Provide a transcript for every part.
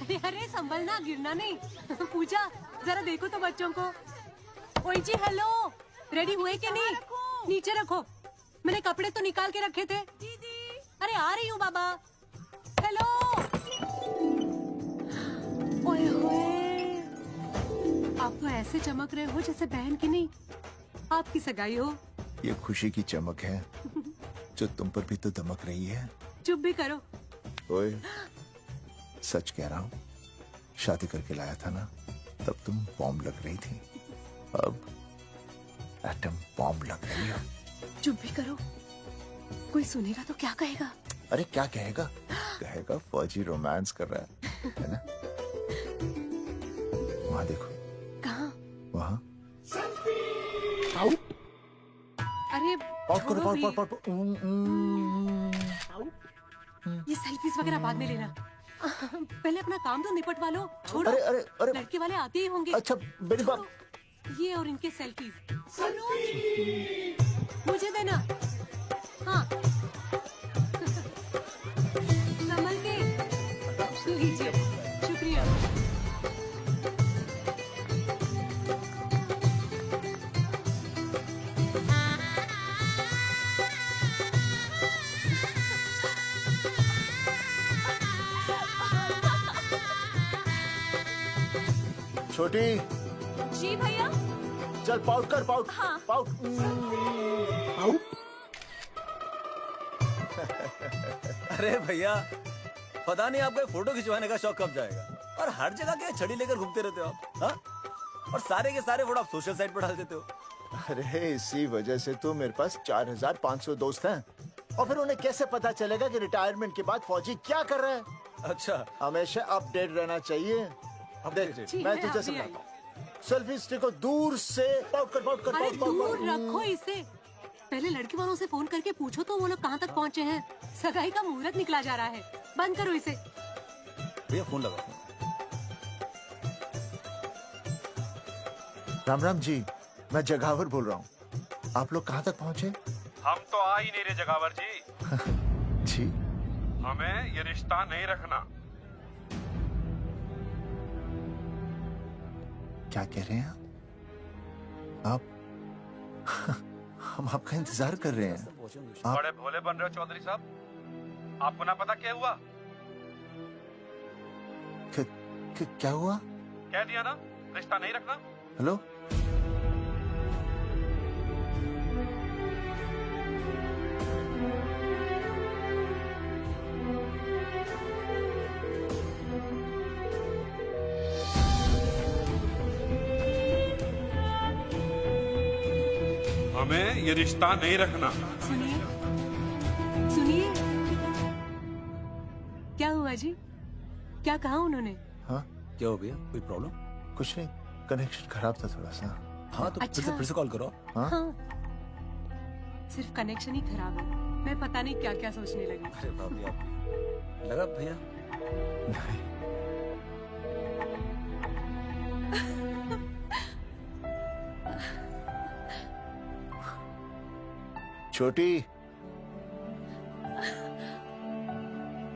अरे अरे संभलना, गिरना नहीं। पूजा जरा देखो तो बच्चों को। ओए जी हेलो, रेडी हुए कि नहीं? नीचे रखो, मैंने कपड़े तो निकाल के रखे थे। दीदी अरे आ रही हूँ बाबा। हेलो। ओए होए, आप तो ऐसे चमक रहे हो जैसे बहन की नहीं आपकी सगाई हो। ये खुशी की चमक है जो तुम पर भी तो दमक रही है। चुप भी करो। ओए, सच कह रहा हूँ, शादी करके लाया था ना, तब तुम बॉम्ब लग रही थी, अब एटम बॉम्ब लग रही हो। चुप भी करो, कोई सुनेगा तो क्या कहेगा? अरे क्या कहेगा? कहेगा फौजी रोमांस कर रहा है ना? वहाँ देखो। कहाँ? वहाँ। अरे करो, छोड़ो भी। ये सेल्फीज वगैरह बाद में लेना, पहले अपना काम तो निपटवा लो। छोड़ो, अरे अरे अरे, लड़के वाले आते ही होंगे। अच्छा मेरी बात। ये और इनके सेल्फीज मुझे देना। हाँ संभल के लीजिए, शुक्रिया। छोटी, जी भैया। चल पाउट कर, पाउट। हाँ। पाउट। अरे भैया, पता नहीं आपको फोटो खिंचवाने का शौक कब जाएगा, और हर जगह क्या छड़ी लेकर घूमते रहते हो आप, हाँ? और सारे के सारे फोटो आप सोशल साइट पर डाल देते हो। अरे इसी वजह से तो मेरे पास 4500 दोस्त हैं, और फिर उन्हें कैसे पता चलेगा कि रिटायरमेंट के बाद फौजी क्या कर रहा है? अच्छा, हमेशा अपडेट रहना चाहिए। देख, जी, मैं मैं तुझे अभी समझाता हूँ। सेल्फी स्टिक को दूर से पाउट कर, पाउट कर, अरे पाउट, पाउट, दूर पाउट। रखो इसे। पहले लड़की वालों से फोन करके पूछो तो वो लोग कहाँ तक पहुँचे हैं। सगाई का मुहूर्त निकला जा रहा है, बंद करो इसे। भैया फोन लगा। राम राम जी, मैं जगावर बोल रहा हूँ। आप लोग कहाँ तक पहुँचे? हम तो आ ही नहीं रहे जगावर जी। जी, हमें ये रिश्ता नहीं रखना। क्या कह रहे हैं आप? हम आपका इंतजार कर रहे हैं। आप बड़े भोले बन रहे हो चौधरी साहब। आपको ना पता क्या हुआ? क्या हुआ? कह दिया ना, रिश्ता नहीं रखना। हेलो, हमें ये रिश्ता नहीं रखना। सुनिए सुनिए, क्या हुआ जी? क्या कहा उन्होंने? हाँ क्या हो भैया, कोई प्रॉब्लम? कुछ नहीं, कनेक्शन खराब था थोड़ा सा। हाँ तो अच्छा। फिर से कॉल करो। हाँ, हाँ, सिर्फ कनेक्शन ही खराब है। मैं पता नहीं क्या क्या सोचने लगी। अरे भाभी, आप लगा भैया? नहीं, छोटी,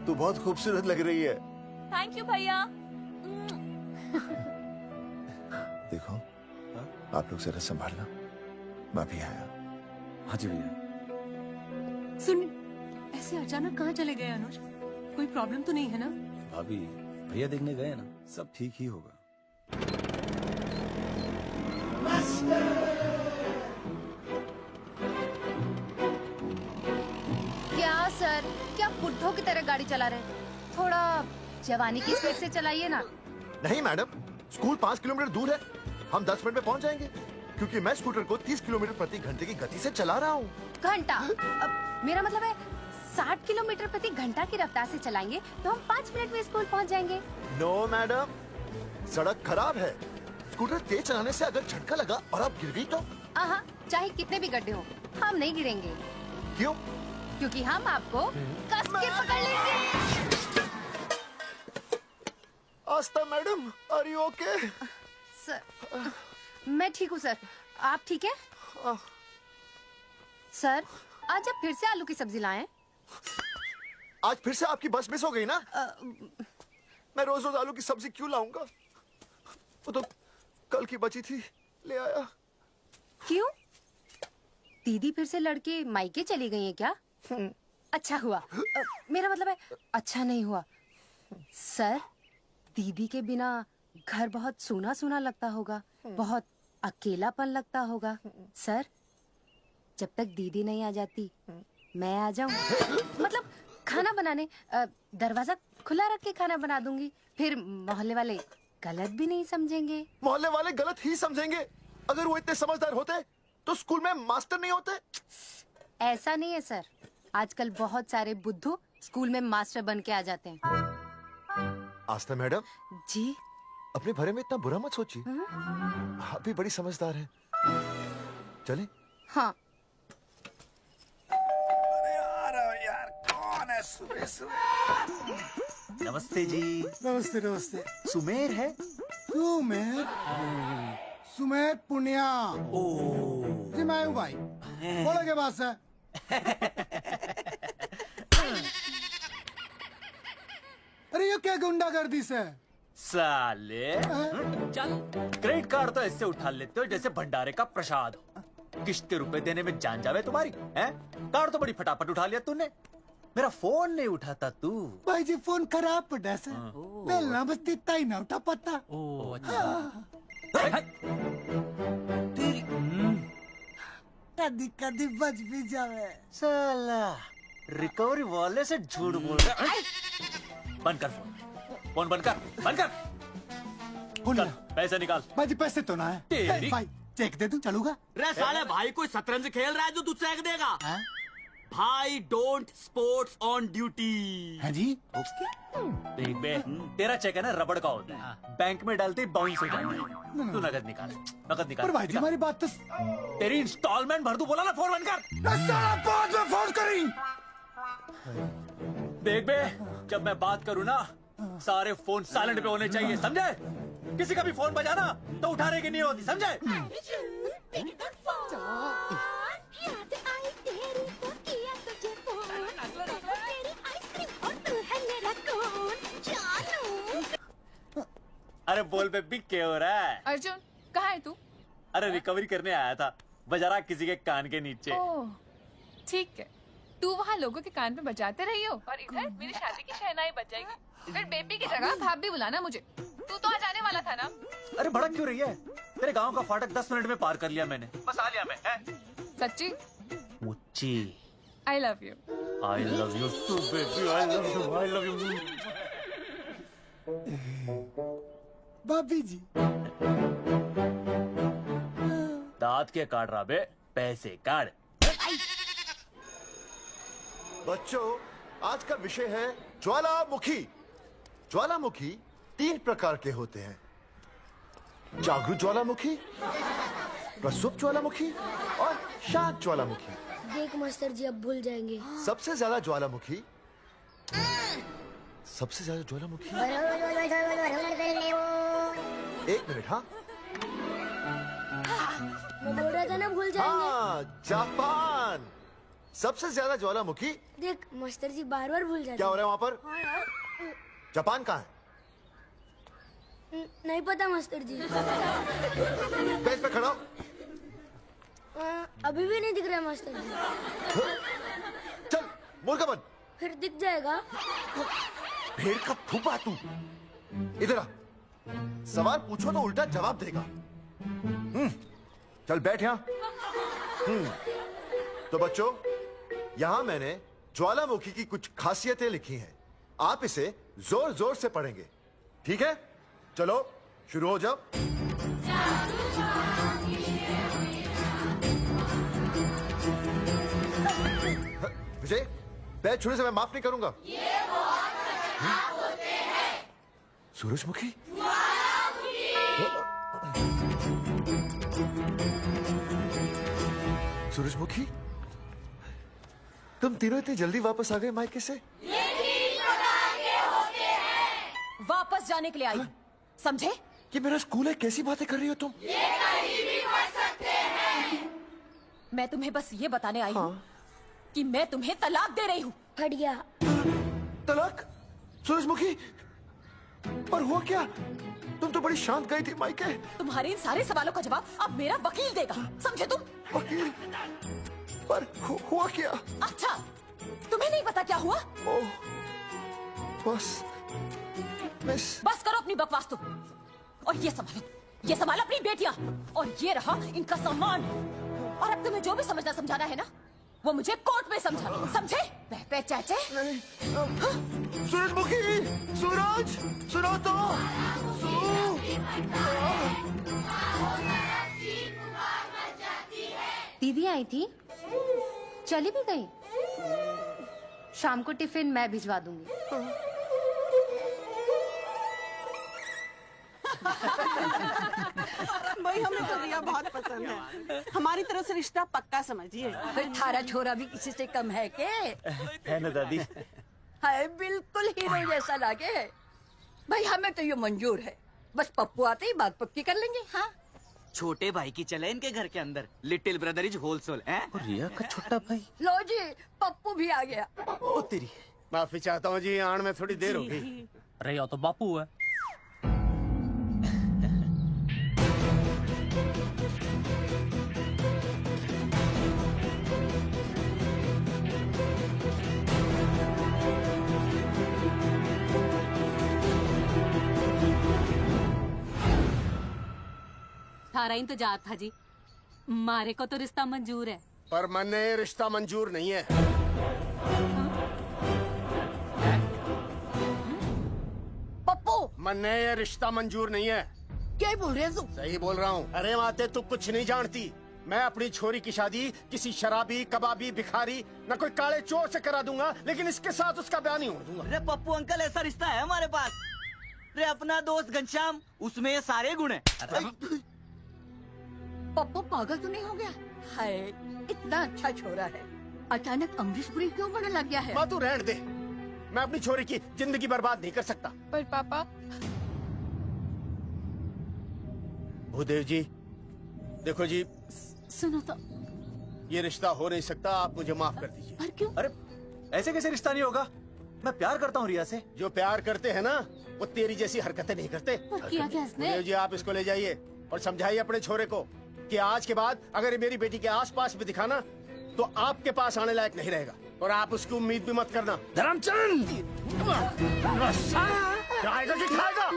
तू बहुत खूबसूरत लग रही है। थैंक यू भैया। देखो, आप लोग जरा संभालना, मैं भी आया। हाँ जी भैया। सुन, ऐसे अचानक कहाँ चले गए अनुज? कोई प्रॉब्लम तो नहीं है ना? भाभी, भैया देखने गए ना, सब ठीक ही होगा। क्या सर, क्या बुड्ढों की तरह गाड़ी चला रहे हैं? थोड़ा जवानी की स्पीड से चलाइए ना। नहीं मैडम, स्कूल 5 किलोमीटर दूर है, हम 10 मिनट में पहुंच जाएंगे, क्योंकि मैं स्कूटर को 30 किलोमीटर प्रति घंटे की गति से चला रहा हूँ। घंटा? अब मेरा मतलब है 60 किलोमीटर प्रति घंटा की रफ्तार से चलाएंगे तो हम 5 मिनट में स्कूल पहुंच जाएंगे। नो मैडम, सड़क खराब है, स्कूटर तेज चलाने से अगर झटका लगा और आप गिर गई तो? आहा, चाहे कितने भी गड्ढे हो, हम नहीं गिरेंगे, क्यों? क्योंकि हम आपको कस के पकड़ लेंगे। Astha madam, are you okay? Sir, मैं ठीक हूँ सर, आप ठीक है? सर, आज आप फिर से आलू की सब्जी लाएं? आज फिर से आपकी बस मिस हो गई ना? मैं रोज रोज आलू की सब्जी क्यों लाऊंगा? वो तो कल की बची थी, ले आया। क्यों? दीदी फिर से लड़के मायके चली गई हैं क्या? अच्छा हुआ। मेरा मतलब है अच्छा नहीं हुआ। सर, दीदी के बिना घर बहुत सूना सूना लगता होगा, बहुत अकेलापन लगता होगा। सर, जब तक दीदी नहीं आ जाती मैं आ जाऊं। मतलब खाना बनाने दरवाजा खुला रख के खाना बना दूंगी, फिर मोहल्ले वाले गलत भी नहीं समझेंगे। मोहल्ले वाले गलत ही समझेंगे। अगर वो इतने समझदार होते तो स्कूल में मास्टर नहीं होते। ऐसा नहीं है सर, आजकल बहुत सारे बुद्धू स्कूल में मास्टर बन के आ जाते हैं। आस्था मैडम, जी? अपने बारे में इतना बुरा मत सोचिए। आप भी बड़ी समझदार हैं। चले? हाँ। नमस्ते जी। नमस्ते नमस्ते। सुमेर है? सुमेर? सुमेर पुनिया। ओ जी मैं हूँ भाई। बोलो के पास है। अरे ये क्या गुंडागर्दी से? साले चल, क्रेडिट कार्ड तो ऐसे उठा लेते हो जैसे भंडारे का प्रसाद हो। किस्त के रुपए देने में जान जावे तुम्हारी हैं? कार्ड तो बड़ी फटाफट उठा लिया तूने, मेरा फोन नहीं उठाता तू। भाई जी फोन खराब पड़ा से। मिलना बस इतना ही ना उठा पाता। ओ अच्छा। कदी कदी बच भी जावे। साला रिकवरी वाले से झूठ बोल रहा है। बंद कर फोन बंद कर। बोलिए। चल, पैसे निकाल। भाई जी पैसे तो ना है। तेरी- भाई चेक दे दूं, चलूगा? रे साले भाई कोई शतरंज खेल रहा है जो तुझसे एक देगा? भाई डोंट स्पोर्ट्स ऑन ड्यूटी। है जी? देख बे, तेरा चेक है ना रबड़ का होता है, बैंक में डालते ही बाउंस हो जाता है। तू नकद निकाल। पर भाई जी हमारी बात तो। तेरी इंस्टॉलमेंट भर दूं, बोला ना फोन बंद कर। साला बाद में फोन करी। देख बे, जब मैं बात करूँ ना सारे फोन साइलेंट पे होने चाहिए, समझे? किसी का भी फोन बजाना तो उठाने की नहीं होती, समझे? अरे बोल बेबी, क्या हो रहा है? अर्जुन कहाँ है तू? अरे रिकवरी करने आया था, बजा रहा किसी के कान के नीचे। ओह ठीक है, तू वहाँ लोगों के कान पे बजाते रही हो और इधर मेरी शादी की शहनाई बज जाएगी। फिर बेबी की जगह भाभी बुलाना मुझे। तू तो आ जाने वाला था ना? अरे भड़क क्यों रही है? तेरे गांव का फाटक 10 मिनट में पार कर लिया मैंने, बस आ लिया मैं। सच्ची? मुच्ची, I love you. I love you too baby, I love you. भाभी जी दांत के काट रहा बे, पैसे काट। बच्चों, आज का विषय है ज्वालामुखी। ज्वालामुखी 3 प्रकार के होते हैं: जागरूक ज्वालामुखी, प्रसुप्त ज्वालामुखी और शांत ज्वालामुखी। देख मास्टर जी अब भूल जाएंगे। सबसे ज्यादा ज्वालामुखी एक मिनट। हाँ मैं बोल रहा था ना भूल जाएंगे। हाँ, जापान। सबसे ज्यादा ज्वालामुखी। देख मास्टर जी बार बार भूल जाते क्या हो रहा है वहाँ पर? हाँ यार। जापान कहाँ है? नहीं पता मास्टर जी। बेंच पे खड़ा हो। अभी भी नहीं दिख रहा है मास्टर जी। चल मुर्गा बन। फिर दिख जाएगा। भेड़ का फूफा तू। इधर आ। सवाल पूछो तो उल्टा जवाब देगा। चल बैठ यहाँ। तो बच्चों, यहाँ मैंने ज्वालामुखी की कुछ खासियतें लिखी हैं। आप इसे जोर जोर से पढ़ेंगे, ठीक है? चलो शुरू हो जाओ। विजय, बैच छूने से मैं माफ नहीं करूंगा। ये वो होते हैं। सूरजमुखी? सूरजमुखी, तुम तीनों इतनी जल्दी वापस आ गए मायके से? वापस जाने के लिए आई, समझे? ये मेरा स्कूल है, कैसी बातें कर रही हो तुम? मैं तुम्हें बस ये बताने आई हूँ कि मैं तुम्हें तलाक दे रही हूँ। फट गया। तलाक? सूरजमुखी, पर हुआ क्या? तुम तो बड़ी शांत गई थी मायके। तुम्हारे इन सारे सवालों का जवाब अब मेरा वकील देगा, समझे तुम? वकील? पर हुआ क्या? अच्छा, तुम्हें नहीं पता क्या हुआ? ओह, बस मिस। बस करो अपनी बकवास तुम, और ये संभालो अपनी बेटियां, और ये रहा इनका सामान। और अब तुम्हें जो भी समझाना है ना, वो मुझे कोर्ट में समझाना, समझे? पे चाचे। सूरजमुखी, सूरज, सुनो तो। दीदी आई थी, चली भी गई। शाम को टिफिन मैं भिजवा दूंगी। भाई हमें तो रिया बहुत पसंद है, हमारी तरफ से रिश्ता पक्का समझिए। फिर थारा छोरा भी किसी से कम है के? है ना दादी? है, बिल्कुल हीरो जैसा लागे। भाई हमें तो ये मंजूर है, बस पप्पू आते ही बात पक्की कर लेंगे। हाँ, छोटे भाई की चले इनके घर के अंदर, लिटिल ब्रदर इज होलसेल है। रिया का छोटा भाई। लो जी, पप्पू भी आ गया। ओ तेरी। माफी चाहता हूँ जी, आण में थोड़ी देर हो गई। अरे या तो बापू है। थारा इंतजार था जी, मारे को तो रिश्ता मंजूर है। पर मैंने ये रिश्ता मंजूर नहीं है। पप्पू, मैंने ये रिश्ता मंजूर नहीं है। क्या बोल रहे तू? सही बोल रहा हूँ। अरे माते, तू कुछ नहीं जानती। मैं अपनी छोरी की शादी किसी शराबी, कबाबी, भिखारी, न कोई काले चोर से करा दूंगा, लेकिन इसके साथ उसका ब्याह नहीं हो दूंगा। अरे पप्पू अंकल, ऐसा रिश्ता है हमारे पास। अरे अपना दोस्त घनश्याम, उसमें ये सारे गुण है। पप्पू पागल तो नहीं हो गया? हाय, इतना अच्छा छोरा है, अचानक अमरीशपुरी क्यों बनने लग गया है? माँ तू रहने दे, मैं अपनी छोरी की जिंदगी बर्बाद नहीं कर सकता। पर पापा, भूदेव जी, देखो जी, सुनो तो। ये रिश्ता हो नहीं सकता, आप मुझे माफ कर दीजिए। पर क्यों? अरे ऐसे कैसे रिश्ता नहीं होगा? मैं प्यार करता हूँ रिया से। जो प्यार करते हैं ना, वो तेरी जैसी हरकतें नहीं करते। पर किया क्या इसने? भूदेव जी, आप इसको ले जाइए और समझाइए अपने छोरे को कि आज के बाद अगर ये मेरी बेटी के आसपास भी दिखाना, तो आपके पास आने लायक नहीं रहेगा, और आप उसकी उम्मीद भी मत करना। धर्मचंद, खाएगा कि खाएगा?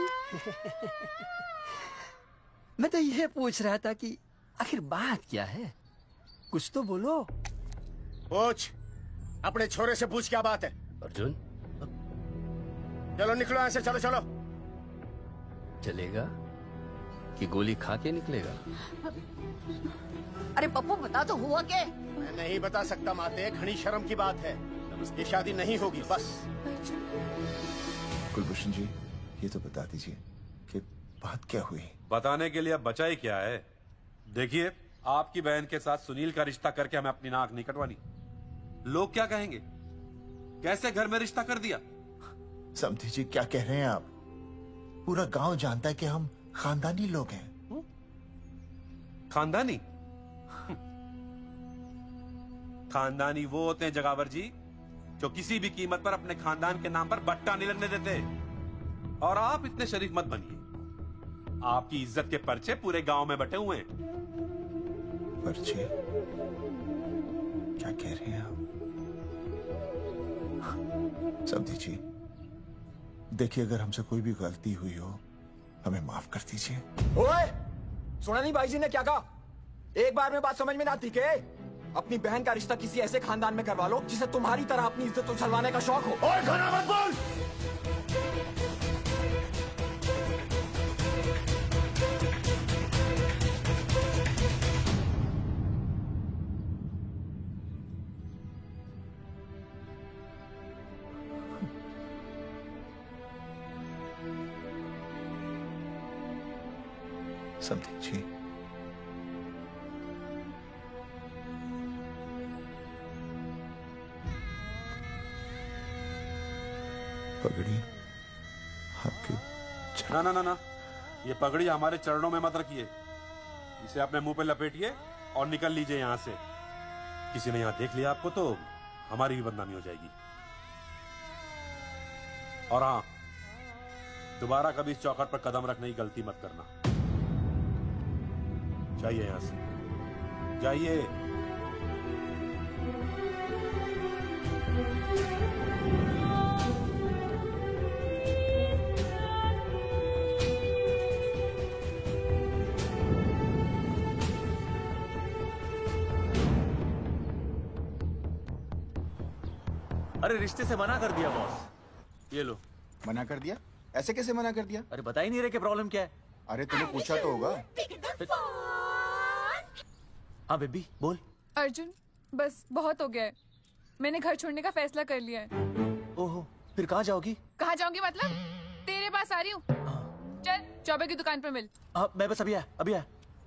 मैं तो ये पूछ रहा था कि आखिर बात क्या है, कुछ तो बोलो। पूछ, अपने छोरे से पूछ क्या बात है। अर्जुन, चलो निकलो यहाँ से, चलो चलो। चलेगा कि गोली खा के निकलेगा? अरे पप्पू, बता तो हुआ क्या? मैं नहीं बता सकता माते, घनी शर्म की बात है। ये शादी नहीं होगी, बस। कुलभूषण जी, ये तो बता दीजिए कि बात क्या हुई? बताने के लिए अब बचा ही क्या है? देखिए, आपकी बहन के साथ सुनील का रिश्ता करके हमें अपनी नाक नहीं कटवानी। लोग क्या कहेंगे? कैसे घर में रिश्ता कर दिया? समझी जी, क्या कह रहे हैं आप? पूरा गांव जानता है कि हम खानदानी लोग हैं। खानदानी? खानदानी वो होते हैं जगावर जी, जो किसी भी कीमत पर अपने खानदान के नाम पर बट्टा नहीं लगने देते। और आप इतने शरीफ मत बनिए, आपकी इज्जत के पर्चे पूरे गांव में बटे हुए हैं। पर्चे? क्या कह रहे हैं आप? समझी जी, देखिए, अगर हमसे कोई भी गलती हुई हो, हमें माफ कर दीजिए। ओए, सुना नहीं भाई जी ने क्या कहा? एक बार में बात समझ में ना आती के? अपनी बहन का रिश्ता किसी ऐसे खानदान में करवा लो जिसे तुम्हारी तरह अपनी इज्जत उछलवाने का शौक हो। ओए, घना मत बोल। समझी जी, पगड़ी आपके ना ना ना ना, ये पगड़ी हमारे चरणों में मत रखिए। इसे अपने मुंह पे लपेटिए और निकल लीजिए यहाँ से। किसी ने यहाँ देख लिया आपको तो हमारी भी बदनामी हो जाएगी। और हाँ, दोबारा कभी इस चौखट पर कदम रखने की गलती मत करना। जाइए यहां से, जाइए। अरे रिश्ते से मना कर दिया बॉस। ये लो। मना कर दिया? ऐसे कैसे मना कर दिया? अरे बता ही नहीं रहे कि प्रॉब्लम क्या है। अरे तूने पूछा तो होगा। हाँ बेबी बोल। अर्जुन बस बहुत हो गया है, मैंने घर छोड़ने का फैसला कर लिया है। ओहो, फिर कहाँ जाओगी? कहाँ जाऊंगी मतलब? तेरे पास आ रही हूँ। चल चौबे की दुकान पर मिल। हाँ मैं बस अभी आया।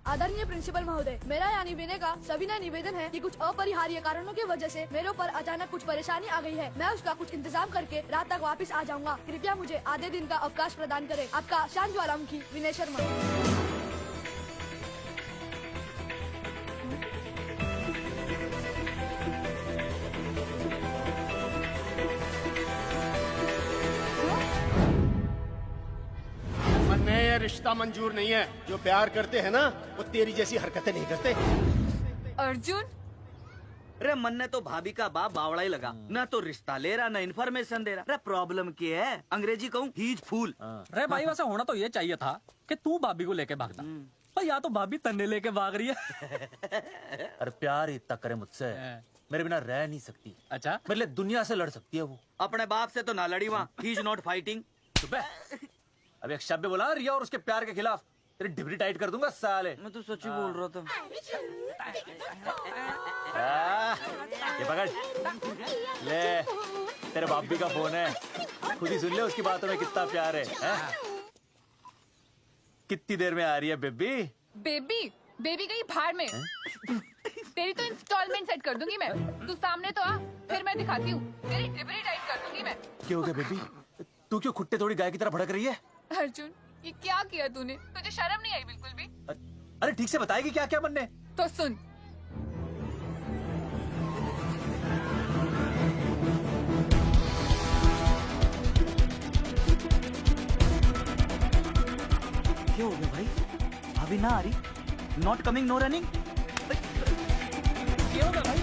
आदरणीय प्रिंसिपल महोदय, मेरा यानी विनय का सविनय निवेदन है कि कुछ अपरिहार्य कारणों की वजह से मेरे ऊपर अचानक कुछ परेशानी आ गई है। मैं उसका कुछ इंतजाम करके रात तक वापस आ जाऊंगा। कृपया मुझे आधे दिन का अवकाश प्रदान करें। आपका शांत ज्वालामुखी विनय शर्मा। मन्ने ये रिश्ता मंजूर नहीं है। जो प्यार करते हैं ना वो तेरी जैसी हरकतें नहीं करते। अर्जुन अरे मन्ने तो भाभी का बाप बावड़ा ही लगा, ना तो रिश्ता ले रहा ना इन्फॉर्मेशन दे रहा। अरे प्रॉब्लम क्या है? अंग्रेजी कहूँ हीज फूल। अरे भाई वैसे होना तो ये चाहिए था कि तू भाभी को लेके भागता, पर या तो भाभी तन्ने लेके भाग रही है। अरे प्यार इतना करे मुझसे, मेरे बिना रह नहीं सकती। अच्छा मेरे लिए दुनिया से लड़ सकती है वो। अपने बाप से तो ना लड़ी वहाँ, ही इज नॉट फाइटिंग। अब एक शब्द बोला रिया और उसके प्यार के खिलाफ, तेरी डिबरी टाइट कर दूंगा साले। मैं तो सच्ची बोल रहा था। ये पकड़ ले, तेरे बापी का फोन है, खुद ही सुन ले उसकी बातों में कितना प्यार है? कितनी देर में आ रही है बेबी? बेबी गई भाड़ में। तेरी तो इंस्टॉलमेंट सेट कर दूंगी मैं। तू सामने तो आ, फिर मैं दिखाती हूँ। तेरी डिबरी टाइट कर दूंगी मैं। क्या हो गया बेबी? तू क्यों खुट्टे थोड़ी गाय की तरह भड़क रही है? अर्जुन ये क्या किया तूने? तुझे शर्म नहीं आई बिल्कुल भी? अरे ठीक से बताएगी क्या क्या बनने? तो सुन, क्या हो गया भाई? भाभी ना आ रही? Not coming no running? क्या होगा भाई?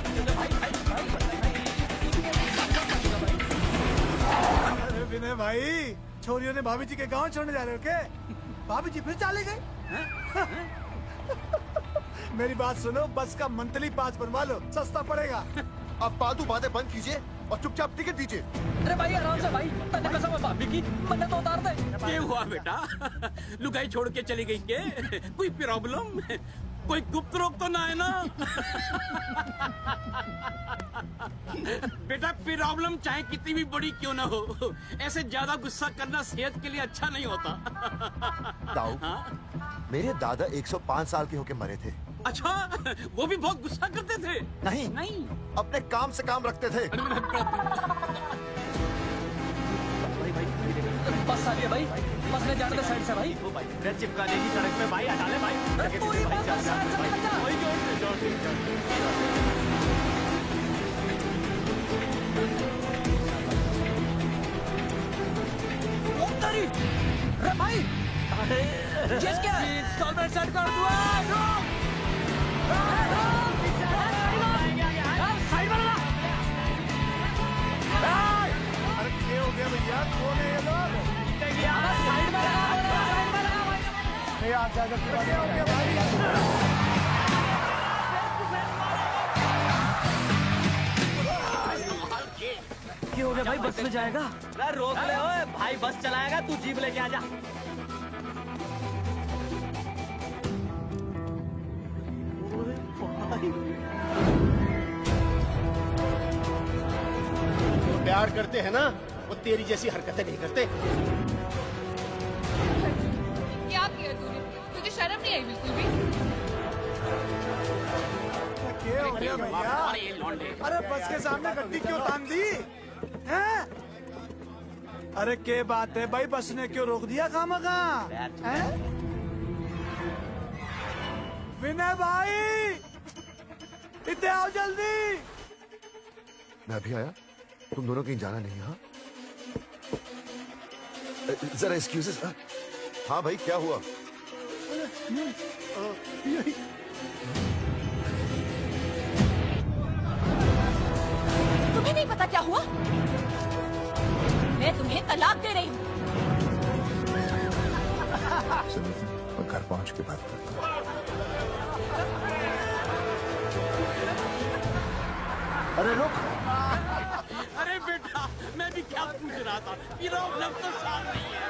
अरे विनय भाई, छोरियों ने भाभी जी के गांव छोड़ने जा रहे हो क्या? भाभी जी फिर चले गए? मेरी बात सुनो, बस का मंथली पास बनवा लो, सस्ता पड़ेगा। अब फालतू बातें बंद कीजिए और चुपचाप टिकट दीजिए। अरे भाई आराम से भाई, तन्ने कसम है भाभी की, मन्ने तो उतार दे। क्या हुआ बेटा? लुगाई छोड़ के चली गई के? कोई प्रॉब्लम? कोई गुप्त रोग तो ना है ना? बेटा प्रॉब्लम चाहे कितनी भी बड़ी क्यों ना हो, ऐसे ज्यादा गुस्सा करना सेहत के लिए अच्छा नहीं होता। ताऊ, मेरे दादा 105 साल के होके मरे थे। अच्छा, वो भी बहुत गुस्सा करते थे? नहीं, अपने काम से काम रखते थे। बस आ गया भाई, बस ने जाने दे साइड से भाई। वो भाई फिर चिपका देगी सड़क पे भाई, हटा ले भाई। अरे तू ही बस साइड से निकल जा। वही उतरी। अरे भाई, चीज क्या है? इंस्टॉलमेंट सेट कर दो। साइड में लगा। अरे क्या हो गया भैया? कौन है ये लोग? साइड में लगा, साइड में लगा भाई। नहीं आप क्या हो गया भाई? क्या हो गया भाई? बस में जाएगा? अरे रोक ले ओए भाई, बस चलाएगा, तू जीप लेके आ जा। जो प्यार करते हैं ना वो तेरी जैसी हरकतें नहीं करते। क्या किया तूने? तुझे शर्म नहीं आई बिल्कुल भी? क्या हो गया भैया? अरे बस के सामने गड्डी क्यों तान दी? हैं? अरे क्या बात है भाई, बस ने क्यों रोक दिया खामखा? विनय भाई, इतने आओ जल्दी। मैं अभी आया, तुम दोनों कहीं जाना नहीं। हाँ जरा एक्सक्यूजेस। हाँ भाई, क्या हुआ? तुम्हें नहीं पता क्या हुआ? मैं तुम्हें तलाक दे रही हूँ। मैं घर पहुंच के बात करता हूँ। अरे रुक। अरे बेटा, मैं भी क्या पूछ रहा था, प्रॉब्लम तो सॉल्व नहीं है।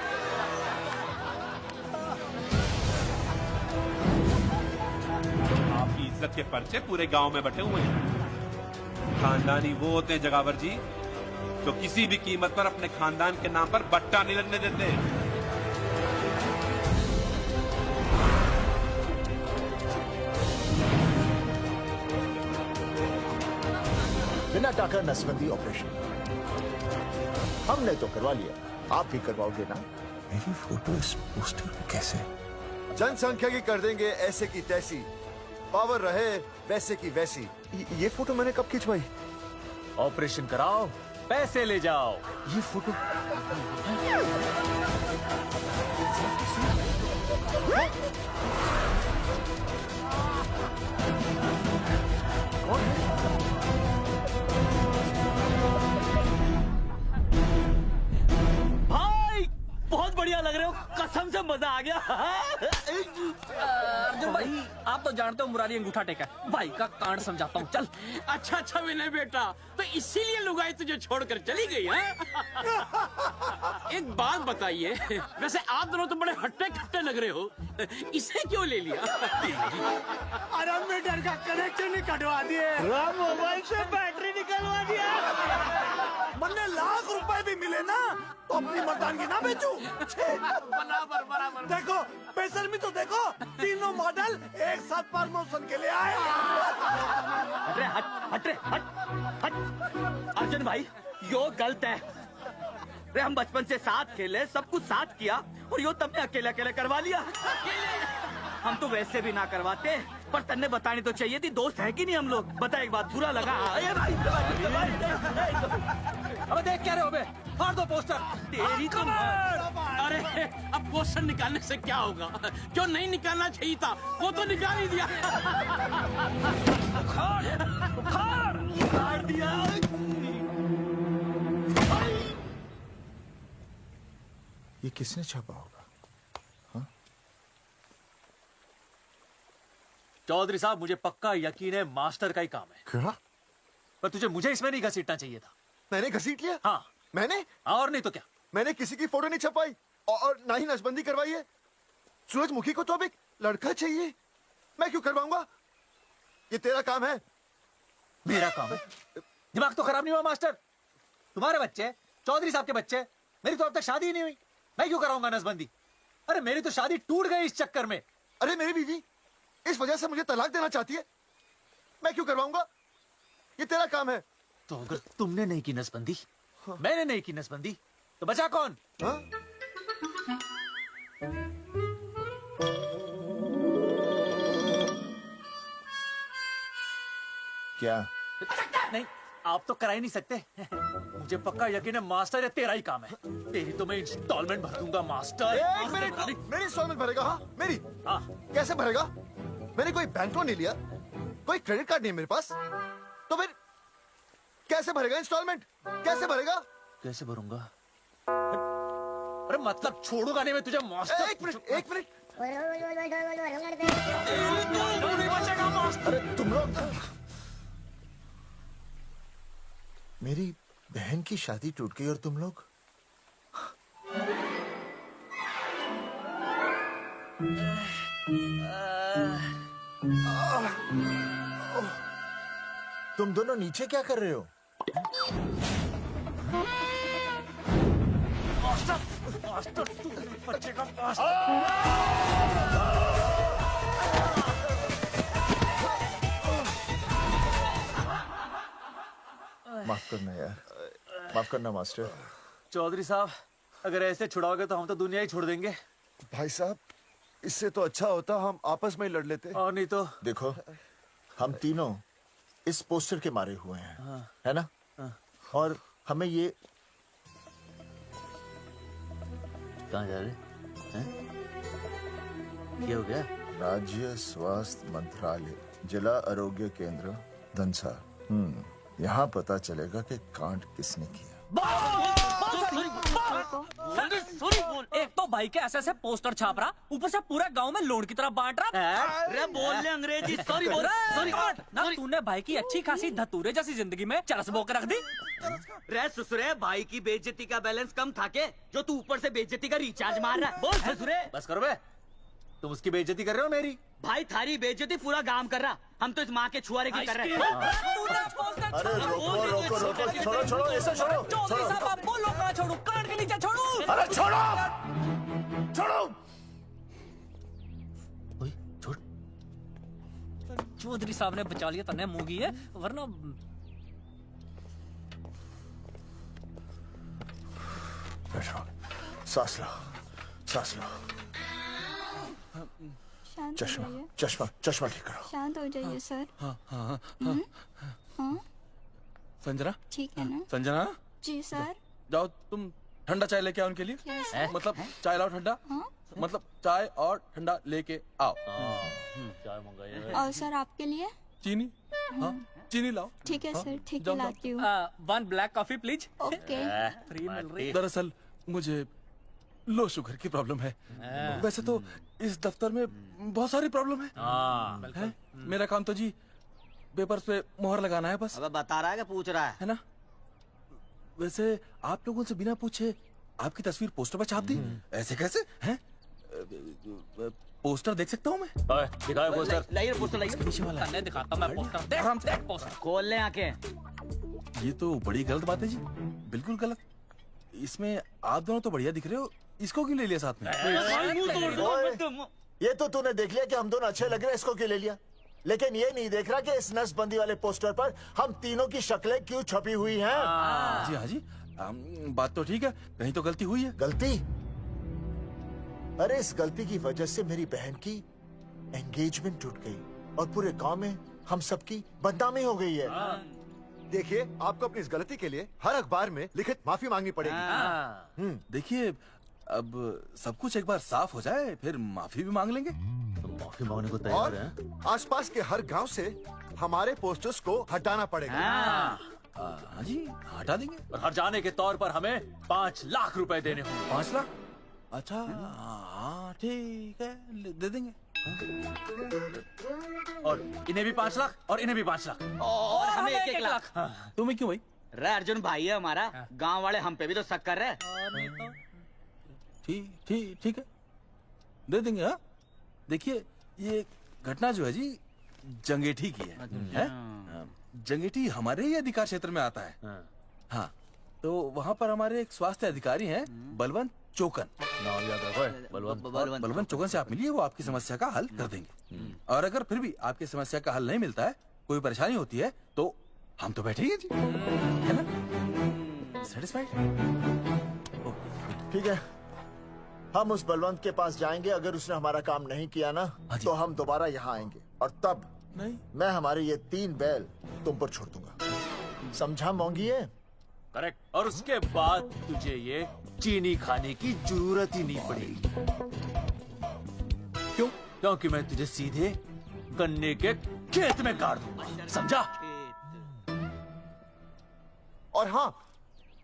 आपकी इज्जत के पर्चे पूरे गांव में बटे हुए हैं। खानदानी वो होते हैं जगावर जी जो किसी भी कीमत पर अपने खानदान के नाम पर बट्टा नहीं लगने देते। बिना टाका नसबंदी ऑपरेशन हमने तो करवा लिया, आप भी करवाओगे ना? मेरी फोटो इस पोस्टर में कैसे? जनसंख्या की कर देंगे ऐसे की तैसी, पावर रहे वैसे की वैसी। ये फोटो मैंने कब खिंचवाई? ऑपरेशन कराओ, पैसे ले जाओ। ये फोटो भाई बहुत बढ़िया लग रहे हो, कसम से मजा आ गया। अर्जुन भाई, आप तो जानते हो मुरारी अंगूठा टेका है। भाई का कांड समझाता हूँ, चल। अच्छा अच्छा विनय बेटा, तो इसीलिए लुगाई तुझे छोड़कर चली गई है? एक बात बताइए, वैसे आप दोनों तो बड़े हट्टे कट्टे लग रहे हो, इसे क्यों ले लिया? अरे मीटर का कनेक्शन ही कटवा दिए, मोबाइल से बैटरी निकलवा दिया। मन्ने लाख रुपए भी मिले ना तो अपनी मर्दानगी ना बेचू। बराबर बराबर। देखो बेशर्मी तो देखो, तीनों मॉडल एक साथ प्रमोशन के लिए आए। अरे हट हट। अर्जुन भाई यो गलत है। अरे हम बचपन से साथ खेले, सब कुछ साथ किया, और यो तुमने अकेले अकेले करवा लिया। हम तो वैसे भी ना करवाते, पर तन्ने बतानी तो चाहिए थी, दोस्त है कि नहीं हम लोग। बता एक बात, बुरा लगा? अबे देख क्या रहे हो बे? फाड़ दो पोस्टर। तेरी तो अरे अब पोस्टर निकालने से क्या होगा? जो नहीं निकालना चाहिए था वो तो निकाल ही दिया। उखाड़ दिया। ये किसने छापा होगा? चौधरी साहब, मुझे पक्का यकीन है मास्टर का ही काम है। क्या? पर तुझे मुझे इसमें नहीं घसीटना चाहिए था। मैंने घसीट लिया? हाँ। मैंने? और नहीं तो क्या? मैंने किसी की फोटो नहीं छपाई और ना ही नसबंदी करवाई है। सूरजमुखी को तो अब एक लड़का चाहिए, मैं क्यों करवाऊंगा? ये तेरा काम है। मेरा काम है? दिमाग तो खराब नहीं हुआ मास्टर? तुम्हारे बच्चे, चौधरी साहब के बच्चे, मेरी तो अब तक शादी ही नहीं हुई, मैं क्यों कराऊंगा नसबंदी? अरे मेरी तो शादी टूट गई इस चक्कर में। अरे मेरी बीवी इस वजह से मुझे तलाक देना चाहती है, मैं क्यों करवाऊंगा? ये तेरा काम है। तो अगर तुमने नहीं की नसबंदी, मैंने नहीं की नसबंदी, तो बचा कौन? हाँ? क्या? नहीं, आप तो करा ही नहीं सकते। मुझे पक्का यकीन है मास्टर, ये तेरा ही काम है। तेरी तो मैं इंस्टॉलमेंट भर दूंगा मास्टर। एक मिनट, मेरी इंस्टॉलमेंट भरेगा? हाँ मेरी। हाँ। कैसे भरेगा? मैंने कोई बैंक लोन नहीं लिया, कोई क्रेडिट कार्ड नहीं मेरे पास, तो फिर कैसे भरेगा इंस्टॉलमेंट? कैसे भरेगा? कैसे भरूंगा? अरे मतलब छोड़ूंगा नहीं मैं तुझे मास्टर। एक मिनट। अरे तुम लोग, मेरी बहन की शादी टूट गई और तुम लोग तुम दोनों नीचे क्या कर रहे हो? मास्टर तू बच्चे का माफ करना यार, माफ करना मास्टर। चौधरी साहब, अगर ऐसे छुड़ाओगे तो हम तो दुनिया ही छोड़ देंगे। भाई साहब, इससे तो अच्छा होता हम आपस में ही लड़ लेते। और नहीं तो। देखो, हम तीनों इस पोस्टर के मारे हुए हैं, है ना? और हमें ये कहाँ जा रहे हैं? क्या हो गया? राज्य स्वास्थ्य मंत्रालय जिला आरोग्य केंद्र दंसा। यहाँ पता चलेगा कि कांड किसने किया। एक तो भाई के ऐसे ऐसे पोस्टर छाप रहा, ऊपर से पूरे गांव में लोन की तरह बांट रहा। अरे बोल ले अंग्रेजी, सॉरी बोल, सॉरी ना तूने भाई की अच्छी खासी धतूरे जैसी जिंदगी में चरस बो के रख दी। रे ससुरे, भाई की बेइज्जती का बैलेंस कम था के जो तू ऊपर से बेइज्जती का रिचार्ज मार रहा है। बोल ससुरे। बस करो बे, तुम उसकी बेइज्जती कर रहे हो मेरी। भाई थारी बेइज्जती पूरा गांव कर रहा, हम तो इस माँ के छुआरे की कर रहे हैं। अरे रोको रोको रोको, छोड़ो छोड़ो, ऐसे छोड़ो छोड़ो। बोलो कहाँ छोड़ू? कान के नीचे छोड़ू? अरे छोड़ो छोड़ो। छोड़। चौधरी साहब ने बचा लिया, तने मूंगी है, वरना बैठो, सांस लो, सांस लो। चश्मा चश्मा चश्मा ठीक करो। शांत हो जाइए सर। संजना, ठीक है ना? संजना जी सर। जाओ तुम ठंडा चाय लेके आओ उनके लिए। मतलब चाय लाओ ठंडा। मतलब चाय और ठंडा लेके आओ। चाय मंगाइए। और सर आपके लिए? चीनी, हाँ चीनी लाओ। ठीक है सर, ठीक है जाओ, लाती हूँ। 1 black coffee please. Okay. Free मिल रही। दरअसल मुझे लो शुगर की प्रॉब्लम है। वैसे तो इस दफ्तर में बहुत सारी प्रॉब्लम है। मेरा काम तो जी पेपर्स पे मोहर लगाना है बस। अब बता रहा है कि पूछ रहा है ना? वैसे आप लोगों से बिना पूछे आपकी तस्वीर पोस्टर पर छाप दी, ऐसे कैसे हैं? पोस्टर देख सकता हूँ मैं? दिखाओ पोस्टर। लाइए पोस्टर, लाइए। पीछे वाला तन्ने दिखाता मैं पोस्टर। देख आराम से। देख पोस्टर। खोल ले आंखें। ये तो बड़ी गलत बात है जी, बिल्कुल गलत। इसमें आप दोनों तो बढ़िया दिख रहे हो, इसको क्यों ले लिया साथ में? ये तो तूने देख लिया कि हम दोनों अच्छे लग रहे हैं, इसको क्यों ले लिया? लेकिन ये नहीं देख रहा कि इस नसबंदी वाले पोस्टर पर हम तीनों की शक्लें क्यों छपी हुई हैं। जी हाँ जी, बात तो ठीक है, कहीं तो गलती हुई है। गलती? अरे इस गलती की वजह से मेरी बहन की एंगेजमेंट टूट गई और पूरे गांव में हम सबकी बदनामी हो गई है। देखिए, आपको अपनी इस गलती के लिए हर अखबार में लिखित माफी मांगनी पड़ेगी। देखिए, अब सब कुछ एक बार साफ हो जाए फिर माफी भी मांग लेंगे। तो माफी मांगने को तैयार और है? आसपास के हर गांव से हमारे पोस्टर्स को हटाना पड़ेगा। हाँ जी, हटा देंगे। और हर जाने के तौर पर हमें 5 लाख रुपए देने होंगे। 5 लाख? अच्छा हाँ ठीक है, दे देंगे। और इन्हें भी 5 लाख और इन्हें भी 5 लाख और हमें 1-1 लाख। तुम्हें क्यों भाई? रे अर्जुन भाई है हमारा, गांव वाले हम पे भी तो शक कर रहे हैं। ठीक है, दे देंगे। हाँ देखिए, ये घटना जो है जी जंगेठी की है? जंगेठी हमारे ही अधिकार क्षेत्र में आता है। हाँ, तो वहाँ पर हमारे एक स्वास्थ्य अधिकारी हैं, बलवंत चौकन। नाम याद रखो, बलवंत चौकन से आप मिलिए, वो आपकी समस्या का हल कर देंगे। और अगर फिर भी आपकी समस्या का हल नहीं मिलता है, कोई परेशानी होती है, तो हम तो बैठे ही हैं जी, है ना? सेटिस्फाइड? ठीक है, हम उस बलवंत के पास जाएंगे। अगर उसने हमारा काम नहीं किया ना, तो हम दोबारा यहाँ आएंगे और तब नहीं, मैं हमारे ये 3 बैल तुम पर छोड़ दूंगा। समझा मोंगी है? करेक्ट। और उसके बाद तुझे ये चीनी खाने की जरूरत ही नहीं पड़ेगी। क्यों? क्योंकि मैं तुझे सीधे गन्ने के खेत में गाड़ दूंगा, समझा? और हाँ,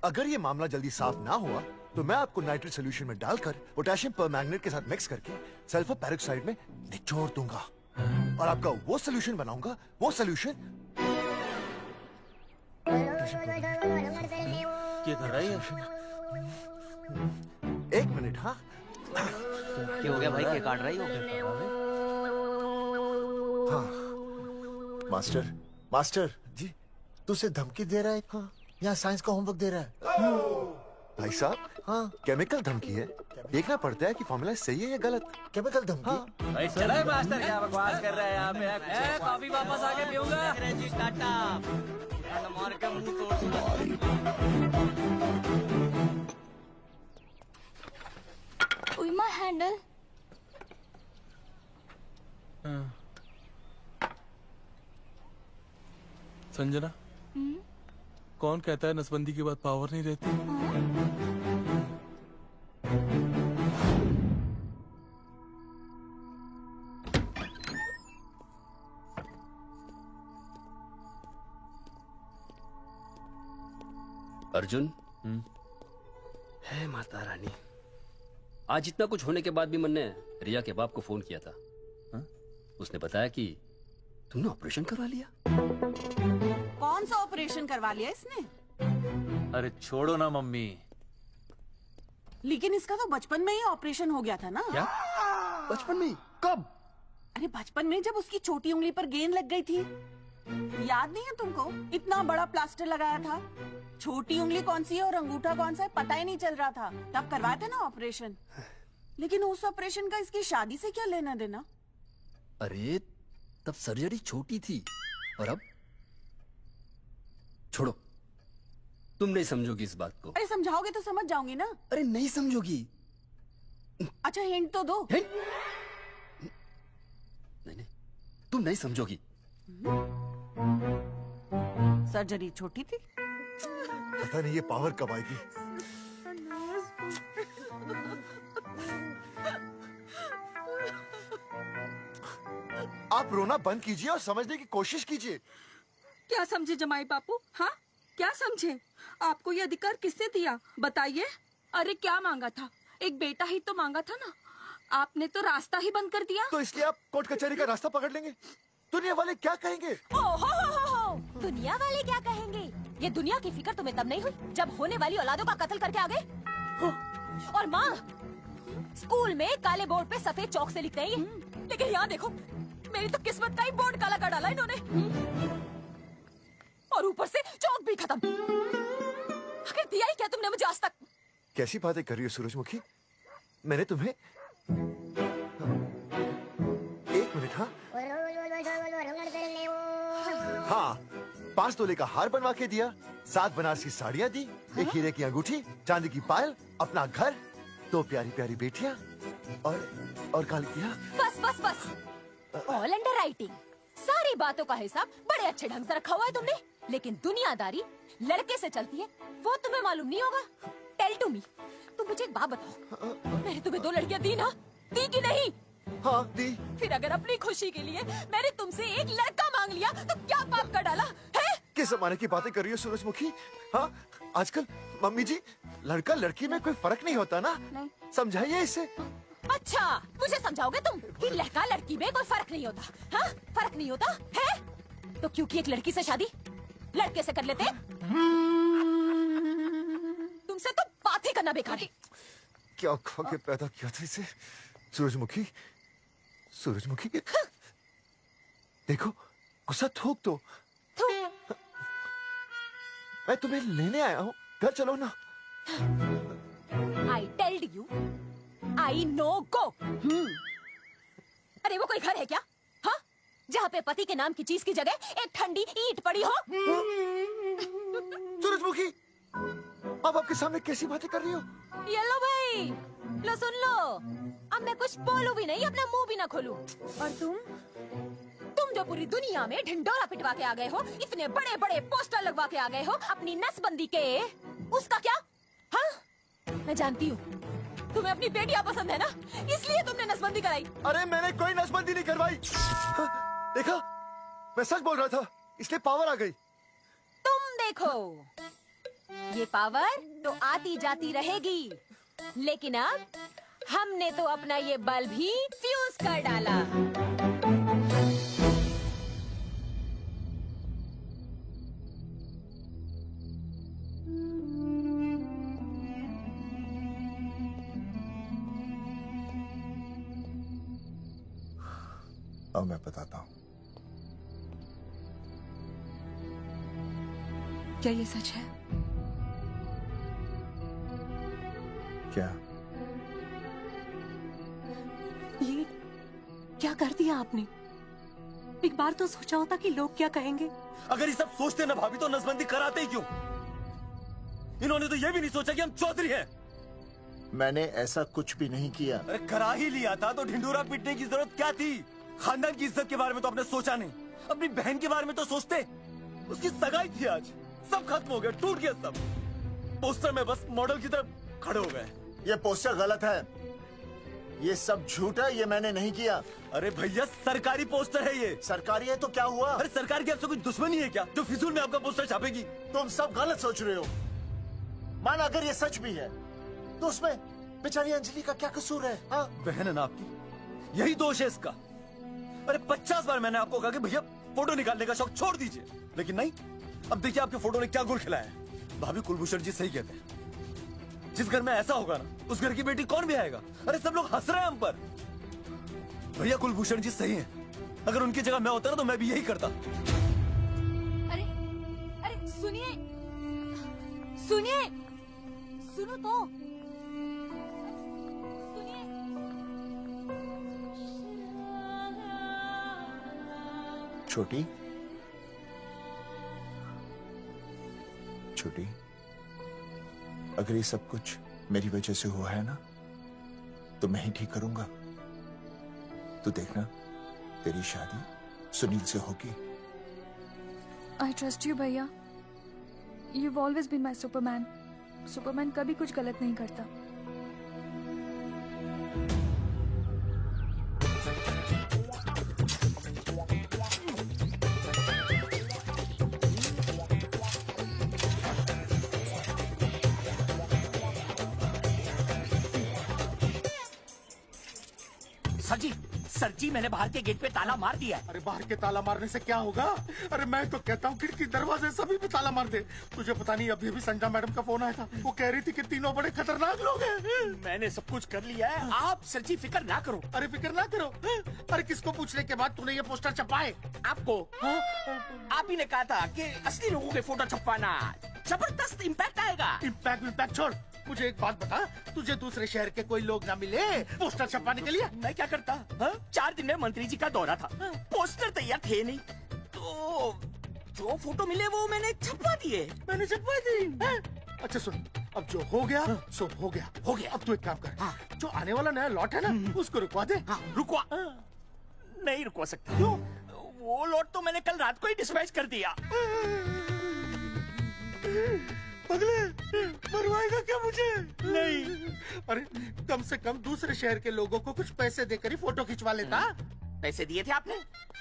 अगर ये मामला जल्दी साफ ना हुआ तो मैं आपको नाइट्रेट सोल्यूशन में डालकर पोटेशियम परमैंगनेट के साथ मिक्स करके सल्फर पेरोक्साइड में निचोड़ दूंगा और आपका वो सोल्यूशन बनाऊंगा, वो सोल्यूशन। क्या कर रहा है? 1 मिनट। हाँ क्या हो गया भाई, क्या काट रही हो? हाँ मास्टर जी, तू उसे धमकी दे रहा है? हाँ, यहाँ साइंस का होमवर्क दे रहा है। भाई साहब, हाँ केमिकल धमकी है, देखना पड़ता है कि फॉर्मूला सही है या गलत। केमिकल धमकी? हाँ। भाई चला है मास्टर, क्या बकवास कर रहा है यहाँ पे? कॉफी वापस आके पीऊंगा। अंग्रेजी टाटा मार के मुंह तोड़ दूंगा। With my handle. संजना, कौन कहता है नसबंदी के बाद पावर नहीं रहती? अर्जुन, है माता रानी, आज इतना कुछ होने के बाद भी मैंने रिया के बाप को फोन किया था। उसने बताया कि तुमने ऑपरेशन करवा लिया। कौन सा ऑपरेशन करवा लिया इसने? अरे छोड़ो ना मम्मी। लेकिन इसका तो बचपन में ही ऑपरेशन हो गया था ना। क्या? बचपन में? कब? अरे बचपन में जब उसकी छोटी उंगली पर गेंद लग गई थी, याद नहीं है तुमको? इतना बड़ा प्लास्टर लगाया था, छोटी उंगली कौन सी है और अंगूठा कौन सा है पता ही नहीं चल रहा था। तब करवाया था ना ऑपरेशन। लेकिन उस ऑपरेशन का इसकी शादी से क्या लेना देना? अरे तब सर्जरी छोटी थी और अब? छोड़ो, तुम नहीं समझोगी इस बात को। अरे समझाओगे तो समझ जाऊंगी ना। अरे नहीं समझोगी। अच्छा हिंट तो दो। नहीं नहीं, तुम नहीं समझोगी। सर्जरी छोटी थी। पता नहीं ये पावर कब आएगी। आप रोना बंद कीजिए और समझने की कोशिश कीजिए। क्या समझे जमाई बापू? हाँ क्या समझे? आपको ये अधिकार किसने दिया बताइए? अरे क्या मांगा था? एक बेटा ही तो मांगा था ना। आपने तो रास्ता ही बंद कर दिया। तो इसलिए आप कोर्ट कचहरी का रास्ता पकड़ लेंगे? दुनिया वाले क्या कहेंगे? हो। दुनिया वाले क्या कहेंगे? ये दुनिया की फिक्र तुम्हें तब नहीं हुई जब होने वाली औलादों का कत्ल करके आ गए। और माँ, स्कूल में काले बोर्ड पे सफेद चौक से लिखते हैं ये, लेकिन यहाँ देखो मेरी तो किस्मत का ही बोर्ड काला कर डाला इन्होंने। और ऊपर से चौक भी खत्म। आखिर दिया ही क्या तुमने मुझे आज तक? कैसी बातें कर रही हो सूरजमुखी? मैंने तुम्हें एक मिनट। हाँ 5 तोले का हार बनवा के दिया, 7 बनारसी साड़ियाँ दी, एक हीरे की अंगूठी, चांदी की पायल, अपना घर, 2 प्यारी प्यारी बेटियाँ और काली तिया। बस ऑल अंडर राइटिंग। सारी बातों का हिसाब बड़े अच्छे ढंग से रखा हुआ है तुमने, लेकिन दुनियादारी लड़के से चलती है वो तुम्हें मालूम नहीं होगा। टेल टू मी, तुम मुझे एक बात बताओ, मैंने तुम्हें 2 लड़कियां दी ना? दी कि नहीं? हाँ दी। फिर अगर अपनी खुशी के लिए मैंने तुमसे एक लड़का मांग लिया तो क्या पाप कर डाला है? किस जमाने की बातें कर रही हो सूरजमुखी? हाँ आजकल मम्मी जी लड़का लड़की में कोई फर्क नहीं होता ना। नहीं। समझाइए इसे। अच्छा मुझे समझाओगे तुम कि लड़का लड़की में कोई फर्क नहीं होता? हाँ फर्क नहीं होता है तो क्योंकि एक लड़की से शादी लड़के से कर लेते? तुमसे तो बात ही करना बेकार है। क्या खा के पैदा किया था इसे? सूरजमुखी देखो गुस्सा थूक दो। मैं तुम्हें लेने आया हूँ, घर चलो ना। I told you, I know go। अरे वो कोई घर है क्या? हाँ जहाँ पे पति के नाम की चीज की जगह एक ठंडी ईंट पड़ी हो। सूरजमुखी अब आपके सामने कैसी बातें कर रही हो? ये लो भाई, लो सुन लो, अब मैं कुछ बोलूं भी नहीं, अपना मुंह भी ना खोलूं। और तुम जो पूरी दुनिया में ढिंडोरा पिटवा के आ गए हो, इतने बड़े बड़े पोस्टर लगवा के आ गए हो अपनी नसबंदी के, उसका क्या? हाँ मैं जानती हूँ तुम्हें अपनी बेटियां पसंद है ना, इसलिए तुमने नसबंदी कराई। अरे मैंने कोई नसबंदी नहीं करवाई। देखा मैं सच बोल रहा था, इसलिए पावर आ गई। तुम देखो ये पावर तो आती जाती रहेगी, लेकिन अब हमने तो अपना ये बल्ब ही फ्यूज कर डाला। अब मैं बताता हूँ। क्या ये सच है? क्या? ये क्या कर दिया आपने? एक बार तो सोचा होता कि लोग क्या कहेंगे। अगर ये सब सोचते ना भाभी तो नसबंदी कराते ही क्यों? इन्होंने तो ये भी नहीं सोचा कि हम चौधरी हैं। मैंने ऐसा कुछ भी नहीं किया। अरे करा ही लिया था तो ढिंडोरा पीटने की जरूरत क्या थी? खानदान की इज्जत के बारे में तो आपने सोचा नहीं, अपनी बहन के बारे में तो सोचते। उसकी सगाई थी आज, सब खत्म हो गया, टूट गया सब। पोस्टर में बस मॉडल की तरफ खड़े हो गए। ये पोस्टर गलत है, ये सब झूठ है, ये मैंने नहीं किया। अरे भैया सरकारी पोस्टर है ये। सरकारी है तो क्या हुआ? अरे सरकार की आपसे कोई दुश्मनी है क्या जो फिजूल में आपका पोस्टर छापेगी? तुम सब गलत सोच रहे हो। माना अगर ये सच भी है तो उसमें बेचारी अंजलि का क्या कसूर है? हाँ? बहन है ना आपकी, यही दोष है इसका। अरे 50 बार मैंने आपको कहा कि भैया फोटो निकालने का शौक छोड़ दीजिए, लेकिन नहीं। अब देखिए आपके फोटो ने क्या गुल खिलाया है। भाभी कुलभूषण जी सही कहते हैं, जिस घर में ऐसा होगा ना उस घर की बेटी कौन भी आएगा। अरे सब लोग हंस रहे हैं हम पर। भैया कुलभूषण जी सही हैं, अगर उनकी जगह मैं होता ना तो मैं भी यही करता। अरे अरे सुनिए सुनिए, सुनो तो सुनिए। छोटी छोटी, अगर ये सब कुछ मेरी वजह से हुआ है ना तो मैं ही ठीक करूंगा। तू देखना तेरी शादी सुनील से होगी। आई ट्रस्ट यू भैया, you've always been my Superman. Superman कभी कुछ गलत नहीं करता। सर जी मैंने बाहर के गेट पे ताला मार दिया है। अरे बाहर के ताला मारने से क्या होगा? अरे मैं तो कहता हूँ खिड़की दरवाजे सभी पे ताला मार दे। तुझे पता नहीं अभी अभी संजना मैडम का फोन आया था, वो कह रही थी कि तीनों बड़े खतरनाक लोग हैं। मैंने सब कुछ कर लिया है, आप सर जी फिक्र ना करो। अरे फिक्र ना करो। अरे किसको पूछने के बाद तूने ये पोस्टर छपाए? आपको आप ही ने कहा था कि असली लोगों के फोटो छपवाना जबरदस्त इम्पैक्ट आएगा। इम्पैक्ट छोड़, मुझे एक बात बता, तुझे दूसरे शहर के कोई लोग ना मिले पोस्टर छपवाने के लिए? मैं क्या करता? 4 दिन में मंत्री जी का दौरा था, पोस्टर तैयार थे नहीं, तो जो फोटो मिले वो मैंने छपवा दिए। मैंने छपवा दी? अच्छा सुन, अब जो हो गया सो हो गया। अब तू एक काम कर, जो आने वाला नया लॉट है ना उसको रुकवा दे। रुकवा? नहीं रुकवा सकता। क्यों? वो लॉट तो मैंने कल रात को ही डिस्पैच कर दिया। पगले, मरवाएगा क्या मुझे? नहीं। अरे कम से कम दूसरे शहर के लोगों को कुछ पैसे देकर ही फोटो खिंचवा लेता। पैसे दिए थे आपने?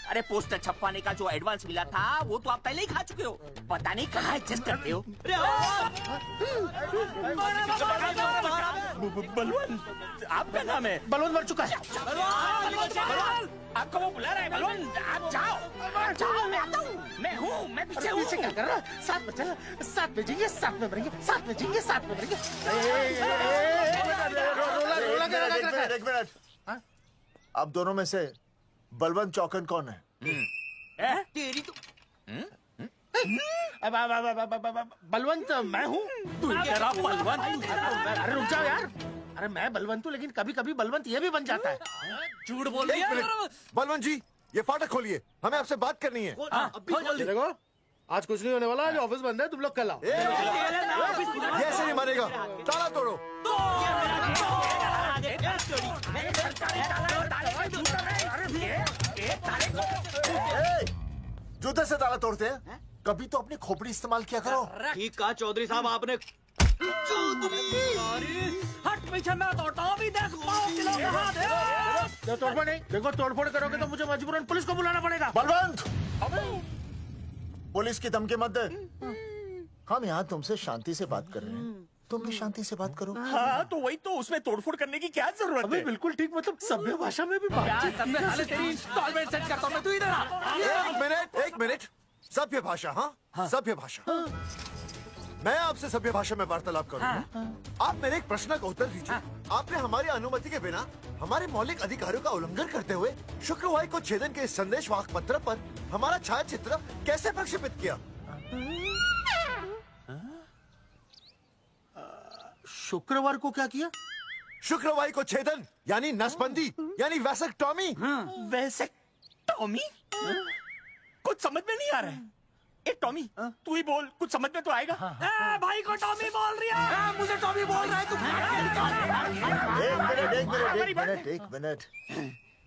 अरे पोस्टर छपवाने का जो एडवांस मिला था वो तो आप पहले ही खा चुके हो, पता नहीं कहाँ एडजस्ट करते हो। बलवंत, आपका नाम है? बलवंत मर चुका है। आपको वो बुला रहा है बलवंत, आप जाओ, मैं आता हूँ, मैं पीछे हूँ। पीछे क्या कर रहा है? साथ में चल, साथ में जीएंगे, साथ में मरेंगे, साथ में जीएंगे, साथ में मरेंगे। एक मिनट, अब दोनों में से बलवंत चौकन कौन है? तेरी तो बलवंत मैं हूँ। तू तेरा बलवंत? अरे रुक जाओ यार, अरे मैं बलवंत हूँ लेकिन कभी कभी बलवंत ये भी बन जाता है। झूठ बोल रही है। बलवंत जी, ये फाटक खोलिए, हमें आपसे बात करनी है। देखो आज कुछ नहीं होने वाला, आज ऑफिस बंद है, तुम लोग कल आओ। ये ऐसे नहीं मानेगा, ताला तोड़ो। जूते से ताला तोड़ते हैं, कभी तो अपनी खोपड़ी इस्तेमाल किया करो। ठीक कहा चौधरी साहब आपने। हट पीछे, मैं तोड़ता हूँ अभी, देख पाँव किलो का हाथ है। तोड़फोड़ नहीं, देखो तोड़फोड़ करोगे तो मुझे मजबूरन पुलिस को बुलाना पड़ेगा। बलवंत, पुलिस की धमकी मत दे। हम यहाँ तुमसे शांति से बात कर रहे हैं, तुम भी शांति से बात करो। हाँ तो वही तो, उसमें तोड़फोड़ करने की क्या जरूरत है? बिल्कुल ठीक, मतलब सभ्य भाषा में भी बात। तेरी इंस्टॉलमेंट सेट करता हूँ मैं, तू इधर आ। एक मिनट, सभ्य भाषा? हाँ सभ्य भाषा। मैं आपसे सभ्य भाषा में वार्तालाप करूंगा। आप मेरे एक प्रश्न का उत्तर दीजिए। आपने हमारी अनुमति के बिना हमारे मौलिक अधिकारों का उल्लंघन करते हुए शुक्रवार को छेदन के संदेश वाहक पत्र पर हमारा छायाचित्र कैसे प्रक्षेपित किया? शुक्रवार को क्या किया? शुक्रवार को छेदन यानी नसबंदी यानी वैसेक्टॉमी। वैसेक्टॉमी? कुछ समझ में नहीं आ रहा है। ए टॉमी, तू ही बोल, कुछ समझ में तो आएगा। भाई को टॉमी बोल रही है, मुझे टॉमी बोल रहा है तू। एक मिनट।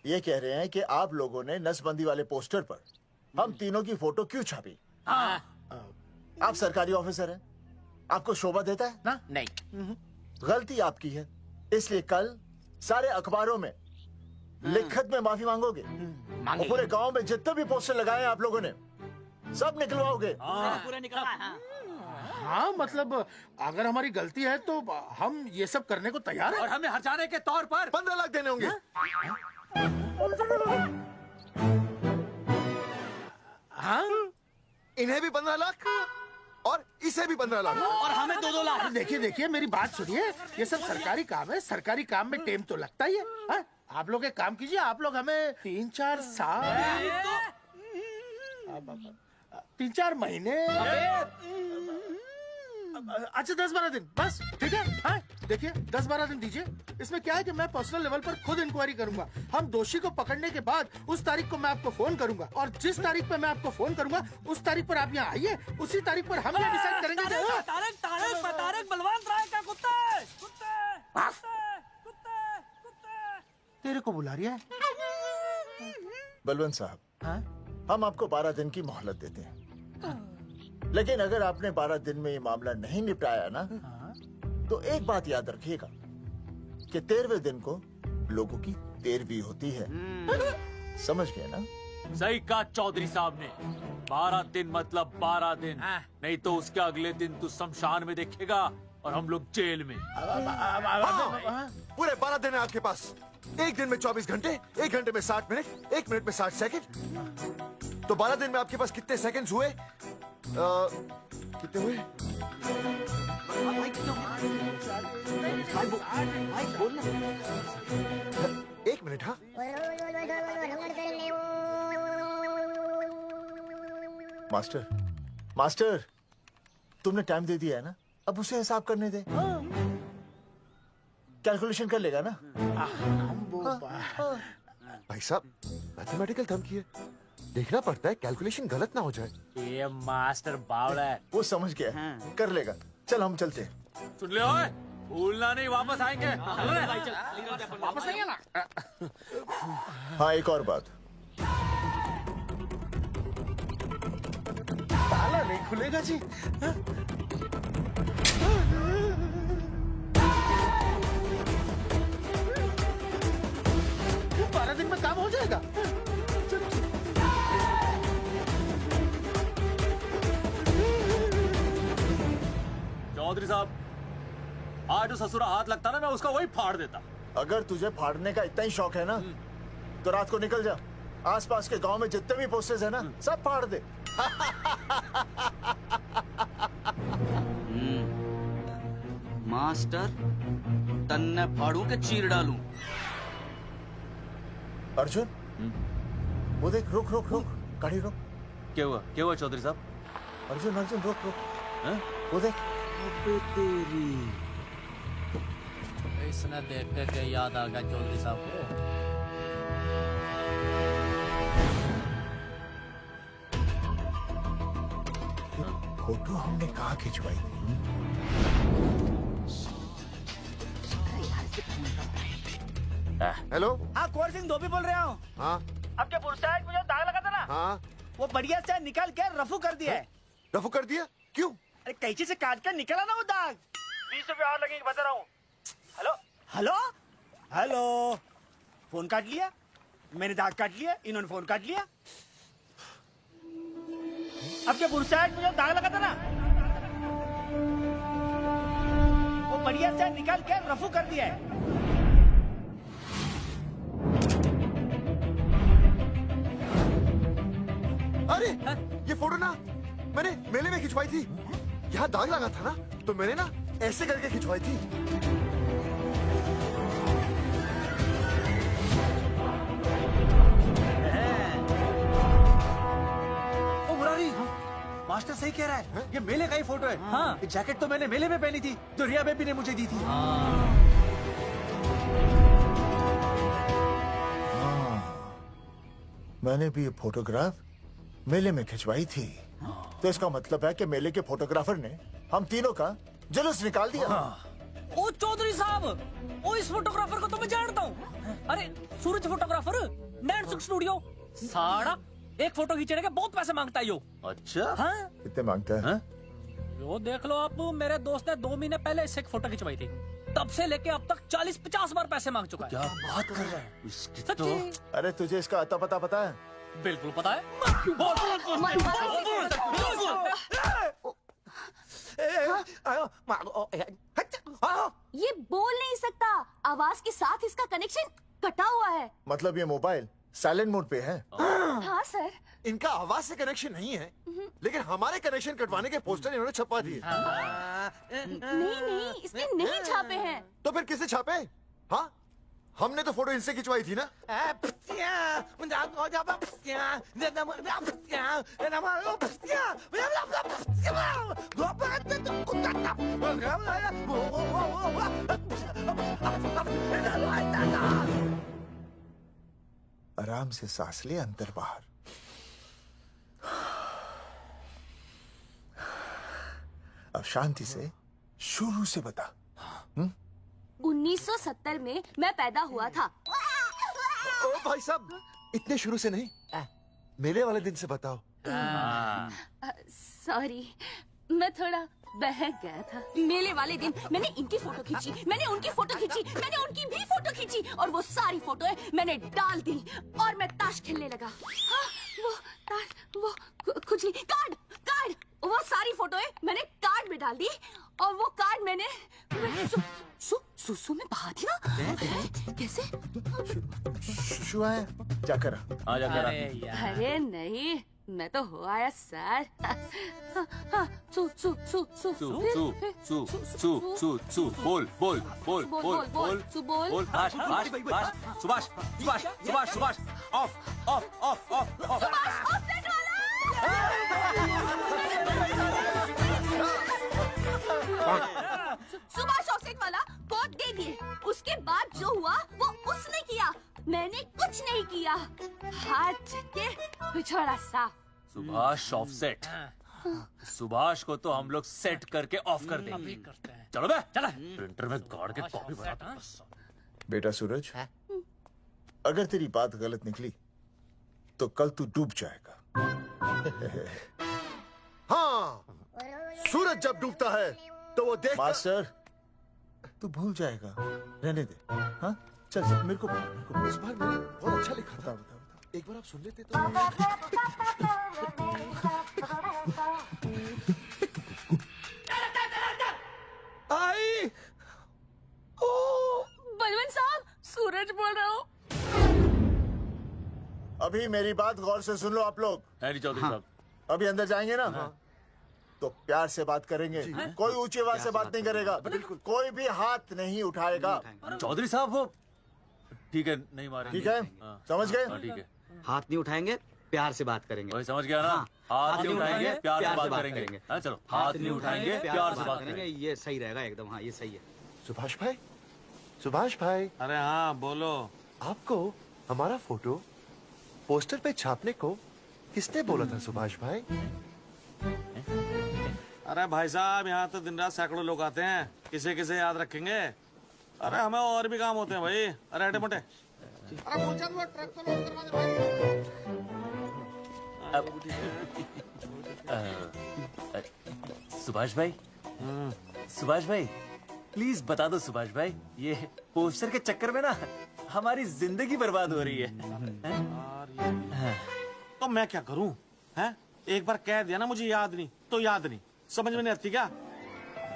ये कह रहे हैं कि आप लोगों ने नसबंदी वाले पोस्टर पर हम तीनों की फोटो क्यों छापी? आप सरकारी ऑफिसर हैं, आपको शोभा देता है ना? नहीं। गलती आपकी है, इसलिए कल सारे अखबारों में लिखत में माफी मांगोगे। और पूरे गांव में जितने भी पोस्टर लगाए हैं आप लोगों ने सब निकलवाओगे। पूरा निकला। हाँ मतलब अगर हमारी गलती है तो हम ये सब करने को तैयार हैं। और हमें हर्जाने के तौर पर 15 लाख देने होंगे। हाँ इन्हें भी 15 लाख और इसे भी 15 लाख और हमें 2-2 लाख। देखिए देखिए मेरी बात सुनिए, ये सब सरकारी काम है, सरकारी काम में टेम तो लगता ही है। हाँ? आप लोग एक काम कीजिए, आप लोग हमें 3-4 साल 3-4 महीने अच्छा 10-12 दिन बस, ठीक है। हाँ देखिए 10-12 दिन दीजिए। इसमें क्या है कि मैं पर्सनल लेवल पर खुद इंक्वायरी करूंगा। हम दोषी को पकड़ने के बाद उस तारीख को मैं आपको फोन करूंगा, और जिस तारीख पर मैं आपको फोन करूंगा उस तारीख पर आप यहाँ आइए। उसी तारीख पर हम ये डिसाइड करेंगे कि तारक बलवंत राय का कुत्ता है। तेरे को बुला रही है। बलवंत साहब, हम आपको 12 दिन की मोहलत देते हैं, लेकिन अगर आपने 12 दिन में ये मामला नहीं निपटाया ना, तो एक बात याद रखिएगा कि 13वें दिन को लोगों की 13वीं होती है। समझ गए ना? सही कहा चौधरी साहब ने। 12 दिन मतलब 12 दिन, नहीं तो उसके अगले दिन तू शमशान में देखेगा और हम लोग जेल में। पूरे 12 दिन है आपके पास। एक दिन में 24 घंटे, 1 घंटे में 60 मिनट, 1 मिनट में 60 सेकंड। तो 12 दिन में आपके पास कितने सेकंड्स हुए? कितने हुए? एक मिनट। हाँ मास्टर तुमने टाइम दे दिया है ना, अब उसे हिसाब करने दे। कैलकुलेशन कर लेगा ना? भाई साहब मैथमेटिकल थम की है, देखना पड़ता है कैलकुलेशन गलत ना हो जाए। ये मास्टर बावड़ा है। वो समझ गया, कर लेगा। चल हम चलते हैं। सुन ले ओए, भूलना नहीं, वापस आएंगे। वापस आइए ना। हाँ एक और बात, ताला नहीं खुलेगा जी। 12 दिन में काम हो जाएगा। चौधरी साहब, आज जो ससुरा हाथ लगता ना, मैं उसका वही फाड़ देता। अगर तुझे फाड़ने का इतना ही शौक है ना, तो रात को निकल जा, आसपास के गांव में जितने भी पोस्टर्स है ना, सब फाड़ दे। मास्टर तन्ने फाड़ू के चीर डालूं। अर्जुन, वो देख, रुक रुक रुक, गाड़ी रोक। क्या हुआ चौधरी साहब? अर्जुन अर्जुन रुक रुक, वो देख। तेरी इसने देख के याद आ गया चौधरी साहब को। फोटो हमने कहाँ खिंचवाई थी? हेलो। हाँ कुंवर सिंह धोबी बोल रहा हूँ। हाँ आपके पुरसाइड में जो दाग लगा था ना, हाँ वो बढ़िया से निकाल के रफू कर दिया है। रफू कर दिया? क्यों? अरे कैंची से काट कर निकला ना वो दाग। 20 रुपए और लगेंगे, बता रहा हूँ। हेलो हेलो हेलो, फोन काट लिया, मैंने दाग काट लिया, इन्होंने फोन काट लिया। आपके पुरसाइड में जो दाग लगा था ना, वो बढ़िया से निकाल के रफू कर दिया है। अरे ये फोटो ना मैंने मेले में खिंचवाई थी। यहाँ दाग लगा था ना, तो मैंने ना ऐसे करके खिंचवाई थी। ओ मुरारी, मास्टर सही कह रहा है, ये मेले का ही फोटो है। हाँ, ये जैकेट तो मैंने मेले में पहनी थी, जो रिया बेबी ने मुझे दी थी। मैंने भी ये फोटोग्राफ मेले में खिंचवाई थी। तो इसका मतलब है कि मेले के फोटोग्राफर ने हम तीनों का जुलूस निकाल दिया। ओ चौधरी साहब, ओ इस फोटोग्राफर को तो मैं जानता हूँ। अरे सूरज फोटोग्राफर, नैनसुख स्टूडियो। साड़ा एक फोटो खींचने के बहुत पैसे मांगता है यो। अच्छा हाँ? कितने मांगता है? यो देख लो आप, मेरे दोस्त ने 2 महीने पहले इससे एक फोटो खिंचवाई थी, तब से लेके अब तक 40-50 बार पैसे मांग चुका है। क्या बात कर रहा है? सच्ची? अरे तुझे इसका अता पता पता है? बिल्कुल पता है। ये बोल नहीं सकता, आवाज के साथ इसका कनेक्शन कटा हुआ है। मतलब ये मोबाइल साइलेंट मोड पे है। हाँ सर। इनका आवाज से कनेक्शन नहीं है, लेकिन हमारे कनेक्शन कटवाने के पोस्टर इन्होंने छपवा दिए। नहीं, इसने नहीं छापे हैं। तो फिर किसने छापे? हाँ, हमने तो फोटो इनसे खिंचवाई थी ना। आराम से सांस ले, अंदर बाहर। अब शांति से शुरू से बता। 1970 में मैं पैदा हुआ था। ओ भाई साहब, इतने शुरू से नहीं, मेले वाले दिन से बताओ। सॉरी, मैं थोड़ा बहक गया था। मेले वाले दिन मैंने इनकी फोटो खींची, मैंने उनकी फोटो खींची, मैंने उनकी भी फोटो खींची, और वो सारी फोटोएं मैंने डाल दी और मैं ताश खेलने लगा। हाँ, वो कुछ नहीं, कार्ड, वो सारी फोटोएं मैंने कार्ड में डाल दी, और वो कार्ड मैंने सुसु में बहा दिया। कैसे? शुआ है, जाकर आ जाकर। अरे नहीं, मैं तो हो आया सर। सु सु सु सु सु सु सु सु सु बोल बोल बोल बोल बोल बोल। Subhash Subhash Subhash Subhash Subhash of of of of of. Subhash offset वाला कोड दे दिए। उसके बाद जो हुआ वो उसने किया, मैंने कुछ नहीं किया। हाथ के पिछड़ा साफ। सुभाष ऑफसेट। सुभाष को तो हम लोग सेट करके ऑफ कर देंगे। चलो बे, चला प्रिंटर में गाड़ के कॉपी बनाता। बेटा सूरज, अगर तेरी बात गलत निकली तो कल तू डूब जाएगा। हाँ, सूरज जब डूबता है तो वो देख। मास्टर, तू भूल जाएगा, रहने दे। हाँ, चल चल, मेरे को इस बार मैंने बहुत अच्छा लिखा था। बता, एक बार आप सुन लेते तो। आई, बलवंत साहब, सूरज बोल रहा हूँ। अभी मेरी बात गौर से सुन लो आप लोग। चौधरी साहब, अभी अंदर जाएंगे ना, तो प्यार से बात करेंगे। कोई ऊंची आवाज से बात नहीं करेगा, कोई भी हाथ नहीं उठाएगा। चौधरी साहब वो ठीक है, नहीं मारेंगे। ठीक है, समझ गए? ठीक है, हाथ नहीं उठाएंगे, प्यार से बात करेंगे। वही समझ गया ना। हाथ नहीं उठाएंगे, प्यार से बात करेंगे। हाँ, चलो, हाथ नहीं उठाएंगे, प्यार से बात करेंगे। ये सही रहेगा एकदम। हाँ, ये सही है। सुभाष भाई, सुभाष भाई। अरे हाँ, बोलो। आपको हमारा फोटो पोस्टर पे छापने को किसने बोला था सुभाष भाई? अरे भाई साहब, यहाँ तो दिन रात सैकड़ों लोग आते हैं, किसे किसे याद रखेंगे। अरे हमें और भी काम होते हैं भाई। अरे हटे मोटे। सुभाष भाई, सुभाष भाई, प्लीज बता दो सुभाष भाई, ये पोस्टर के चक्कर में ना हमारी जिंदगी बर्बाद हो रही है। तो मैं क्या करूं? हैं? एक बार कह दिया ना मुझे याद नहीं तो याद नहीं, समझ में नहीं आती क्या?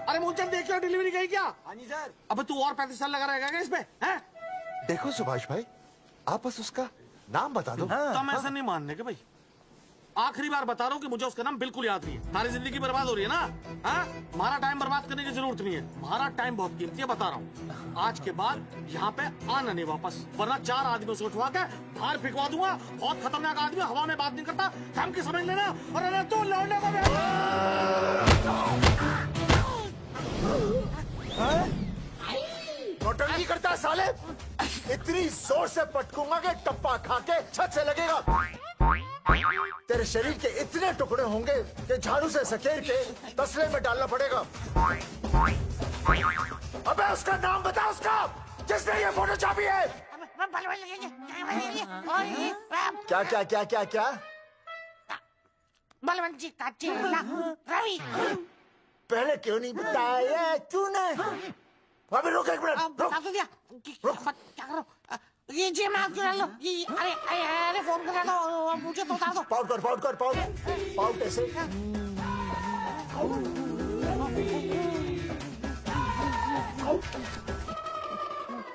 अरे मूलचंद, देखियो डिलीवरी गई क्या? हाँ जी सर। अब तू और 35 साल लगा रहेगा क्या इस पे? हैं? देखो सुभाष भाई, आप बस उसका नाम बता दो। तो हम ऐसा नहीं मानने के भाई। आखिरी बार बता रहा हूँ कि मुझे उसका नाम बिल्कुल याद नहीं है। हमारी जिंदगी बर्बाद हो रही है ना। हाँ, हमारा टाइम बर्बाद करने की जरूरत नहीं है। हमारा टाइम बहुत कीमती है, बता रहा हूँ। आज के बाद यहाँ पे आना नहीं वापस, वरना 4 आदमियों से उठवा के बाहर फेंकवा दूंगा। बहुत खतरनाक आदमी, हवा में बात नहीं करता, धमकी समझ लेना। और अरे तू लौटने को नौटंकी करता साले, इतनी जोर से पटकूंगा कि टप्पा खा के छत से लगेगा। तेरे शरीर के इतने टुकड़े होंगे कि झाड़ू से सकेर के तसले में डालना पड़ेगा। अबे उसका नाम बता, उसका जिसने ये फोटो छापी है। क्या क्या क्या क्या क्या? बलवंत जी का चेला रवि। पहले क्यों नहीं बताया तूने? अबे रुक एक मिनट, रुक। क्या करो? ये जी मैं आपको लो। अरे फोन कर दो, मुझे तो उतार दो। पाउट कर, पाउट कर, पाउट, पाउट ऐसे।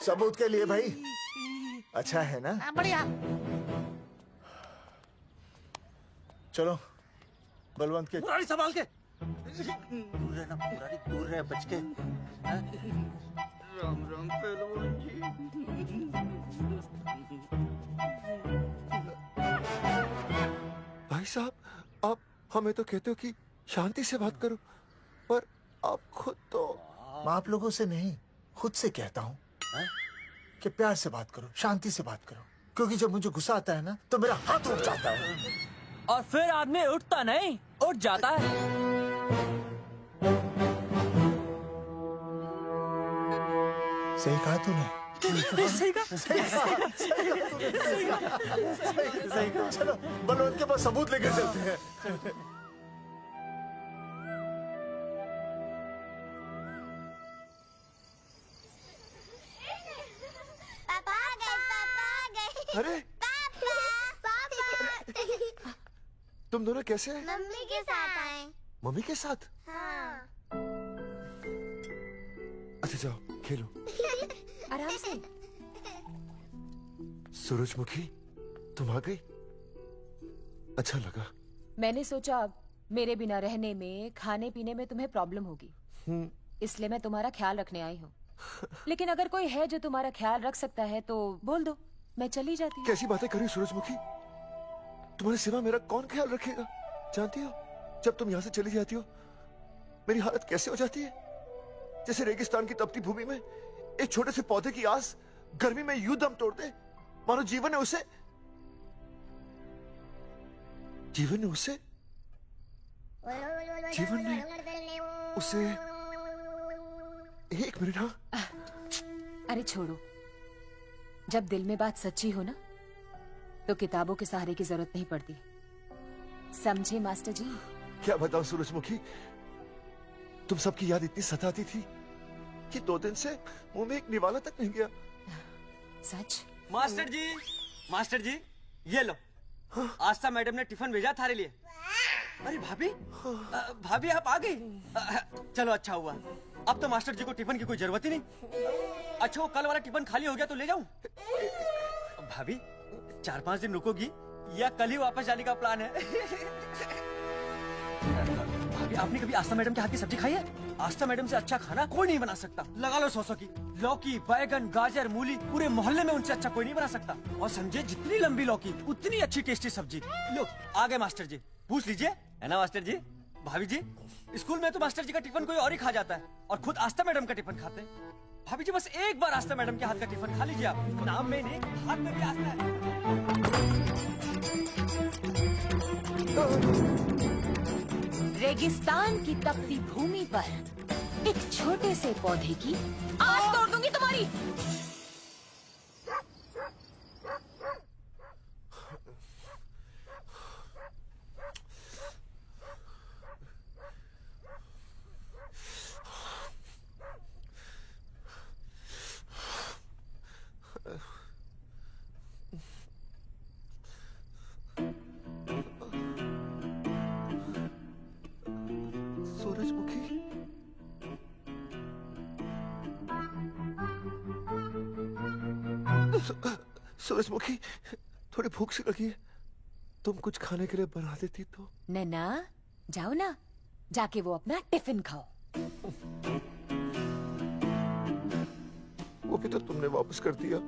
सबूत के लिए भाई। अच्छा है ना? बढ़िया। चलो बलवंत के। मुरारी संभाल के। दूर रहना मुरारी, दूर रह, बच के। राम राम पहलवान जी। भाई साहब, आप हमें तो कहते हो कि शांति से बात करो, पर आप खुद तो। मैं आप लोगों से नहीं, खुद से कहता हूँ कि प्यार से बात करो, शांति से बात करो, क्योंकि जब मुझे गुस्सा आता है ना तो मेरा हाथ उठ जाता है। और फिर आदमी उठता नहीं, उठ जाता है। सही कहा तूने। सही कहा। सही कहा। चलो बलवंत के पास सबूत लेकर चलते हैं। पापा आ गए, पापा आ गए। अरे तुम दोनों कैसे हैं? मम्मी के साथ आए। मम्मी के साथ? हाँ। अच्छा जाओ खेलो। आराम से। सूरजमुखी, तुम आ गई? अच्छा लगा। मैंने सोचा मेरे बिना रहने में, खाने पीने में तुम्हें प्रॉब्लम होगी, इसलिए मैं तुम्हारा ख्याल रखने आई हूँ। लेकिन अगर कोई है जो तुम्हारा ख्याल रख सकता है तो बोल दो, मैं चली जाती हूँ। कैसी बातें कर रही हो सूरजमुखी? तुम्हारे सिवा मेरा कौन ख्याल रखेगा? जानती हो जब तुम यहाँ से चली जाती हो मेरी हालत कैसे हो जाती है? जैसे रेगिस्तान की तपती भूमि में एक छोटे से पौधे की आस गर्मी में यूं दम तोड़ दे, मानो जीवन ने उसे एक मिनट। हाँ अरे छोड़ो, जब दिल में बात सच्ची हो ना तो किताबों के सहारे की जरूरत नहीं पड़ती, समझे मास्टर जी? क्या बताऊं सूरजमुखी, तुम सबकी याद इतनी सताती थी कि 2 दिन से मुंह में एक निवाला तक नहीं गया। सच? मास्टर जी ये लो। आस्था मैडम ने टिफिन भेजा थारे लिए। अरे भाभी, भाभी आप आ गई? चलो अच्छा हुआ, अब तो मास्टर जी को टिफिन की कोई जरूरत ही नहीं। अच्छा वो कल वाला टिफिन खाली हो गया तो ले जाऊं? भाभी 4-5 दिन रुकोगी या कल ही वापस जाने का प्लान है? भाभी आपने कभी आस्था मैडम के हाथ की सब्जी खाई है? आस्था मैडम से अच्छा खाना कोई नहीं बना सकता। लगा लो 100 की। लौकी, बैगन, गाजर, मूली, पूरे मोहल्ले में उनसे अच्छा कोई नहीं बना सकता। और समझे जितनी लंबी लौकी उतनी अच्छी टेस्टी सब्जी। लो आ गए मास्टर जी, पूछ लीजिए, है ना मास्टर जी? भाभी जी स्कूल में तो मास्टर जी का टिफिन कोई और ही खा जाता है और खुद आस्था मैडम का टिफिन खाते हैं। भाभी जी बस एक बार आस्था मैडम के हाथ का टिफिन खा लीजिए आप। नाम में नहीं, हाथ में भी आस्था है। रेगिस्तान की तपती भूमि पर एक छोटे से पौधे की आस तोड़ दूंगी तुम्हारी। सूरजमुखी, सूरजमुखी थोड़ी भूख सी लगी है, तुम कुछ खाने के लिए बना देती तो। नैना जाओ ना, जाके वो अपना टिफिन खाओ। वो भी तो तुमने वापस कर दिया।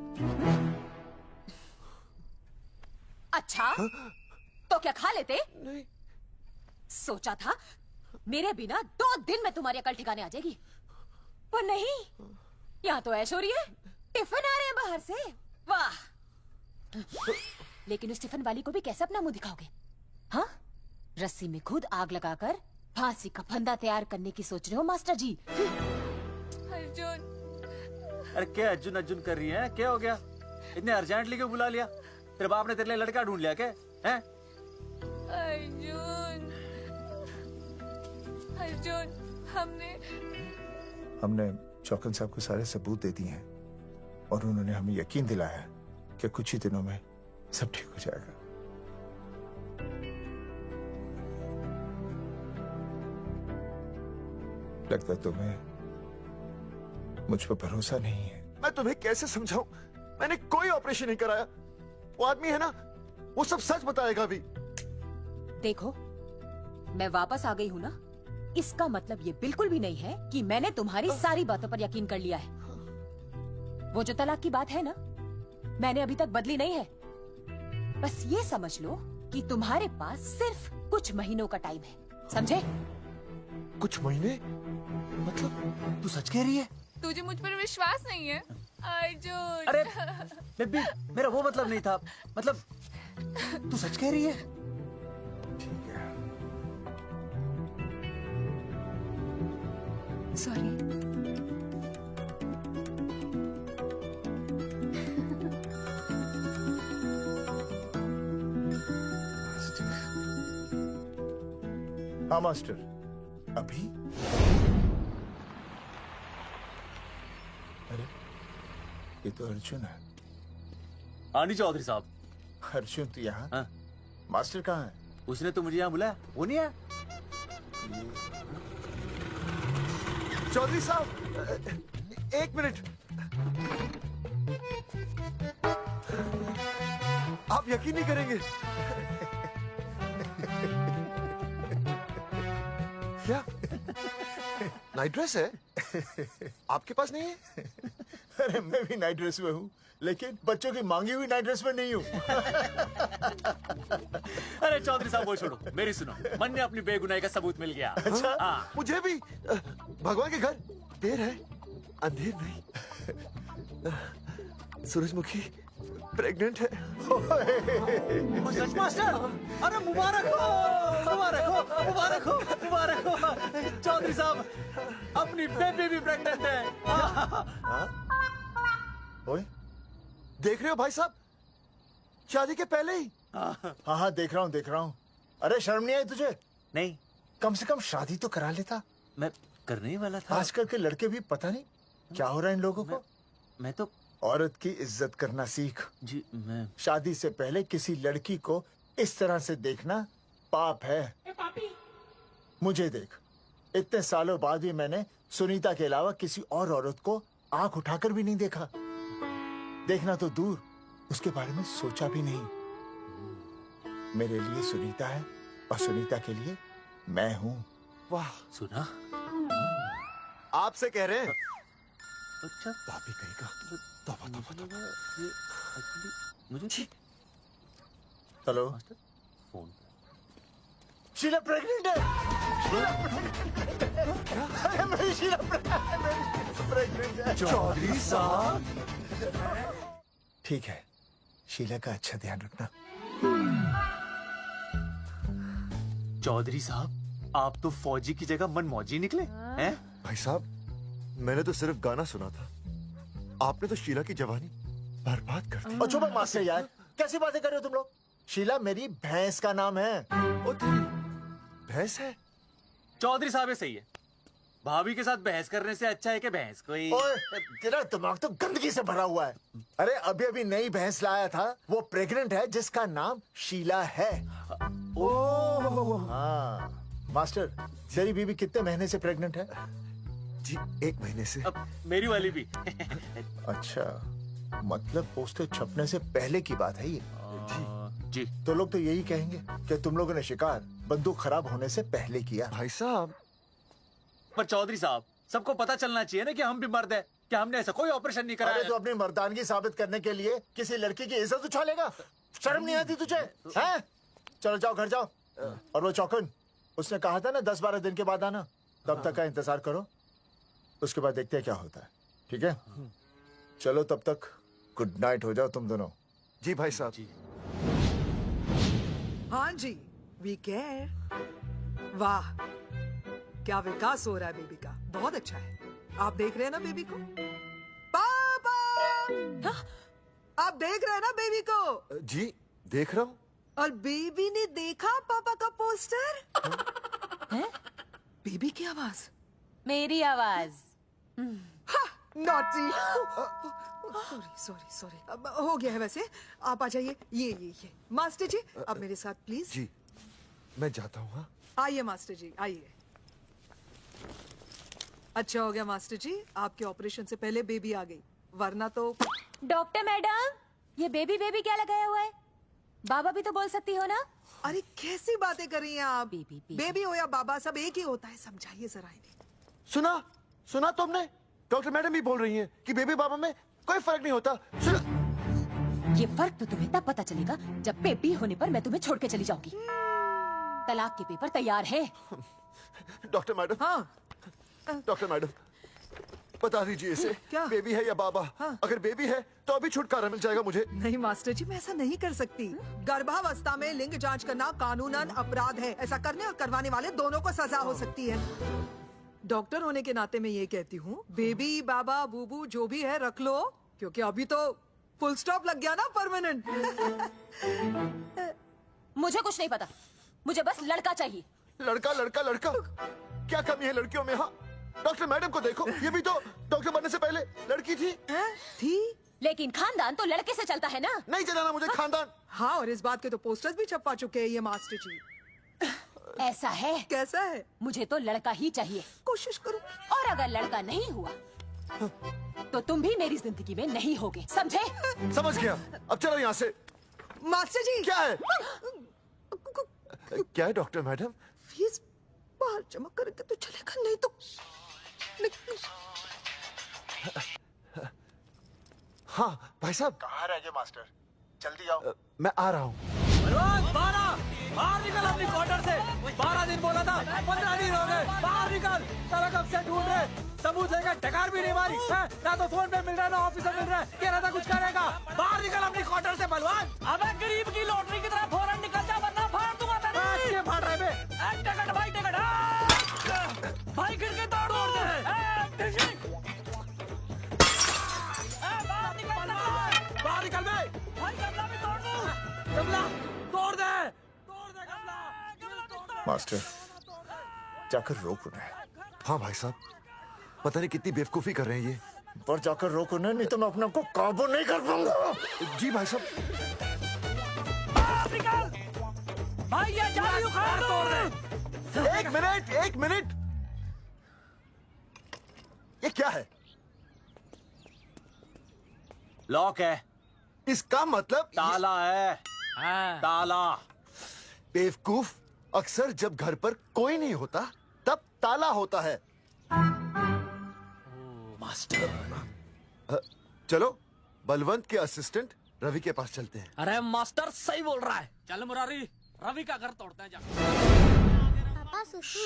अच्छा तो क्या खा लेते? नहीं। सोचा था मेरे बिना 2 दिन में तुम्हारी अकल ठिकाने आ जाएगी, पर नहीं, यहाँ तो ऐश हो रही है। टिफिन आ रहे हैं बाहर से, वाह। लेकिन उस टिफिन वाली को भी कैसे अपना मुंह दिखाओगे? हाँ, रस्सी में खुद आग लगाकर फांसी का फंदा तैयार करने की सोच रहे हो मास्टर जी? अर्जुन, अरे क्या अर्जुन अर्जुन कर रही है? क्या हो गया? इतने अर्जेंटली क्यों बुला लिया? तेरे बाप ने तेरे लिए लड़का ढूंढ लिया क्या? हैं? अर्जुन, अर्जुन, हमने चौकन साहब को सारे सबूत दे दिए हैं और उन्होंने हमें यकीन दिलाया कि कुछ ही दिनों में सब ठीक हो जाएगा। लगता तुम्हें मुझ पर भरोसा नहीं है। मैं तुम्हें कैसे समझाऊं? मैंने कोई ऑपरेशन नहीं कराया। वो आदमी है ना, वो सब सच बताएगा अभी। देखो, मैं वापस आ गई हूँ ना, इसका मतलब ये बिल्कुल भी नहीं है कि मैंने तुम्हारी सारी बातों पर यकीन कर लिया है। वो जो तलाक की बात है ना, मैंने अभी तक बदली नहीं है। बस ये समझ लो कि तुम्हारे पास सिर्फ कुछ महीनों का टाइम है, समझे? कुछ महीने? मतलब तू सच कह रही है? तुझे मुझ पर विश्वास नहीं है अर्जुन? अरे बेबी, मेरा वो मतलब नहीं था। मतलब तू सच कह रही है? ठीक है। सॉरी। हाँ मास्टर, अभी? अरे ये तो अर्जुन है। आनी चौधरी साहब। अर्जुन तो यहाँ? हाँ? मास्टर कहाँ है? उसने तो मुझे यहाँ बुलाया, वो नहीं आया। चौधरी साहब, एक मिनट। आप यकीन नहीं करेंगे। क्या नाइट ड्रेस है? आपके पास नहीं है? अरे मैं भी नाइट ड्रेस में हूँ, लेकिन बच्चों की मांगी हुई नाइट ड्रेस में नहीं हूँ। अरे चौधरी साहब वो छोड़ो, मेरी सुनो। मन ने अपनी बेगुनाही का सबूत मिल गया। अच्छा, हाँ। मुझे भी। भगवान के घर देर है, अंधेर नहीं। सूरजमुखी प्रेग्नेंट है। सच मास्टर? अरे मुबारक हो, मुबारक हो, मुबारक हो, मुबारक हो। चौधरी साहब, अपनी बेबी भी प्रेग्नेंट है। ओए, देख रहे हो भाई साहब, शादी के पहले ही? हाँ हाँ, देख रहा हूँ, देख रहा हूँ। अरे शर्म नहीं आई तुझे? नहीं। कम से कम शादी तो करा लेता। मैं करने ही वाला था। आजकल के लड़के भी पता नहीं क्या हो रहा है इन लोगों को। मैं तो औरत की इज्जत करना सीख। जी मैं शादी से पहले किसी लड़की को इस तरह से देखना पाप है। मुझे देख, इतने सालों बाद भी मैंने सुनीता के अलावा किसी और औरत को आंख उठाकर भी नहीं देखा। देखना तो दूर, उसके बारे में सोचा भी नहीं। मेरे लिए सुनीता है और सुनीता के लिए मैं हूँ। वाह, सुना? आपसे कह रहे हैं। अच्छा, भाभी कहेगा। तौबा तौबा तौबा। ये एक्चुअली मुझे हेलो, फोन शीला प्रेग्नेंट है। अरे मेरी शीला प्रेग्नेंट है। चौधरी साहब, ठीक है, शीला का अच्छा ध्यान रखना। चौधरी साहब, आप तो फौजी की जगह मनमौजी निकले हैं? भाई साहब, मैंने तो सिर्फ गाना सुना था, आपने तो शीला की जवानी बर्बाद कर दी। चुप मास्टर यार, कैसी बातें कर रहे हो तुम लोग? शीला मेरी भैंस का नाम है। ओ तेरी भैंस है? चौधरी साहब ये सही है। भाभी के साथ बहस करने से अच्छा है कि भैंस कोई। ओए, तेरा दिमाग तो गंदगी से भरा हुआ है। अरे अभी अभी नई भैंस लाया था, वो प्रेग्नेंट है, जिसका नाम शीला है। ओह हाँ मास्टर, तेरी बीवी कितने महीने से प्रेग्नेंट है? जी 1 महीने से। अब मेरी वाली भी। अच्छा, मतलब पोस्टर छपने से पहले की बात है ये? जी। तो लोग तो यही कहेंगे कि तुम लोगों ने शिकार बंदूक खराब होने से पहले किया। भाई साहब, पर चौधरी साहब, सबको पता चलना चाहिए ना कि हम भी मर्द हैं, कि हमने ऐसा कोई ऑपरेशन नहीं कराया। अरे तो अपनी मर्दानगी साबित करने के लिए किसी लड़की की इज्जत उछालेगा? शर्म नहीं आती तुझे? हैं? चलो जाओ, घर जाओ। और वो चौकन, उसने कहा था ना 10-12 दिन के बाद आना, तब तक का इंतजार करो, उसके बाद देखते हैं क्या होता है। ठीक है, चलो तब तक गुड नाइट हो जाओ तुम दोनों। जी भाई साहब। जी हाँ जी, वी केयर। वाह, क्या विकास हो रहा है बेबी का, बहुत अच्छा है। आप देख रहे हैं ना बेबी को? पापा, आप देख रहे हैं ना बेबी को? जी देख रहा हूँ। और बेबी ने देखा पापा का पोस्टर? हैं? बेबी की आवाज? मेरी आवाज। नॉटी। सॉरी सॉरी सॉरी, हो गया है वैसे। आप आ जाइए, ये मास्टर जी, अब मेरे साथ प्लीज। जी मैं जाता हूँ। हाँ आइए मास्टर जी, आइए। अच्छा हो गया मास्टर जी, आपके ऑपरेशन से पहले बेबी आ गई। वरना तो। डॉक्टर मैडम, ये बेबी बेबी क्या लगाया हुआ है? बाबा भी तो बोल सकती हो ना? अरे कैसी बातें कर रही हैं आप? बेबी हो या बाबा, सब एक ही होता है, समझाइए जरा इन्हें। सुना तुमने? डॉक्टर मैडम भी बोल रही हैं कि बेबी बाबा में कोई फर्क नहीं होता। ये फर्क तो तुम्हें तब पता चलेगा जब बेबी होने पर मैं तुम्हें छोड़ के चली जाऊंगी। तलाक के पेपर तैयार है। Doctor madam. हाँ। डॉक्टर मैडम, बता दीजिए इसे, क्या? बेबी है या बाबा? हाँ। अगर बेबी है तो अभी छुटकारा मिल जाएगा मुझे। नहीं मास्टर जी, मैं ऐसा नहीं कर सकती। गर्भावस्था में लिंग जांच करना कानूनन अपराध है। ऐसा करने और करवाने वाले दोनों को सजा हो सकती है। डॉक्टर होने के नाते मैं ये कहती हूँ, बेबी बाबा बूबू जो भी है रख लो, क्योंकि अभी तो फुल स्टॉप लग गया ना परमानेंट। मुझे कुछ नहीं पता, मुझे बस लड़का चाहिए। लड़का लड़का लड़का, क्या कमी है लड़कियों में? हाँ, डॉक्टर मैडम को देखो, ये भी तो डॉक्टर बनने से पहले लड़की थी। थी, लेकिन खानदान तो लड़के से चलता है ना। नहीं चलाना मुझे खानदान। हाँ, और इस बात के तो पोस्टर्स भी छपवा चुके हैं ये मास्टर जी। ऐसा है? कैसा है? मुझे तो लड़का ही चाहिए। कोशिश करो। और अगर लड़का नहीं हुआ तो तुम भी मेरी जिंदगी में नहीं होगे, समझे? समझ गया। अब चलो यहाँ से। मास्टर जी। क्या है? क्या है डॉक्टर मैडम? फीस बाहर जमा करेंगे तो चलेगा, नहीं तो हाँ भाई साहब। कहाँ रह गए मास्टर? जल्दी आओ। मैं आ रहा हूँ। बाहर निकल अपनी क्वार्टर से। 12 दिन बोला था, 15 दिन हो गए। बाहर निकल। साला कब से ढूंढ रहे, सबूत लेकर डकार भी नहीं मारी है? ना तो फोन पे मिल रहा है, ना ऑफिस में मिल रहा है। कह रहा था कुछ करेगा। बाहर निकल अपनी क्वार्टर से बलवान। अबे गरीब की लॉटरी की तरह फौरन निकल जा, वरना फाड़ दूंगा तेरी। क्या फाड़ रहे बे? टिकट भाई, टिकट। भाई खिड़की तोड़ दे। बाहर निकल बे। भाई गमला भी तोड़ दूं। गमला तोड़ दे। तोड़ दे गमला। मास्टर, जाकर रोक उन्हें। हाँ भाई साहब, पता नहीं कितनी बेवकूफी कर रहे हैं ये, पर जाकर रोक उन्हें, नहीं तो मैं अपने आप को काबू नहीं कर पाऊंगा। जी भाई साहब। भाई ये जाली उखाड़ दो। एक मिनट। ये क्या है? लॉक है। इसका मतलब ताला है। ताला। बेवकूफ, अक्सर जब घर पर कोई नहीं होता तब ताला होता है। मास्टर। चलो बलवंत के असिस्टेंट रवि के पास चलते हैं। अरे मास्टर सही बोल रहा है। चल मुरारी, रवि का घर तोड़ते हैं जा। पापा सुसु।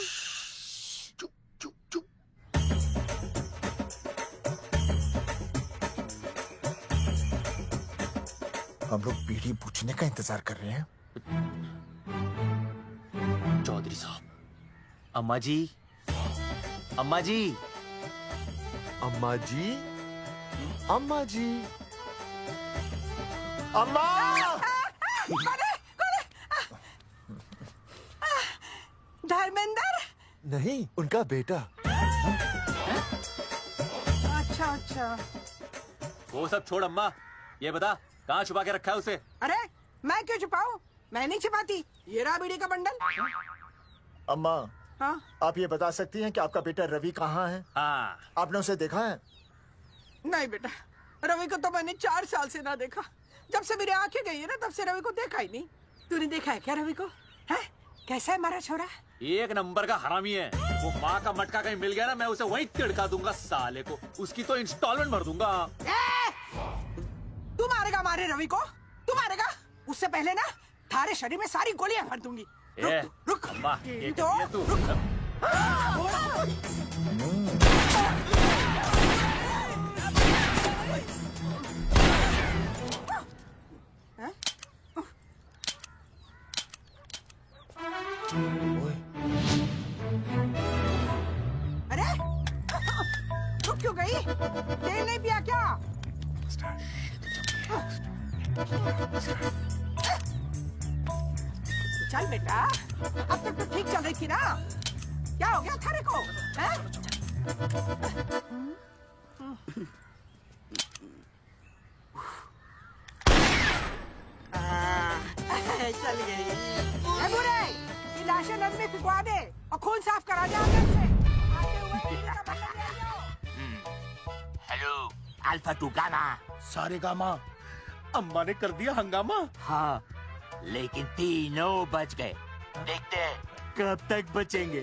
हम लोग बीड़ी पूछने का इंतजार कर रहे हैं। चौधरी साहब। अम्मा जी, अम्मा जी, अम्मा जी, अम्मा जी, अम्मा। धर्मेंद्र? नहीं, उनका बेटा। अच्छा। वो सब छोड़ अम्मा, ये बता कहाँ छुपा के रखा है उसे? अरे मैं क्यों छुपाऊं? मैं नहीं छिपाती। ये रहा बीड़ी का बंडल। अम्मा, हाँ? आप ये बता सकती हैं कि आपका बेटा रवि कहाँ है? हाँ। आपने उसे देखा है? नहीं बेटा, रवि को तो मैंने 4 साल से ना देखा। जब से मेरी आंखें गई है ना, तब से रवि को देखा ही नहीं। तूने देखा है क्या रवि को? है? कैसा है हमारा छोरा? एक नंबर का हरामी है। वो माँ का मटका कहीं मिल गया ना, मैं उसे वहीं तिड़का दूंगा साले को। उसकी तो इंस्टॉलमेंट भर दूंगा। तू मारेगा हमारे रवि को? तू मारेगा? उससे पहले ना थारे शरीर में सारी गोलियां भर दूंगी। रुक अम्मा, ये तो कर दिया तू। अरे रुक क्यों गई? तेल नहीं पिया क्या? चल बेटा, अब तक तो ठीक चल रही थी ना। क्या हो गया थारे को? चल गई। बुरे, ये लाशें नदी में फिकवा दे और खून साफ करा दे अंदर से। आते हुए हेलो, अल्फा टू गामा। सारे गामा। अम्मा ने कर दिया हंगामा। हाँ, लेकिन तीनों बच गए। देखते हैं कब तक बचेंगे।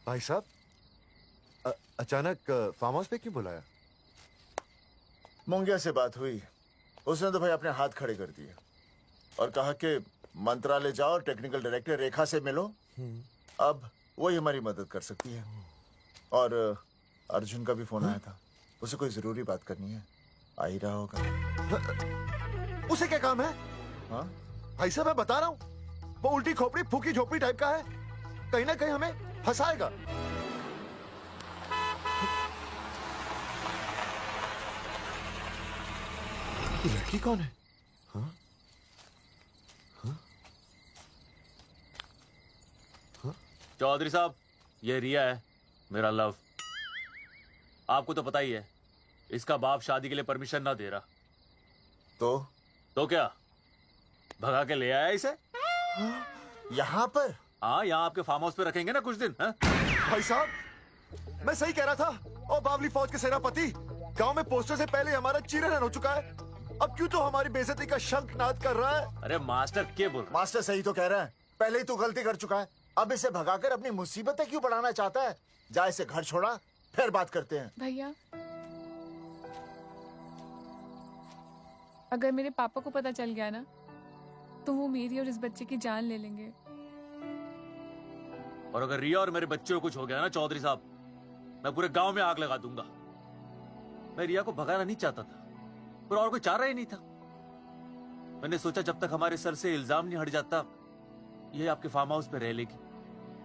भाई साहब, अचानक फार्म हाउस पे क्यों बुलाया? मुंगिया से बात हुई, उसने तो भाई अपने हाथ खड़े कर दिए और कहा कि मंत्रालय जाओ, टेक्निकल डायरेक्टर रेखा से मिलो, अब वही हमारी मदद कर सकती है। और अर्जुन का भी फोन आया था, उसे कोई जरूरी बात करनी है, आ ही रहा होगा। उसे क्या काम है? हाँ भाई साहब, मैं बता रहा हूँ, वो उल्टी खोपड़ी फूकी झोपड़ी टाइप का है, कहीं ना कहीं हमें फंसाएगा। ये लड़की कौन है? हाँ? हाँ? हाँ? चौधरी साहब, ये रिया है, मेरा लव। आपको तो पता ही है, इसका बाप शादी के लिए परमिशन ना दे रहा। तो क्या भगा के ले आया इसे? हाँ? यहाँ पर? हाँ, यहाँ आपके फार्म हाउस पे रखेंगे ना कुछ दिन। हाँ? भाई साहब, मैं सही कह रहा था। और बावली फौज के सेनापति, गांव में पोस्टर से पहले हमारा चीरहरण हो चुका है, अब क्यों तो हमारी बेइज्जती का शंखनाद कर रहा है? अरे मास्टर क्या बोल रहा? मास्टर सही तो कह रहा है, पहले ही तो गलती कर चुका है, अब इसे भगाकर अपनी मुसीबतें क्यों बढ़ाना चाहता है? जा इसे घर छोड़ा, फिर बात करते हैं। भैया, अगर मेरे पापा को पता चल गया ना, तो वो मेरी और इस बच्चे की जान ले लेंगे। और अगर रिया और मेरे बच्चे को कुछ हो गया ना चौधरी साहब, मैं पूरे गांव में आग लगा दूंगा। मैं रिया को भगाना नहीं चाहता था, पर और कोई चाह रहा ही नहीं था। मैंने सोचा जब तक हमारे सर से इल्जाम नहीं हट जाता, ये आपके फार्म हाउस पे रह लेगी।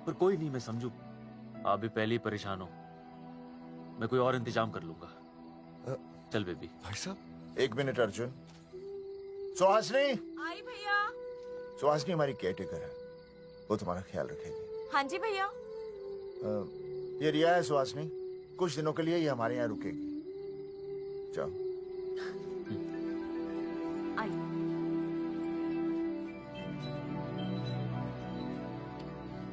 पर कोई नहीं, मैं समझू आप भी पहले ही परेशान हो, मैं कोई और इंतजाम कर लूंगा। चल बेबी। भाई साहब, एक मिनट अर्जुन। सुहासनी। आई भैया। सुहासनी हमारी केयरटेकर है, वो तुम्हारा ख्याल रखेगी। हाँ जी भैया। ये रिया है सुहासनी, कुछ दिनों के लिए ये हमारे यहाँ रुकेगी। जाओ।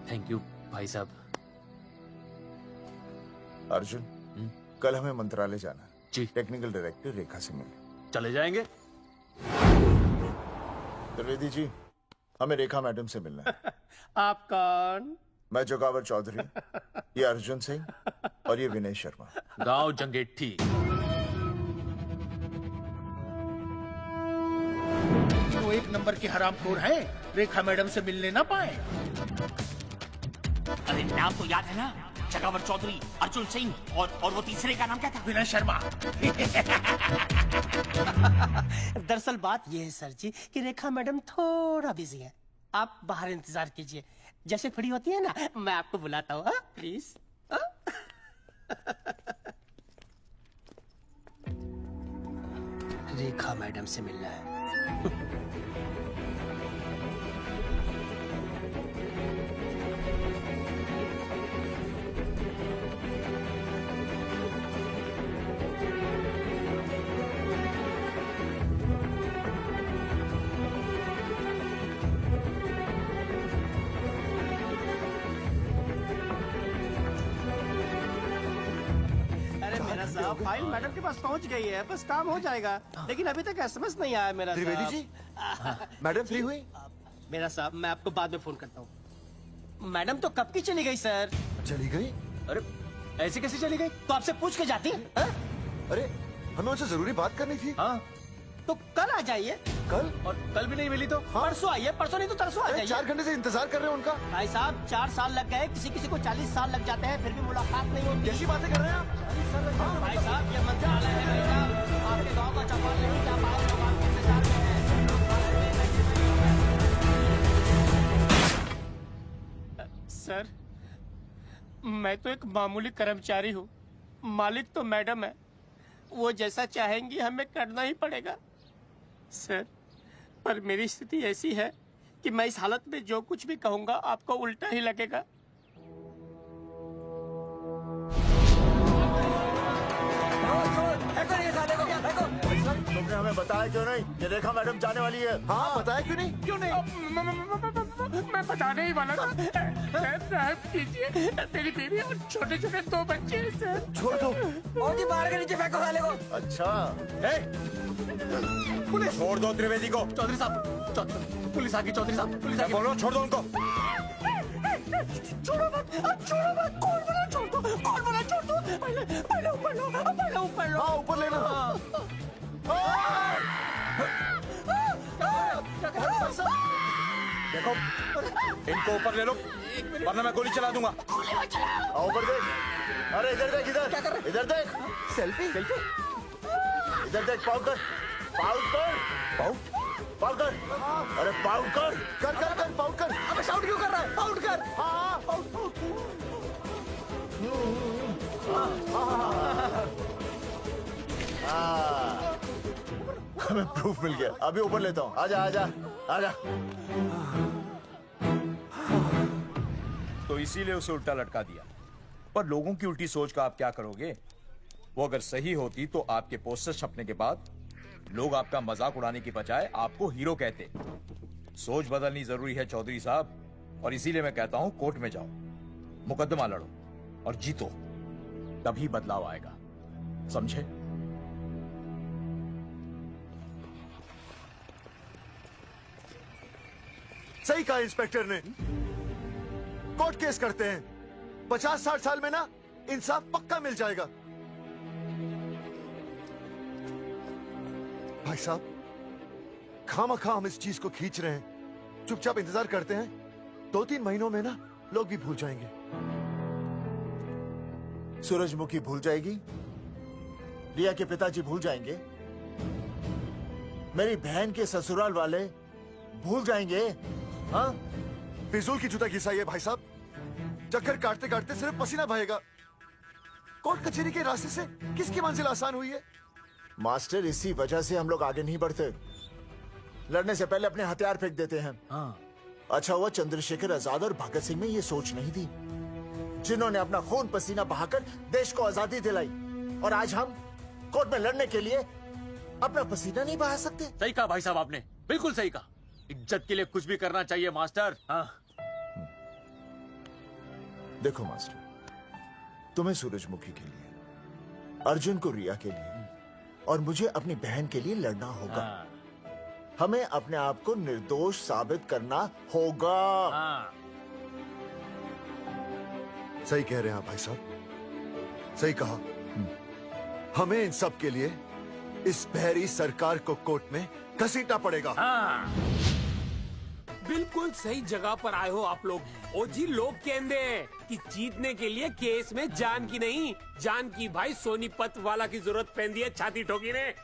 थैंक यू भाई साहब। अर्जुन, कल हमें मंत्रालय जाना है जी। टेक्निकल डायरेक्टर रेखा से मिलने चले जाएंगे। त्रिवेदी जी, हमें रेखा मैडम से मिलना है। आप कौन? मैं जोगावर चौधरी, ये अर्जुन सिंह और ये विनय शर्मा। गांव जंगेठी। वो एक नंबर के हरामखोर है, रेखा मैडम से मिलने ना पाए। अरे नाम तो याद है ना, जगावर चौधरी, अर्जुन सिंह और वो तीसरे का नाम क्या था? विनय शर्मा। दरअसल बात ये है सर जी कि रेखा मैडम थोड़ा बिजी है, आप बाहर इंतजार कीजिए, जैसे फ्री होती है ना मैं आपको बुलाता हूँ, प्लीज। रेखा मैडम से मिलना है। फाइल मैडम के पास पहुंच गई है, बस काम हो जाएगा, लेकिन अभी तक एसएमएस नहीं आया मेरा। त्रिवेदी जी, मैडम फ्री हुई? मेरा साहब, मैं आपको बाद में फोन करता हूँ। मैडम तो कब की चली गई सर। चली गई? अरे ऐसे कैसे चली गई? तो आपसे पूछ के जाती। अरे हमें उनसे जरूरी बात करनी थी। हाँ, तो कल आ जाइए। कल? और कल भी नहीं मिली तो? हाँ? परसों आइए, परसों नहीं तो तरसों आ जाइए। 4 घंटे से इंतजार कर रहे हैं उनका। भाई साहब 4 साल लग गए, किसी किसी को 40 साल लग जाते हैं, फिर भी मुलाकात नहीं होती। कैसी बातें कर रहे हैं आप? भाई साहब, ये मंत्रालय है भाई साहब, आपके गाँव का चौपाल नहीं जा पाए तो आपके इंतजार में है। सर, मैं तो एक मामूली कर्मचारी हूँ, मालिक तो मैडम है, वो जैसा चाहेंगी हमें करना ही पड़ेगा। सर, पर मेरी स्थिति ऐसी है कि मैं इस हालत में जो कुछ भी कहूंगा आपको उल्टा ही लगेगा। तुमने हमें बताया क्यों नहीं कि रेखा मैडम जाने वाली है? हाँ, बताया क्यों नहीं? क्यों नहीं? मैं बताने ही वाला था। माफ कीजिए, मेरी बीवी और छोटे छोटे 2 बच्चे हैं सर। छोड़ दो। और जी बाहर के नीचे फेंको साले को। अच्छा पुलिस छोड़ दो त्रिवेदी को। चौधरी साहब, पुलिस आ गई। चौधरी साहब, पुलिस आ गई। बोलो छोड़ दो उनको। छोड़ो मत, छोड़ो मत। कौन बोला छोड़ दो, कौन बोला छोड़ दो। पहले ऊपर लो, पहले ऊपर लो। हाँ ऊपर लेना। देखो इनको ऊपर ले लो वरना मैं गोली चला दूंगा। आओ ऊपर देख। अरे इधर देख, इधर इधर देख। सेल्फी इधर देख, पाउट कर, पाउट कर, पाउट कर। अरे पाउट कर, कर कर कर, पाउट कर। अबे शाउट क्यों कर रहा है? पाउट कर। हाँ पाउट। हमें प्रूफ मिल गया। अभी ऊपर लेता हूँ। आजा आजा आजा। तो इसीलिए उसे उल्टा लटका दिया। पर लोगों की उल्टी सोच का आप क्या करोगे? वो अगर सही होती तो आपके पोस्टर छपने के बाद लोग आपका मजाक उड़ाने की बजाय आपको हीरो कहते। सोच बदलनी जरूरी है चौधरी साहब, और इसीलिए मैं कहता हूं कोर्ट में जाओ, मुकदमा लड़ो और जीतो, तभी बदलाव आएगा। समझे? सही कहा इंस्पेक्टर ने। कोर्ट केस करते हैं, 50-60 साल में ना इंसाफ पक्का मिल जाएगा। भाई साहब, खामखा हम इस चीज को खींच रहे हैं। चुपचाप इंतजार करते हैं, 2-3 महीनों में ना लोग भी भूल जाएंगे। सूरजमुखी भूल जाएगी, रिया के पिताजी भूल जाएंगे, मेरी बहन के ससुराल वाले भूल जाएंगे। हाँ, फिजूल की जूता घिसा है भाई साहब। चक्कर काटते काटते सिर्फ पसीना बहेगा। कोर्ट कचहरी के रास्ते से किसकी मंजिल आसान हुई है? मास्टर, इसी वजह से हम लोग आगे नहीं बढ़ते। लड़ने से पहले अपने हथियार फेंक देते हैं। हाँ। अच्छा हुआ चंद्रशेखर आजाद और भगत सिंह में ये सोच नहीं थी, जिन्होंने अपना खून पसीना बहाकर देश को आजादी दिलाई। और आज हम कोर्ट में लड़ने के लिए अपना पसीना नहीं बहा सकते। सही कहा भाई साहब आपने, बिल्कुल सही कहा। इज्जत के लिए कुछ भी करना चाहिए मास्टर। हाँ। देखो मास्टर, तुम्हें सूरजमुखी के लिए, अर्जुन को रिया के लिए और मुझे अपनी बहन के लिए लड़ना होगा। हाँ। हमें अपने आप को निर्दोष साबित करना होगा। हाँ। सही कह रहे हैं आप भाई साहब, सही कहा। हमें इन सब के लिए इस बहरी सरकार को कोर्ट में घसीटना पड़ेगा। हाँ। बिल्कुल सही जगह पर आए हो आप लोग। ओ जी, लोग कहते हैं कि जीतने के लिए केस में जान की नहीं, जान की भाई सोनीपत वाला की जरूरत पैंदी है छाती ठोकी ने।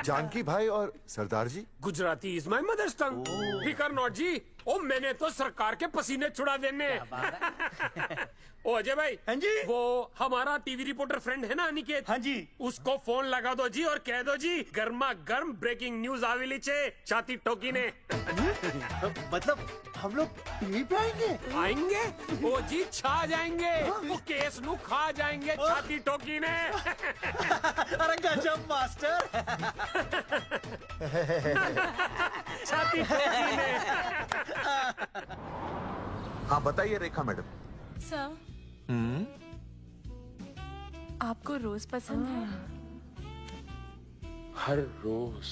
जानकी भाई और Sardar ji, Gujarati is my mother tongue. फिकर नॉट जी। ओ मैंने तो सरकार के पसीने छुड़ा देने। ओ अजय भाई, हाँ जी, वो हमारा टीवी रिपोर्टर फ्रेंड है ना अनिकेत, हाँ जी, उसको फोन लगा दो जी और कह दो जी गर्मा गर्म ब्रेकिंग न्यूज आवेली छे छाती ठोकी ने। मतलब हम लोग टीवी पे आएंगे? ओ जी छा जाएंगे, वो केस नु खा जाएंगे छाती ठोकी ने। अरे गजब मास्टर। छाती ठोकी ने। हाँ बताइए रेखा मैडम। सर, आपको रोज पसंद है? हर रोज।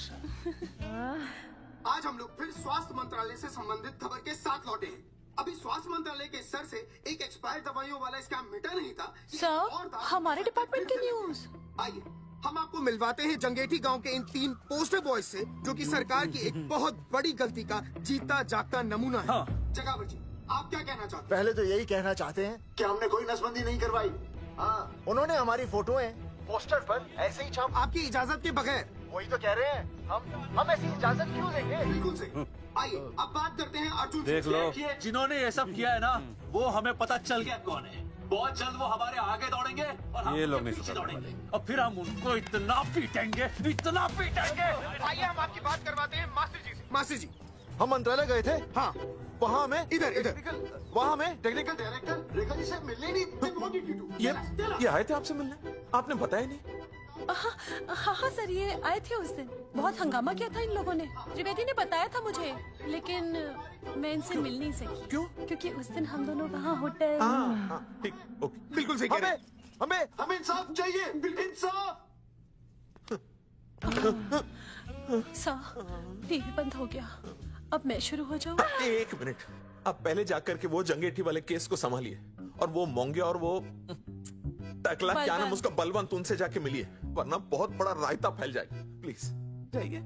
आज हम लोग फिर स्वास्थ्य मंत्रालय से संबंधित खबर के साथ लौटे हैं। अभी स्वास्थ्य मंत्रालय के स्तर से एक एक्सपायर्ड दवाइयों वाला स्कैम मिटा नहीं था। सर, हमारे डिपार्टमेंट की न्यूज। आइए हम आपको मिलवाते हैं जंगेठी गांव के इन 3 पोस्टर बॉयज से, जो कि सरकार की एक बहुत बड़ी गलती का जीता जागता नमूना है। जगावर जी, आप क्या कहना चाहते हैं? पहले तो यही कहना चाहते हैं कि हमने कोई नसबंदी नहीं करवाई। हाँ, उन्होंने हमारी फोटोएं पोस्टर पर ऐसे ही छाप, आपकी इजाजत के बगैर। वही तो कह रहे हैं, हम ऐसी इजाजत क्यों देंगे? बिल्कुल सही। आइए अब बात करते हैं अर्जुन से। देख लो, जिन्होंने ये सब किया है ना, वो हमें पता चल गया कौन है। बहुत जल्द वो हमारे आगे दौड़ेंगे और हम ये लोग उनके नहीं पीछे सुधरने दौड़ेंगे और फिर हम उनको इतना पीटेंगे, इतना पीटेंगे। आइए हम आपकी बात करवाते हैं मास्टर जी से। मास्टर जी, हम मंत्रालय गए थे। हाँ, वहाँ हमें इधर वहाँ हमें टेक्निकल डायरेक्टर रेखा जी से मिलने नहीं। ये आए थे आपसे मिलने, आपने बताया नहीं। हाँ सर, ये आए थे उस दिन। बहुत हंगामा किया था इन लोगों ने। त्रिवेदी ने बताया था मुझे, लेकिन मैं इनसे मिल नहीं सकी। क्यों? क्योंकि उस दिन हम दोनों वहाँ होटल। ठीक, ओके, बिल्कुल सही कह रहे हैं। हमें इंसाफ चाहिए, इंसाफ। टीवी बंद हो गया, अब मैं शुरू हो जाऊँ? एक मिनट, अब पहले जाकर के वो जंगेठी वाले केस को संभालिए, और वो मोंगे और वो टकला क्या नाम उसका बलवंत, उनसे जाके मिलिए, वरना बहुत बड़ा रायता फैल जाएगा। प्लीज जाइए।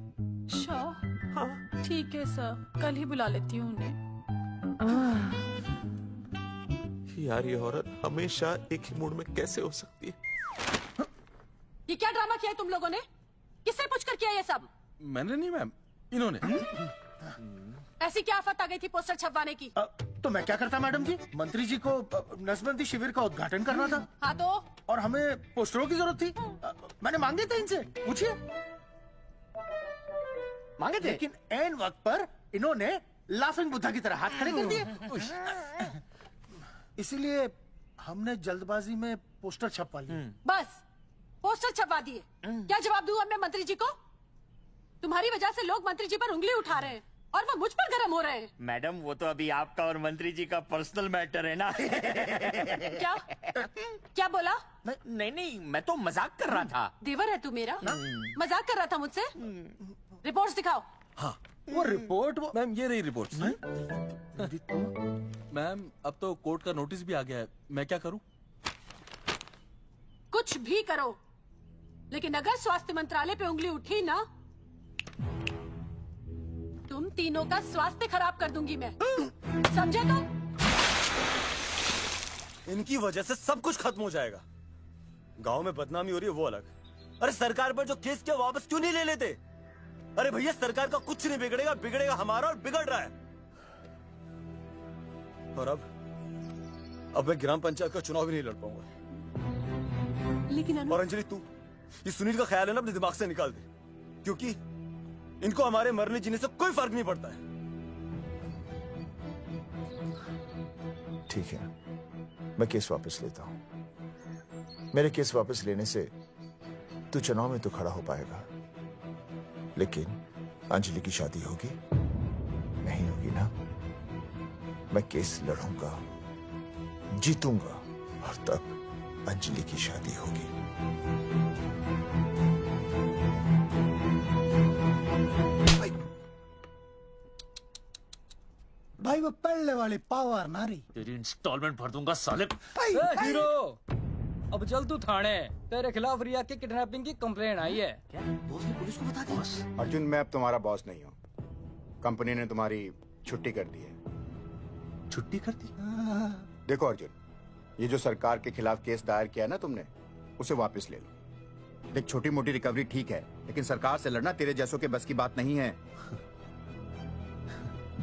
हाँ ठीक है सर, कल ही बुला लेती हूँ उन्हें। यार ये औरत हमेशा एक ही मूड में कैसे हो सकती है? ये क्या ड्रामा किया है तुम लोगों ने? किससे पूछकर किया ये सब? मैंने नहीं मैम, इन्होंने। ऐसी क्या आफत आ गई थी पोस्टर छपवाने की? तो मैं क्या करता मैडम जी? मंत्री जी को नसबंदी शिविर का उद्घाटन करना था। हाँ तो? और हमें पोस्टरों की जरूरत थी। मैंने मांगे थे इनसे, पूछिए। मांगे थे, लेकिन एन वक्त पर इन्होंने लाफिंग बुद्धा की तरह हाथ खड़े कर दिए। इसीलिए हमने जल्दबाजी में पोस्टर छपवा लिए। बस पोस्टर छपवा दिए। क्या जवाब दूं अब मैं मंत्री जी को? तुम्हारी वजह से लोग मंत्री जी पर उंगली उठा रहे हैं और वो मुझ पर गर्म हो रहे हैं। मैडम वो तो अभी आपका और मंत्री जी का पर्सनल मैटर है ना। क्या क्या बोला? नहीं, मैं तो मजाक कर रहा था। देवर है तू मेरा? मजाक कर रहा था मुझसे? रिपोर्ट्स दिखाओ। हाँ वो रिपोर्ट मैम, ये रही रिपोर्ट। मैम अब तो कोर्ट का नोटिस भी आ गया है, मैं क्या करूं? कुछ भी करो, लेकिन अगर स्वास्थ्य मंत्रालय पे उंगली उठी ना, तुम तीनों का स्वास्थ्य खराब कर दूंगी मैं। समझे तुम? इनकी वजह से सब कुछ खत्म हो जाएगा। गांव में बदनामी हो रही है वो अलग, अरे सरकार पर जो केस किया वापस क्यों नहीं ले लेते? अरे भैया सरकार का कुछ नहीं बिगड़ेगा, बिगड़ेगा हमारा, और बिगड़ रहा है। और अब मैं ग्राम पंचायत का चुनाव भी नहीं लड़ पाऊंगा। लेकिन और अंजलि तू ये सुनील का ख्याल है ना अपने दिमाग से निकाल दे, क्योंकि इनको हमारे मरने जीने से कोई फर्क नहीं पड़ता है। ठीक है, मैं केस वापस लेता हूं। मेरे केस वापस लेने से तू चुनाव में तो खड़ा हो पाएगा, लेकिन अंजलि की शादी होगी नहीं होगी ना? मैं केस लड़ूंगा, जीतूंगा, और तब अंजलि की शादी होगी। भाई वो पहले वाली पावर नारी। तेरी इंस्टॉलमेंट भर दूंगा साले। हीरो, अब चल तू थाने, तेरे खिलाफ रिया के किडनैपिंग की कंप्लेन आई है। क्या बॉस ने पुलिस को बता दिया? अर्जुन मैं अब तुम्हारा बॉस नहीं हूँ, कंपनी ने तुम्हारी छुट्टी कर दी है। छुट्टी कर दी? देखो अर्जुन, ये जो सरकार के खिलाफ केस दायर किया है ना तुमने, उसे वापस ले लो। देख छोटी मोटी रिकवरी ठीक है, लेकिन सरकार से लड़ना तेरे जैसों के बस की बात नहीं है।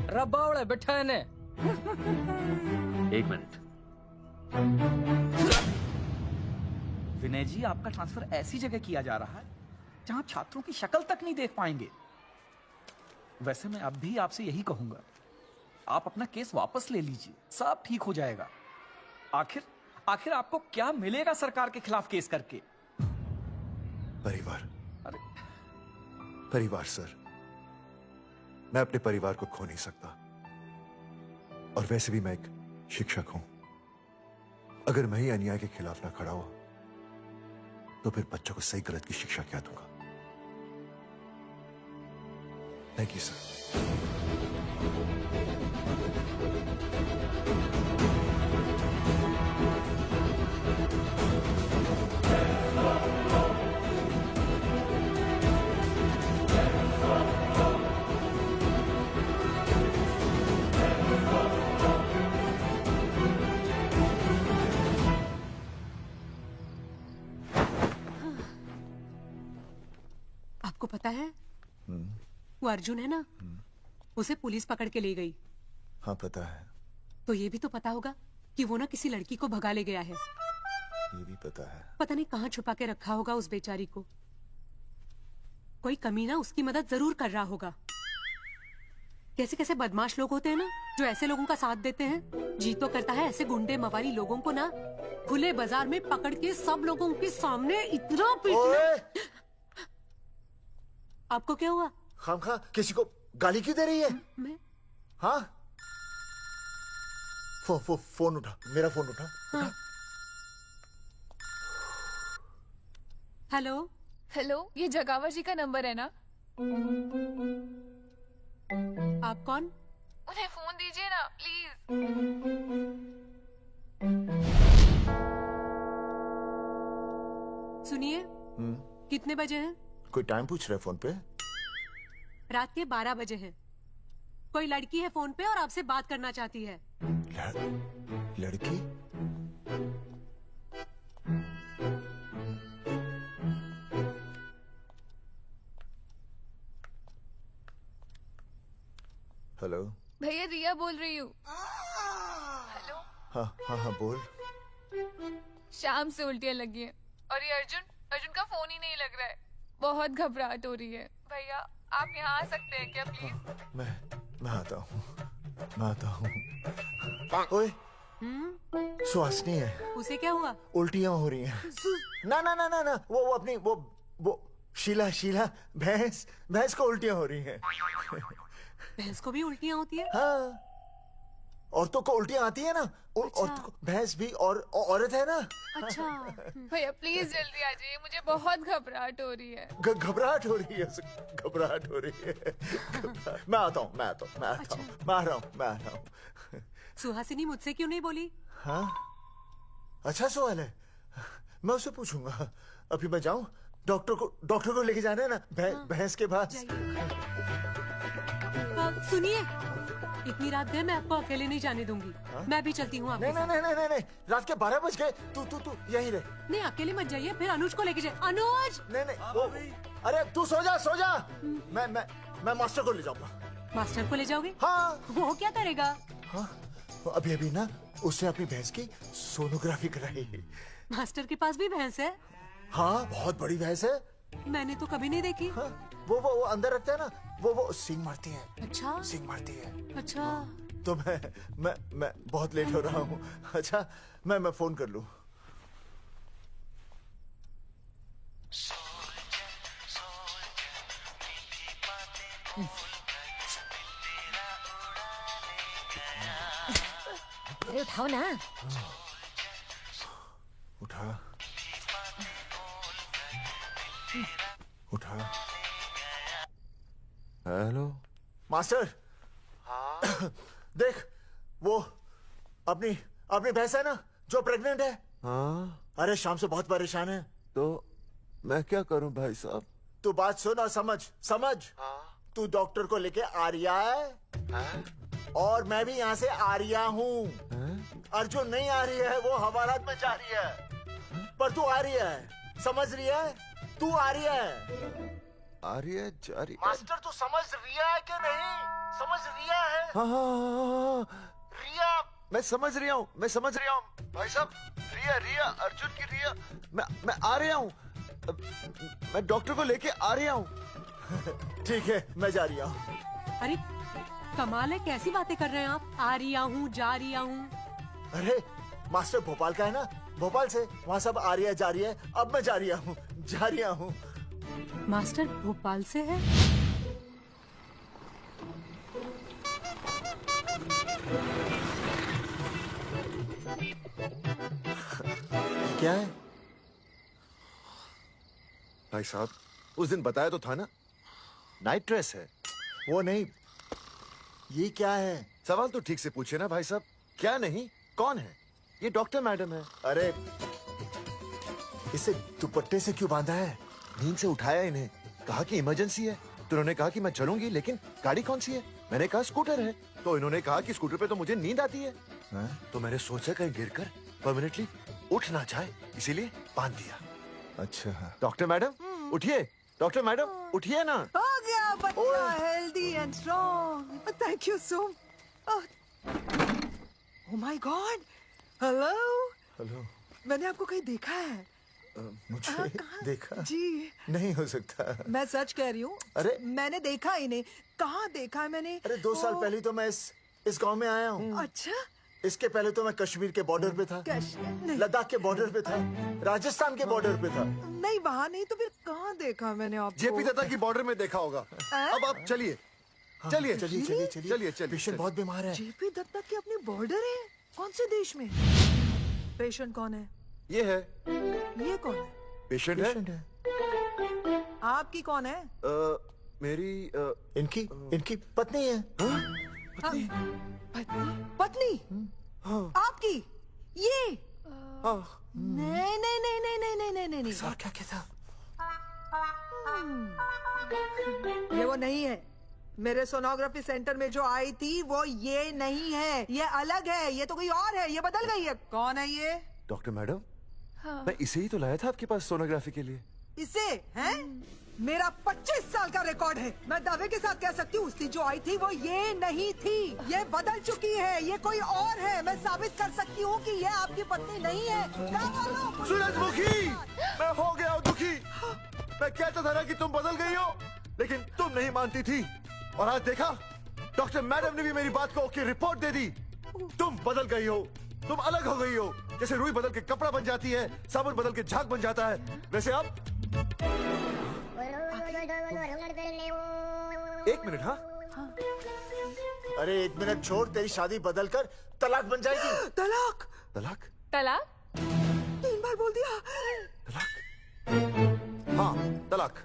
रबावड़े बैठा है ने। एक मिनट। विनय जी, आपका ट्रांसफर ऐसी जगह किया जा रहा है जहां छात्रों की शक्ल तक नहीं देख पाएंगे। वैसे मैं अब भी आपसे यही कहूंगा, आप अपना केस वापस ले लीजिए, सब ठीक हो जाएगा। आखिर आपको क्या मिलेगा सरकार के खिलाफ केस करके? परिवार। परिवार सर, मैं अपने परिवार को खो नहीं सकता, और वैसे भी मैं एक शिक्षक हूं। अगर मैं ही अन्याय के खिलाफ ना खड़ा हुआ तो फिर बच्चों को सही गलत की शिक्षा क्या दूंगा? Thank you sir. आपको पता है वो अर्जुन है ना, उसे पुलिस पकड़ के ले गई। हाँ पता है। तो ये भी तो पता होगा कि वो ना किसी लड़की को भगा ले गया है। ये भी पता है। पता नहीं कहाँ छुपा के रखा होगा उस बेचारी को। कोई कमीना उसकी मदद जरूर कर रहा होगा। कैसे कैसे बदमाश लोग होते हैं ना, जो ऐसे लोगों का साथ देते हैं। जी तो करता है ऐसे गुंडे मवाली लोगों को ना खुले बाजार में पकड़ के सब लोगों के सामने इतना पीटना। आपको क्या हुआ? खामखा किसी को गाली क्यों दे रही है? मैं? हाँ? फोन उठा, मेरा फोन उठा। हाँ। हेलो हेलो, ये जगावर जी का नंबर है ना? आप कौन? उन्हें फोन दीजिए ना प्लीज। सुनिए, कितने बजे हैं? कोई टाइम पूछ रहे फोन पे? रात के 12 बजे हैं। कोई लड़की है फोन पे और आपसे बात करना चाहती है। लड़की? हेलो भैया रिया बोल रही हूँ। हेलो। हाँ हाँ हाँ बोल। शाम से उल्टियाँ लगी हैं और ये अर्जुन का फोन ही नहीं लग रहा है। बहुत घबराहट हो रही है। भैया आप यहाँ आ सकते हैं क्या प्लीज? मैं आता हूँ, मैं आता हूँ। ओए, सुहासिनी है। उसे क्या हुआ? उल्टियाँ हो रही हैं। ना ना ना ना ना, वो अपनी वो शीला भैंस को उल्टियाँ हो रही हैं। भैंस को भी उल्टियाँ होती है? हाँ, औरतों को उल्टियाँ आती है ना। अच्छा। भैंस भी और औरत है ना। अच्छा। भैया प्लीज जल्दी आ जाइए, मुझे बहुत घबराहट हो रही है। घबराहट हो रही है। मैं आता हूँ, मैं आ रहा हूँ। सुहासिनी मुझसे क्यों नहीं बोली? हाँ, अच्छा सवाल है, मैं उससे पूछूंगा। अभी मैं जाऊँ? डॉक्टर को लेके जाना है ना भैंस के पास। सुनिए, इतनी रात गए मैं आपको अकेले नहीं जाने दूंगी। मैं भी चलती हूँ आपके साथ। नहीं, रात के 12 बज गए। तू यहीं रहे। नहीं, अकेले मत जाइए, फिर अनुज को लेके जाइए। अनुज! नहीं, अरे तू सो जा। मैं मास्टर को ले जाऊंगा। मास्टर को ले जाओगे? हाँ। वो क्या करेगा? हाँ, अभी ना उसने अपनी भैंस की सोनोग्राफी कराई। मास्टर के पास भी भैंस है? हाँ, बहुत बड़ी भैंस है। मैंने तो कभी नहीं देखी। हाँ, वो अंदर रखते हैं ना, वो सींग मारती है। अच्छा, सींग मारती है। अच्छा। तो मैं बहुत लेट हो रहा हूँ। अच्छा, मैं फोन कर लूँ। अरे उठाओ ना। उठा। Hello master. हाँ? देख, वो अपनी भैंस है ना जो प्रेग्नेंट है। हाँ? अरे शाम से बहुत परेशान है। तो मैं क्या करूं भाई साहब? तू बात सुन और समझ। हाँ? तू डॉक्टर को लेके आ रिया है? हाँ? और मैं भी यहाँ से आ रिया हूँ। अर्जुन नहीं आ रही है, वो हवालात में जा रही है। पर तू आ रही है, समझ रही है? तू आ रही है। आ रही है, जा रही है। मास्टर तू समझ रिया है कि नहीं? समझ रिया है? हाँ, रिया। मैं समझ रहा हूँ भाई साहब। रिया अर्जुन की रिया। मैं आ रहा हूँ। मैं डॉक्टर को लेके आ रहा हूँ। ठीक है, मैं जा रहा हूँ। अरे कमाल है, कैसी बातें कर रहे हैं आप? आ रही हूँ, जा रही हूँ। अरे मास्टर भोपाल का है ना, भोपाल से वहाँ सब आ रही है, जा रही है। अब मैं जा रहा हूँ। मास्टर भोपाल से है? क्या है भाई साहब? उस दिन बताया तो था ना, नाइट ड्रेस है। वो नहीं, ये क्या है? सवाल तो ठीक से पूछे ना भाई साहब। क्या नहीं, कौन है? ये डॉक्टर मैडम है। अरे इसे दुपट्टे से क्यों बांधा है? नींद से उठाया इन्हें, कहा कि इमरजेंसी है। तो उन्होंने कहा कि मैं चलूंगी, लेकिन गाड़ी कौन सी है? मैंने कहा स्कूटर है। तो इन्होंने कहा कि स्कूटर पे तो मुझे नींद आती है। तो मैंने सोचा कहीं गिरकर परमानेंटली उठ ना जाए, इसीलिए बांध दिया। अच्छा डॉक्टर मैडम उठिए, डॉक्टर मैडम उठिए ना। हो गया बच्चा healthy and strong. Thank you so. Oh my God, hello. Hello. मैंने आपको कहीं देखा है। मुझे देखा जी नहीं हो सकता। मैं सच कह रही हूँ। अरे मैंने देखा ही नहीं। कहाँ देखा है मैंने? अरे 2 साल पहले तो मैं इस गांव में आया हूँ। अच्छा। इसके पहले तो मैं कश्मीर के बॉर्डर पे था, लद्दाख के बॉर्डर पे था, राजस्थान के बॉर्डर पे था। नहीं वहाँ नहीं तो फिर कहाँ देखा मैंने आपको? जेपी दत्ता की बॉर्डर में देखा होगा। अब आप चलिए चलिए चलिए चलिए चलिए चलिए। पेशेंट बहुत बीमार है। जेपी दत्ता की अपनी बॉर्डर है? कौन से देश में? पेशेंट कौन है? ये है। ये कौन है? पेशेंट है। आपकी कौन है? मेरी इनकी पत्नी है। पत्नी? पत्नी? आपकी? ये? नहीं नहीं नहीं नहीं नहीं नहीं नहीं नहीं। सर क्या था? ये वो नहीं है। मेरे सोनोग्राफी सेंटर में जो आई थी वो ये नहीं है, ये अलग है, ये तो कोई और है, ये बदल गई है। कौन है ये? डॉक्टर मैडम, हाँ। मैं इसे ही तो लाया था आपके पास सोनोग्राफी के लिए। इसे हैं? मेरा 25 साल का रिकॉर्ड है। मैं दावे के साथ कह सकती हूँ उसकी जो आई थी वो ये नहीं थी, ये बदल चुकी है, ये कोई और है। मैं साबित कर सकती हूँ कि ये आपकी पत्नी नहीं है। सूरजमुखी, मैं हो गया हूँ दुखी। मैं कहता था ना कि तुम बदल गई हो, लेकिन तुम नहीं मानती थी। और आज देखा, डॉक्टर मैडम ने भी मेरी बात को ओके रिपोर्ट दे दी। तुम बदल गई हो, तुम अलग हो गई हो। जैसे रुई बदल के कपड़ा बन जाती है, साबुन बदल के झाग बन जाता है, वैसे अब। 1 मिनट। हाँ अरे 1 मिनट छोड़, तेरी शादी बदल कर तलाक बन जाएगी। तलाक? तलाक? तलाक? 3 बार बोल दिया। हाँ तलाक।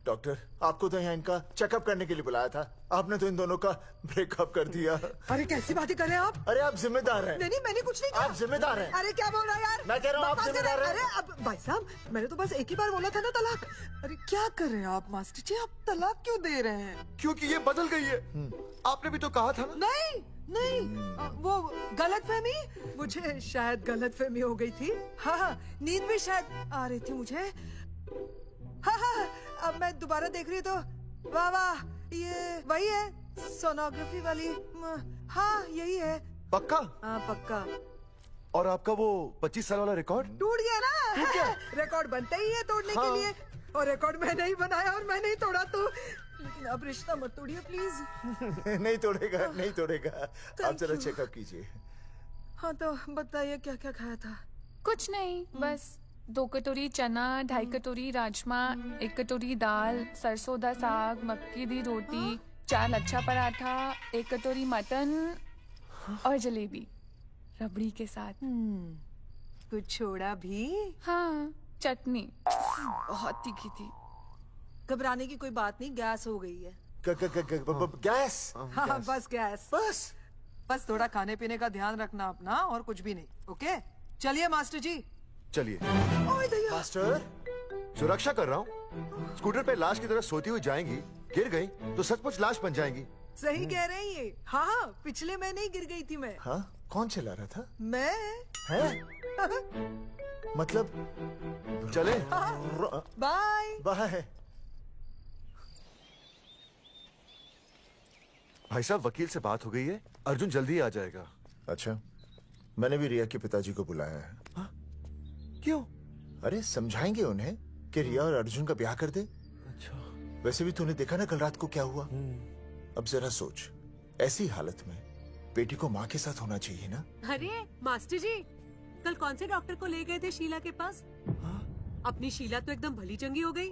डॉक्टर, आपको तो यहाँ इनका चेकअप करने के लिए बुलाया था, आपने तो इन दोनों का ब्रेकअप कर दिया। अरे कैसी बातें कर रहे हैं आप? अरे आप जिम्मेदार हैं। नहीं मैंने कुछ नहीं कहा। आप जिम्मेदार हैं। अरे क्या बोल रहा है यार? मैं कह रहा हूँ आप जिम्मेदार हैं। अरे अब भाई साहब, मैंने तो बस एक ही बार बोला था ना तलाक। अरे क्या कर रहे हैं आप मास्टर जी? आप तलाक क्यों दे रहे हैं? क्योंकि ये बदल गई है। आपने भी तो कहा था ना। नहीं वो गलतफहमी, मुझे शायद गलतफहमी हो गई थी। हाँ नींद भी शायद आ रही थी मुझे। हाँ अब मैं दोबारा देख रही तो वाह वाह, ये वही है सोनोग्राफी वाली। हाँ यही है। पक्का? हाँ पक्का। और आपका वो 25 साल वाला रिकॉर्ड टूट गया ना? रिकॉर्ड बनता ही है तोड़ने के लिए, और रिकॉर्ड मैंने ही बनाया और मैंने ही तोड़ा। तो लेकिन अब रिश्ता मत तोड़िए प्लीज। नहीं तोड़ेगा, नहीं तोड़ेगा। आप जरा चेकअप कीजिए। हाँ तो बताइए क्या क्या खाया था? कुछ नहीं, बस 2 कटोरी चना, 2.5 कटोरी राजमा, 1 कटोरी दाल, सरसों दा साग, मक्की दी रोटी, 4 लच्छा पराठा, 1 कटोरी मटन और जलेबी रबड़ी के साथ। कुछ छोड़ा भी? हाँ, चटनी बहुत तीखी थी। घबराने की कोई बात नहीं, गैस हो गई है। गैस? हाँ बस गैस। बस थोड़ा खाने पीने का ध्यान रखना अपना, और कुछ भी नहीं। ओके चलिए मास्टर जी। चलिए। मास्टर, सुरक्षा कर रहा हूँ। स्कूटर पे लाश की तरह सोती हुई जाएंगी, गिर गई तो सचमुच लाश बन जाएंगी। सही कह रहे हैं ये। हाँ पिछले महीने ही गिर गई थी मैं। हाँ कौन चला रहा था? मैं। है? मतलब चले? Bye bye. भाई साहब, वकील से बात हो गई है, अर्जुन जल्दी ही आ जाएगा। अच्छा, मैंने भी रिया के पिताजी को बुलाया है। क्यों? अरे समझाएंगे उन्हें कि रिया और अर्जुन का ब्याह कर दे। अच्छा। वैसे भी तूने देखा ना कल रात को क्या हुआ। अब जरा सोच, ऐसी हालत में बेटी को माँ के साथ होना चाहिए ना। अरे मास्टर जी, कल कौन से डॉक्टर को ले गए थे शीला के पास? अपनी शीला तो एकदम भली चंगी हो गई।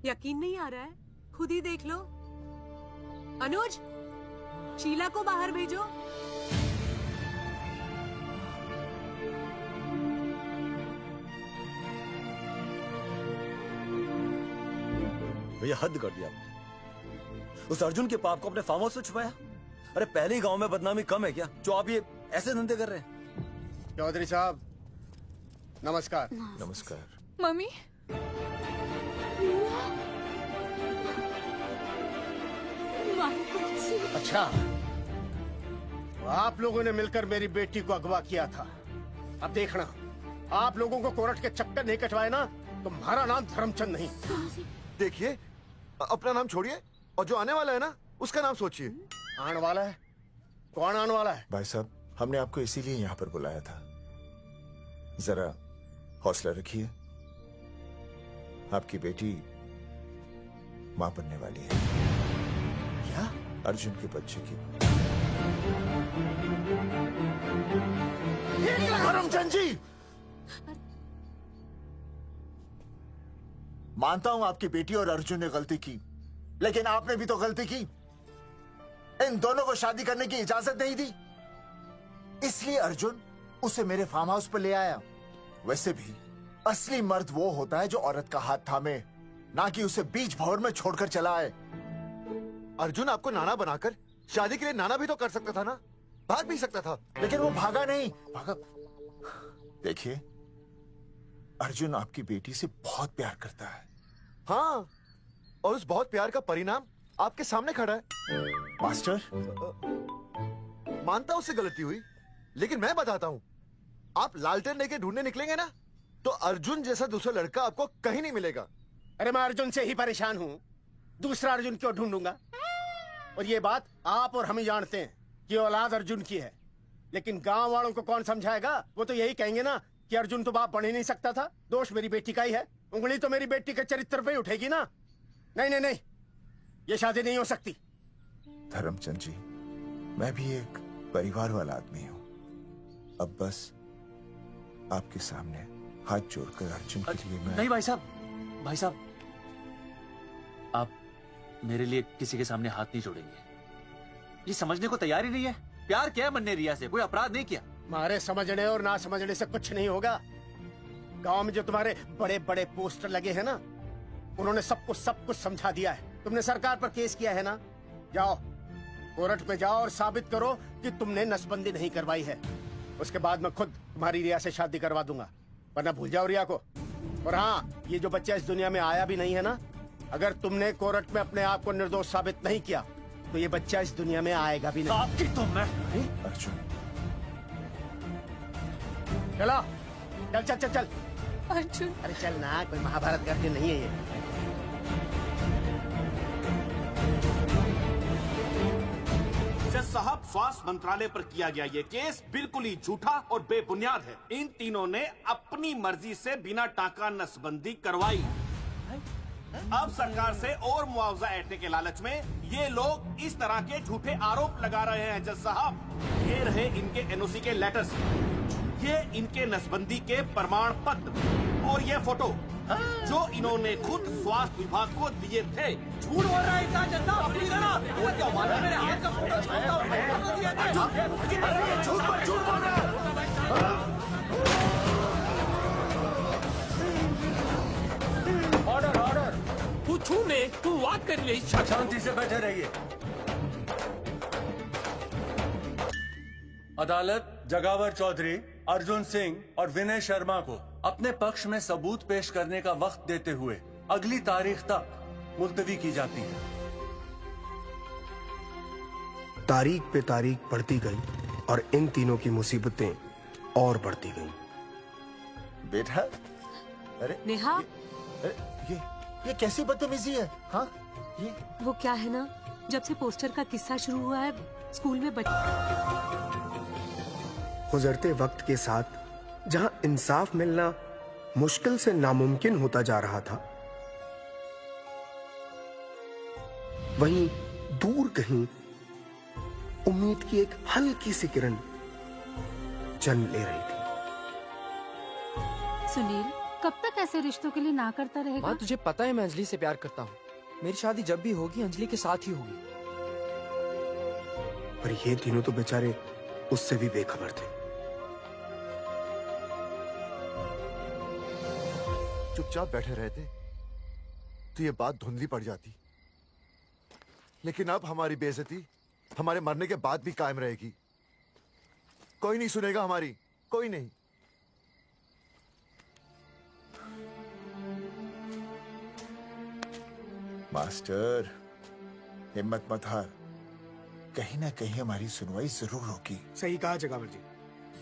यकीन नहीं आ रहा है? खुद ही देख लो। अनुज, शीला को बाहर भेजो। भैया हद कर दिया आपने। उस अर्जुन के पाप को अपने फार्म हाउस से छुपाया। अरे पहले ही गांव में बदनामी कम है क्या, जो आप ये ऐसे धंधे कर रहे हैं? चौधरी साहब नमस्कार। नमस्कार। मम्मी, अच्छा, तो आप लोगों ने मिलकर मेरी बेटी को अगवा किया था। अब देखना, आप लोगों को कोर्ट के चक्कर नहीं कटवाए ना, तो तुम्हारा नाम धर्मचंद नहीं। देखिए, अपना नाम छोड़िए और जो आने वाला है ना, उसका नाम सोचिए। आने वाला है? कौन आने वाला है? भाई साहब, हमने आपको इसीलिए यहाँ पर बुलाया था। जरा हौसला रखिए, आपकी बेटी मां बनने वाली है। क्या? अर्जुन के बच्चे की। करमचंद जी, मानता हूं आपकी बेटी और अर्जुन ने गलती की, लेकिन आपने भी तो गलती की। इन दोनों को शादी करने की इजाजत नहीं दी, इसलिए अर्जुन उसे मेरे फार्म हाउस पर ले आया। वैसे भी असली मर्द वो होता है जो औरत का हाथ थामे, ना कि उसे बीच भंवर में छोड़कर चला आए। अर्जुन आपको नाना बनाकर शादी के लिए नाना भी तो कर सकता था ना, भाग भी सकता था, लेकिन वो भागा नहीं। भागा। देखिए, अर्जुन आपकी बेटी से बहुत प्यार करता है। हाँ, और उस बहुत प्यार का परिणाम आपके सामने खड़ा है। मास्टर, मानता हूं उससे गलती हुई, लेकिन मैं बताता हूं, आप लालटेन लेके ढूंढने निकलेंगे ना, तो अर्जुन जैसा दूसरा लड़का आपको कहीं नहीं मिलेगा। अरे मैं अर्जुन से ही परेशान हूँ, दूसरा अर्जुन क्यों ढूंढूंगा? और ये बात आप और हम ही जानते हैं कि औलाद अर्जुन की है, लेकिन गांव वालों को कौन समझाएगा? वो तो यही कहेंगे ना कि अर्जुन तो बाप बन ही नहीं सकता था, दोष मेरी बेटी का ही है। उंगली तो मेरी बेटी के चरित्र पे ही उठेगी ना। नहीं नहीं नहीं, ये शादी नहीं हो सकती। धर्मचंद जी, मैं भी एक परिवार वाला आदमी हूँ। अब बस आपके सामने हाथ जोड़कर अर्जुन के लिए मैं... नहीं भाई साहब, आप मेरे लिए किसी के सामने हाथ नहीं जोड़ेंगे। ये समझने को तैयार ही नहीं है। प्यार किया है मन्ने रिया से, कोई अपराध नहीं किया। तुम्हारे समझने और ना समझने से कुछ नहीं होगा। गांव में जो तुम्हारे बड़े बड़े पोस्टर लगे हैं ना, उन्होंने सब कुछ समझा दिया है। तुमने सरकार पर केस किया है ना, जाओ कोर्ट में जाओ और साबित करो कि तुमने नसबंदी नहीं करवाई है। उसके बाद मैं खुद तुम्हारी रिया से शादी करवा दूंगा, वरना भूल जाओ रिया को। और हाँ, ये जो बच्चा इस दुनिया में आया भी नहीं है ना, अगर तुमने कोर्ट में अपने आप को निर्दोष साबित नहीं किया तो ये बच्चा इस दुनिया में आएगा भी नहीं। आपकी तो मैं... अर्जुन, चलो चल चल चल चल। अर्जुन, अरे चल ना, कोई महाभारत करके नहीं है ये। जज साहब, स्वास्थ्य मंत्रालय पर किया गया ये केस बिल्कुल ही झूठा और बेबुनियाद है। इन तीनों ने अपनी मर्जी से बिना टाका नसबंदी करवाई। अब सरकार से और मुआवजा ऐंठने के लालच में ये लोग इस तरह के झूठे आरोप लगा रहे हैं। जज साहब, ये रहे इनके एनओसी के लेटर्स, ये इनके नसबंदी के प्रमाण पत्र और ये फोटो जो इन्होंने खुद स्वास्थ्य विभाग को दिए थे। झूठ बोल रहा है इंसान जैसा, अपनी तरह। वो क्या मालूम है, मेरे हाथ का फोटो छोड़ता हूं, फोटो दिया था। झूठ बोल रहा है। ऑर्डर, तू छूने, तू बात कर ले। शांति से बैठे रहिए। अदालत जगावर चौधरी, अर्जुन सिंह और विनय शर्मा को अपने पक्ष में सबूत पेश करने का वक्त देते हुए अगली तारीख तक मुलतवी की जाती है। तारीख पे तारीख बढ़ती गई और इन तीनों की मुसीबतें और बढ़ती गईं। बेटा, अरे नेहा, ये कैसी बदतमीजी है? हाँ, ये वो क्या है ना, जब से पोस्टर का किस्सा शुरू हुआ है स्कूल में गुजरते वक्त के साथ जहां इंसाफ मिलना मुश्किल से नामुमकिन होता जा रहा था, वहीं दूर कहीं उम्मीद की एक हल्की सी किरण जन्म ले रही थी। सुनील, कब तक ऐसे रिश्तों के लिए ना करता रहेगा? माँ, तुझे पता है मैं अंजलि से प्यार करता हूँ। मेरी शादी जब भी होगी अंजलि के साथ ही होगी। पर ये तीनों तो बेचारे उससे भी बेखबर थे। चुपचाप बैठे रहते तो ये बात धुंधली पड़ जाती, लेकिन अब हमारी बेइज्जती हमारे मरने के बाद भी कायम रहेगी। कोई नहीं सुनेगा हमारी, कोई नहीं। मास्टर, हिम्मत मत हार, कहीं ना कहीं हमारी सुनवाई जरूर होगी। सही कहा जगावर जी,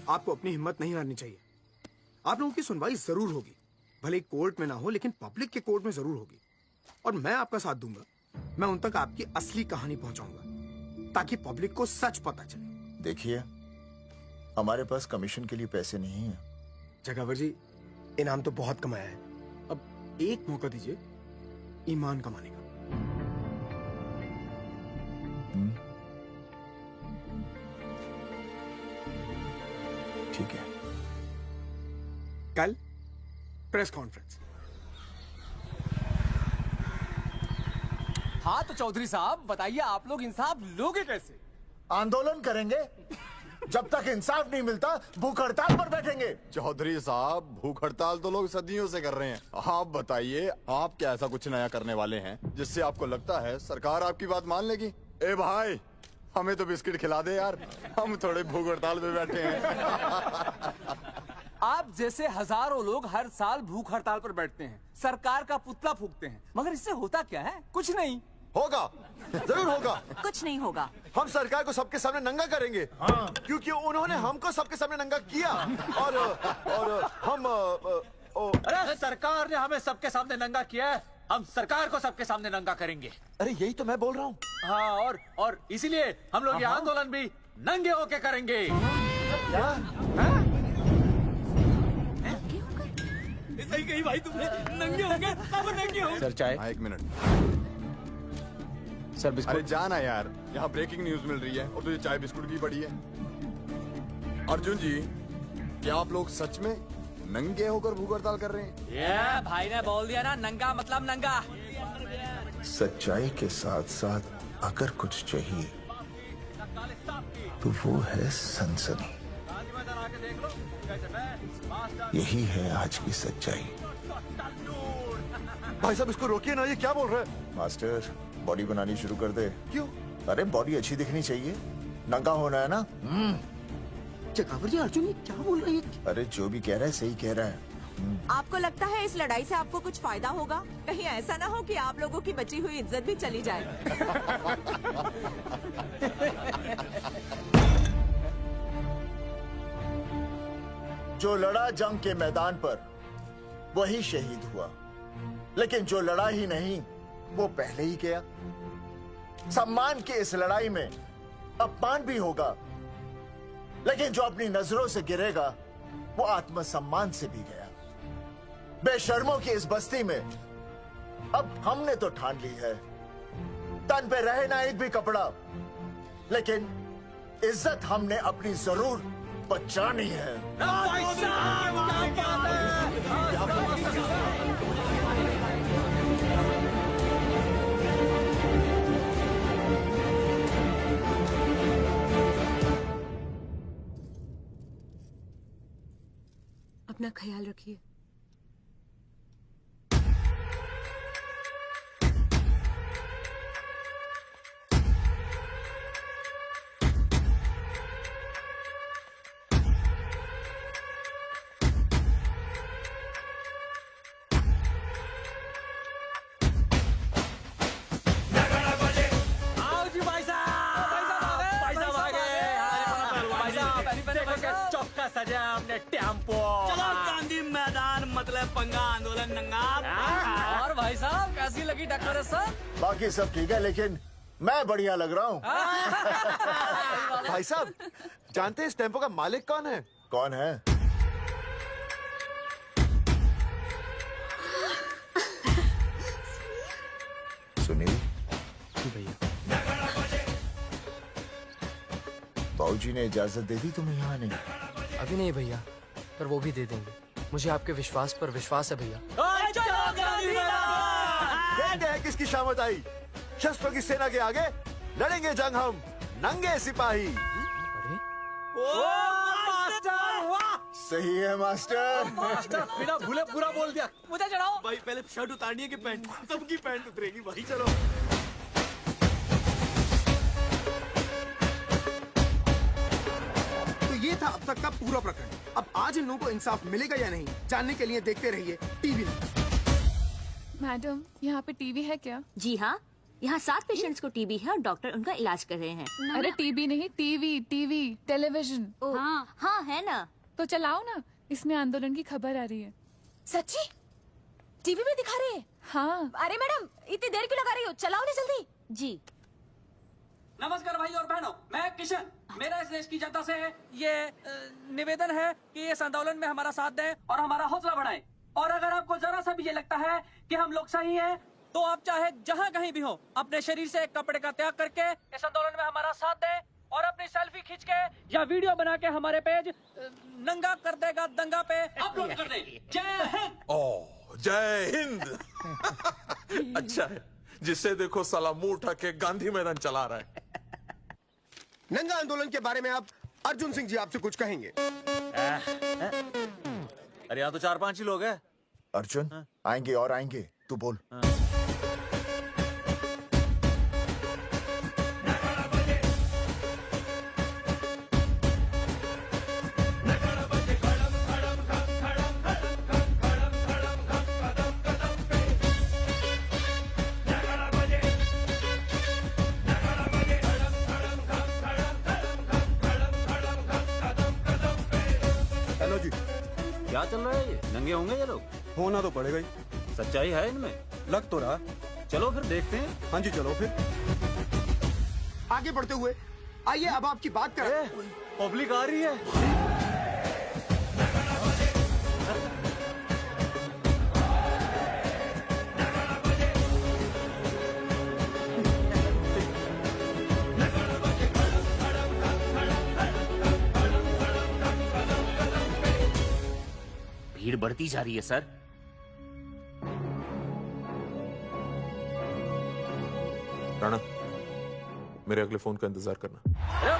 आपको अपनी हिम्मत नहीं हारनी चाहिए। आप लोगों की सुनवाई जरूर होगी, भले कोर्ट में ना हो लेकिन पब्लिक के कोर्ट में जरूर होगी। और मैं आपका साथ दूंगा, मैं उन तक आपकी असली कहानी पहुंचाऊंगा ताकि पब्लिक को सच पता चले। देखिए, हमारे पास कमीशन के लिए पैसे नहीं है। जगावर जी, इनाम तो बहुत कमाया है, अब एक मौका दीजिए ईमान कमाने का। ठीक है, कल प्रेस कॉन्फ्रेंस। हाँ तो चौधरी साहब बताइए, आप लोग इंसाफ लोगे कैसे? आंदोलन करेंगे, जब तक इंसाफ नहीं मिलता भूख हड़ताल पर बैठेंगे। चौधरी साहब, भूख हड़ताल तो लोग सदियों से कर रहे हैं। आप बताइए, आप क्या ऐसा कुछ नया करने वाले हैं जिससे आपको लगता है सरकार आपकी बात मान लेगी? ए भाई, हमें तो बिस्किट खिला दे यार, हम थोड़े भूख हड़ताल पे बैठे हैं। आप जैसे हजारों लोग हर साल भूख हड़ताल पर बैठते हैं, सरकार का पुतला फूकते हैं, मगर इससे होता क्या है? कुछ नहीं होगा, जरूर होगा। कुछ नहीं होगा। हम सरकार को सबके सामने नंगा करेंगे, क्योंकि उन्होंने हमको सबके सामने नंगा किया। और हम अरे सरकार ने हमें सबके सामने नंगा किया है, हम सरकार को सबके सामने नंगा करेंगे। अरे यही तो मैं बोल रहा हूँ। हाँ, और इसीलिए हम लोग ये आंदोलन भी नंगे होके करेंगे। सही कही भाई तुमने, नंगे होंगे, अब नंगे होंगे। सर चाय? हाँ, 1 मिनट सर। बिस्कुट? अरे जाना यार, यहाँ ब्रेकिंग न्यूज मिल रही है और तुझे चाय बिस्कुट की पड़ी है। अर्जुन जी, क्या आप लोग सच में नंगे होकर भूख हड़ताल कर रहे हैं? ये भाई ने बोल दिया ना, नंगा मतलब नंगा। सच्चाई के साथ साथ अगर कुछ चाहिए तो वो है सनसनी। यही है आज की सच्चाई। भाई साहब इसको रोकिए ना, ये क्या बोल रहा है? मास्टर, बॉडी बनानी शुरू कर दे। क्यों? अरे बॉडी अच्छी दिखनी चाहिए, नंगा होना है ना। जगावर जी, अर्जुन ये क्या बोल रहे हैं? अरे जो भी कह रहा है सही कह रहा है। आपको लगता है इस लड़ाई से आपको कुछ फायदा होगा? कहीं ऐसा ना हो कि आप लोगों की बची हुई इज्जत भी चली जाए। जो लड़ा जंग के मैदान पर वही शहीद हुआ, लेकिन जो लड़ा ही नहीं वो पहले ही गया। सम्मान की इस लड़ाई में अपमान भी होगा, लेकिन जो अपनी नजरों से गिरेगा वो आत्मसम्मान से भी गया। बेशर्मों की इस बस्ती में अब हमने तो ठान ली है, तन पे रहे ना एक भी कपड़ा, लेकिन इज्जत हमने अपनी जरूर बचानी है। अपना ख्याल रखिए। सजा हमने टेम्पो। चलो गांधी मैदान, मतलब पंगा आंदोलन नंगा। और भाई साहब कैसी लगी डेकोरेशन? बाकी सब ठीक है, लेकिन मैं बढ़िया लग रहा हूँ। भाई साहब, जानते हैं इस टेम्पो का मालिक कौन है? कौन है? सुनील भैया। बाबूजी ने इजाजत दे दी तुम्हें यहाँ आने की? अभी नहीं भैया, पर वो भी दे देंगे। मुझे आपके विश्वास पर विश्वास है भैया। कहते हैं किसकी शामत आई, शस्त्रों की सेना के आगे लड़ेंगे जंग हम नंगे सिपाही। सही है मास्टर। मास्टर बिना भूले पूरा बोल दिया। मुझे चढ़ाओ भाई, पहले शर्ट उतारनी है कि पैंट? सबकी पैंट उतरेगी भाई। चलो ये था अब तक का पूरा प्रकरण। अब आज इन लोगों को इंसाफ मिलेगा या नहीं, जानने के लिए देखते रहिए टीवी। मैडम, यहाँ पे टीवी है क्या? जी हाँ, यहाँ 7 पेशेंट्स को टीबी है और डॉक्टर उनका इलाज कर रहे हैं। अरे टीवी नहीं, टीवी टेलीविजन। हाँ हाँ है ना। तो चलाओ ना, इसमें आंदोलन की खबर आ रही है। सच्ची? टीवी में दिखा रहे हैं? हाँ। अरे मैडम, इतनी देर क्यों लगा रही हो, चलाओ ना जल्दी। जी। नमस्कार भाई और बहनों, मैं किशन। मेरा इस देश की जनता से ये निवेदन है कि इस आंदोलन में हमारा साथ दें और हमारा हौसला बढ़ाएं। और अगर आपको जरा सा भी ये लगता है कि हम लोग सही हैं, तो आप चाहे जहाँ कहीं भी हो, अपने शरीर से एक कपड़े का त्याग करके इस आंदोलन में हमारा साथ दें और अपनी सेल्फी खींच के या वीडियो बना के हमारे पेज नंगा कर देगा दंगा पे अपलोड कर दे। जय हिंद। ओह, जय हिंद। अच्छा है, जिससे देखो साला मुंह उठा के गांधी मैदान चला रहा है। नंगा आंदोलन के बारे में आप अर्जुन सिंह जी आपसे कुछ कहेंगे। अरे यहाँ तो 4-5 ही लोग हैं। अर्जुन आएंगे और आएंगे, तू बोल। हेलो जी, क्या चल रहा है ये? नंगे होंगे ये लोग? होना तो पड़ेगा ही। सच्चाई है इनमें? लग तो रहा। चलो फिर देखते हैं। हाँ जी, चलो फिर आगे बढ़ते हुए आइए अब आपकी बात करें। पब्लिक आ रही है। भीड़ बढ़ती जा रही है सर। राणा, मेरे अगले फोन का इंतजार करना।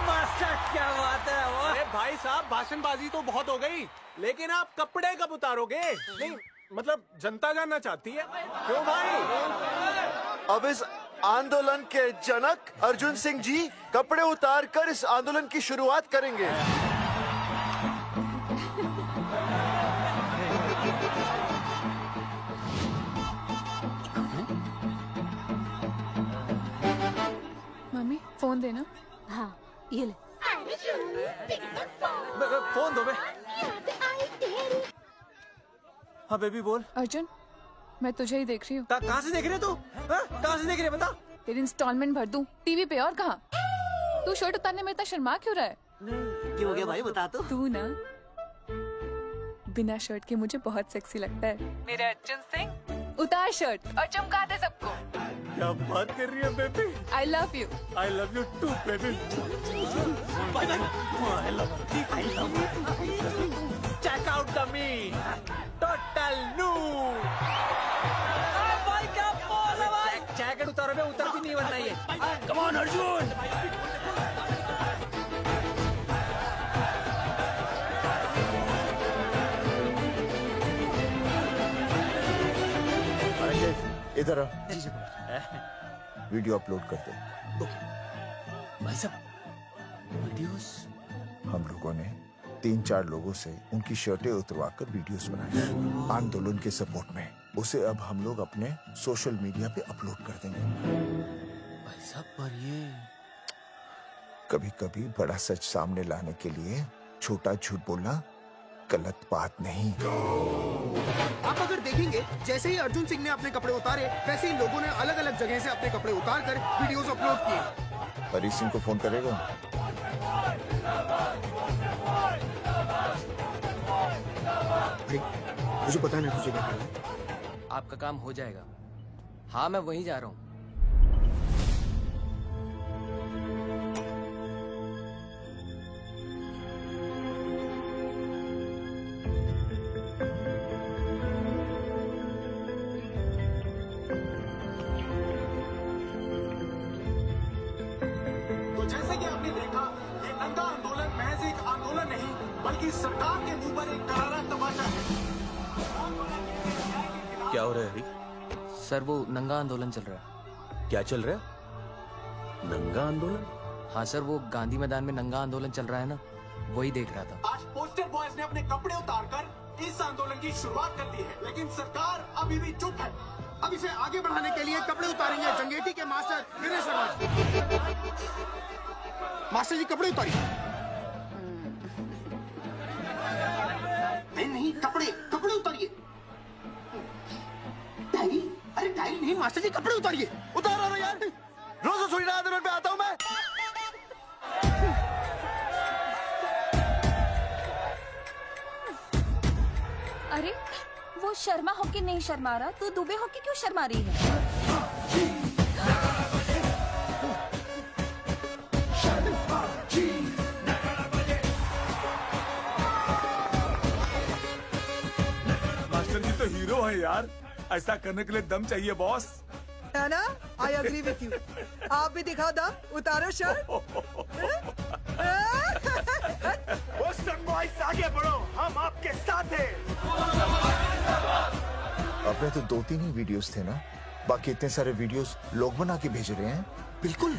मास्टर क्या बात है। अरे भाई साहब, भाषणबाजी तो बहुत हो गई, लेकिन आप कपड़े कब उतारोगे? नहीं मतलब जनता जानना चाहती है। क्यों भाई? अब इस आंदोलन के जनक अर्जुन सिंह जी कपड़े उतार कर इस आंदोलन की शुरुआत करेंगे। मम्मी फोन देना। हाँ ये ले। फोन दो बे। हाँ बेबी बोल। अर्जुन, मैं तुझे ही देख रही हूँ। कहाँ से देख रहे तू? कहाँ से देख रहे बता? तेरी इंस्टॉलमेंट भर दूं टीवी पे और कहाँ? तू शर्ट उतारने में इतना शर्मा क्यों रहा है? क्यों हो गया भाई, बता तो। तू ना बिना शर्ट के मुझे बहुत सेक्सी लगता है। मेरे अर्जुन सिंह, उतार शर्ट और चमका दे सबको। क्या बात कर रही है baby? I love you. I love you too baby. Check out the me total new. भाई क्या बोल रहा भाई? जैकेट उतारो बे, उतर भी नहीं बनना ये। Come on Arjun. इधर आ। वीडियो अपलोड कर दे। भाई साहब वीडियोस? हम लोगों ने 3-4 लोगों से उनकी शर्टें उतरवा कर वीडियोस बनाए आंदोलन के सपोर्ट में। उसे अब हम लोग अपने सोशल मीडिया पे अपलोड कर देंगे। भाई साहब पर ये कभी कभी बड़ा सच सामने लाने के लिए छोटा झूठ बोलना गलत बात नहीं। आप अगर देखेंगे, जैसे ही अर्जुन सिंह ने अपने कपड़े उतारे, वैसे ही लोगों ने अलग अलग जगह से अपने कपड़े उतार कर वीडियोस अपलोड किए। हरी सिंह को फोन करेगा? मुझे पता नहीं तुझे क्या करना है। आपका काम हो जाएगा। हाँ, मैं वहीं जा रहा हूँ। तो जैसे कि आपने देखा, ये नंगा आंदोलन महज एक आंदोलन नहीं, बल्कि सरकार के मुंह पर एक करारा तमाचा है। क्या हो रहा है हरी? सर, वो नंगा आंदोलन चल रहा है। क्या चल रहा है? नंगा आंदोलन? हाँ सर, वो गांधी मैदान में नंगा आंदोलन चल रहा है ना, वही देख रहा था। आज पोस्टर बॉयज ने अपने कपड़े उतारकर इस आंदोलन की शुरुआत कर दी है, लेकिन सरकार अभी भी चुप है। अब इसे आगे बढ़ाने के लिए कपड़े उतारेंगे जंगेटी के मास्टर विनय शर्मा। मास्टर जी कपड़े उतारिए। नहीं, कपड़े उतारिए। डायरी? अरे डायरी नहीं मास्टर जी, कपड़े उतारिए। उतारो ना यार, रोज रसोई आंदोलन पे आता हूँ मैं। वो शर्मा होके नहीं शर्मा रहा, तू दुबे होके क्यों शर्मा रही है? मास्टर जी तो हीरो है यार, ऐसा करने के लिए दम चाहिए बॉस। है ना? I agree with you. आप भी दिखाओ दम, उतारो शर्ट। बॉयज आगे बढ़ो, हम आपके साथ हैं। अपने तो 2-3 ही वीडियोस थे ना, बाकी इतने सारे वीडियोस लोग बना के भेज रहे हैं। बिल्कुल,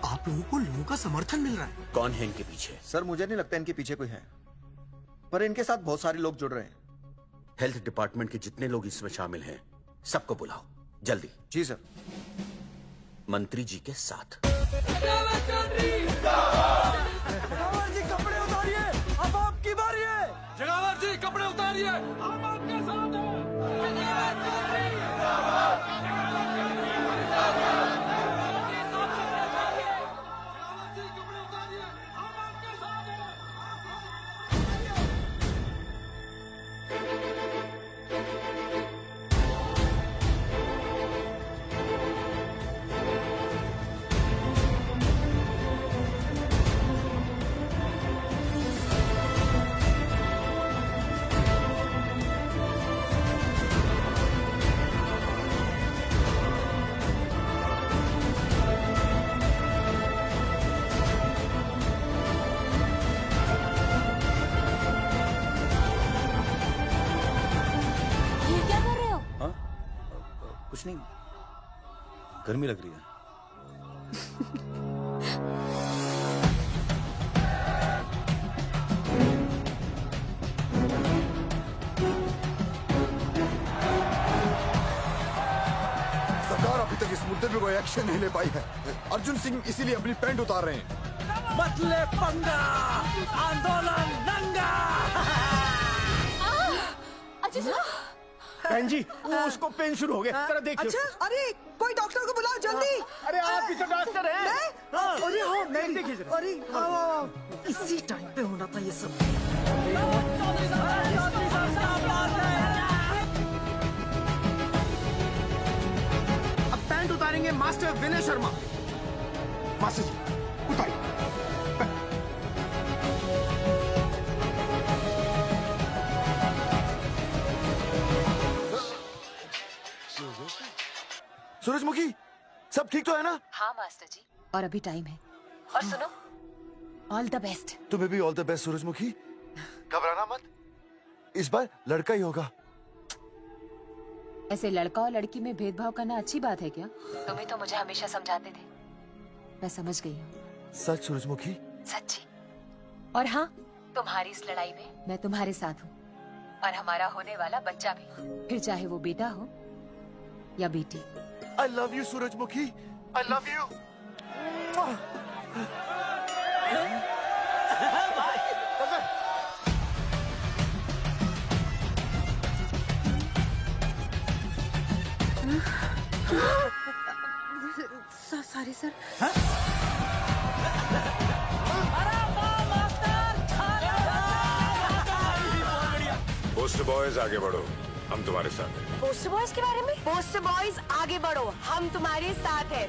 आप लोगों को लोगों का समर्थन मिल रहा है। कौन है इनके पीछे? सर मुझे नहीं लगता इनके पीछे कोई है, पर इनके साथ बहुत सारे लोग जुड़ रहे हैं। हेल्थ डिपार्टमेंट के जितने लोग इसमें शामिल हैं, सबको बुलाओ जल्दी। जी सर। मंत्री जी के साथ। जगावर जी कपड़े उतारिए, अब आपकी बारी है। जगावर जी कपड़े उतारिए, हम आपके साथ हैं। कुछ नहीं, गर्मी लग रही है। सरकार अभी तक इस मुद्दे पे कोई एक्शन नहीं ले पाई है। अर्जुन सिंह इसीलिए अपनी पैंट उतार रहे हैं। मत ले पंगा, आंदोलन नंगा। अच्छा सर। बहन जी, वो उसको पेन शुरू हो गया, जरा देखिए। अच्छा, अरे कोई डॉक्टर को बुलाओ जल्दी। अरे आप भी तो डॉक्टर हैं। मैं? अरे हाँ, मैं देखिए जरा। अरे हाँ, इसी टाइम पे होना था ये सब। अब पैंट उतारेंगे मास्टर विनय शर्मा। मास्टर जी उतारिए। सूरजमुखी, सब ठीक तो है ना? हाँ मास्टर जी, और अभी टाइम है। और सुनो, ऑल द बेस्ट। तुम्हें भी ऑल द बेस्ट सूरजमुखी। घबराना मत, इस बार लड़का ही होगा। ऐसे लड़का और लड़की में भेदभाव करना अच्छी बात है क्या? तुम्हें तो मुझे हमेशा समझाते थे। मैं समझ गई हूँ। सच सूरजमुखी? सच्ची। और हाँ, तुम्हारी इस लड़ाई में मैं तुम्हारे साथ हूँ, और हमारा होने वाला बच्चा भी, फिर चाहे वो बेटा हो या बेटी। I love you, सूरजमुखी। I love you. Sorry sir. Post boys आगे बढ़ो, हम तुम्हारे साथ हैं। पोस्ट बॉयज के बारे में? पोस्ट बॉयज आगे बढ़ो, हम तुम्हारे साथ हैं।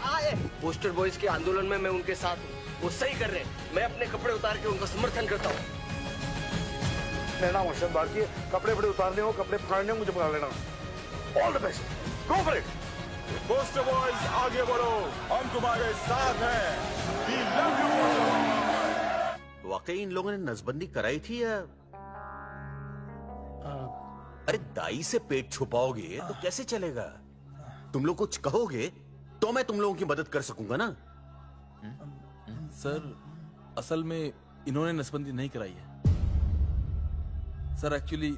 आए पोस्टर बॉयज के आंदोलन में मैं उनके साथ हूँ, वो सही कर रहे हैं। मैं अपने कपड़े उतार के उनका समर्थन करता हूँ। लेना मशहूर बाकी कपड़े बड़े उतारने हो, कपड़े फाड़ने हो, मुझे बुला लेना। All the best, go for it. Post boys आगे बढ़ो, हम तुम्हारे साथ हैं। We love you। वाकई इन लोगों ने नसबंदी कराई थी या? अरे दाई से पेट छुपाओगे तो कैसे चलेगा? तुम लोग कुछ कहोगे तो मैं तुम लोगों की मदद कर सकूंगा ना। सर असल में इन्होंने नसबंदी नहीं कराई है सर। एक्चुअली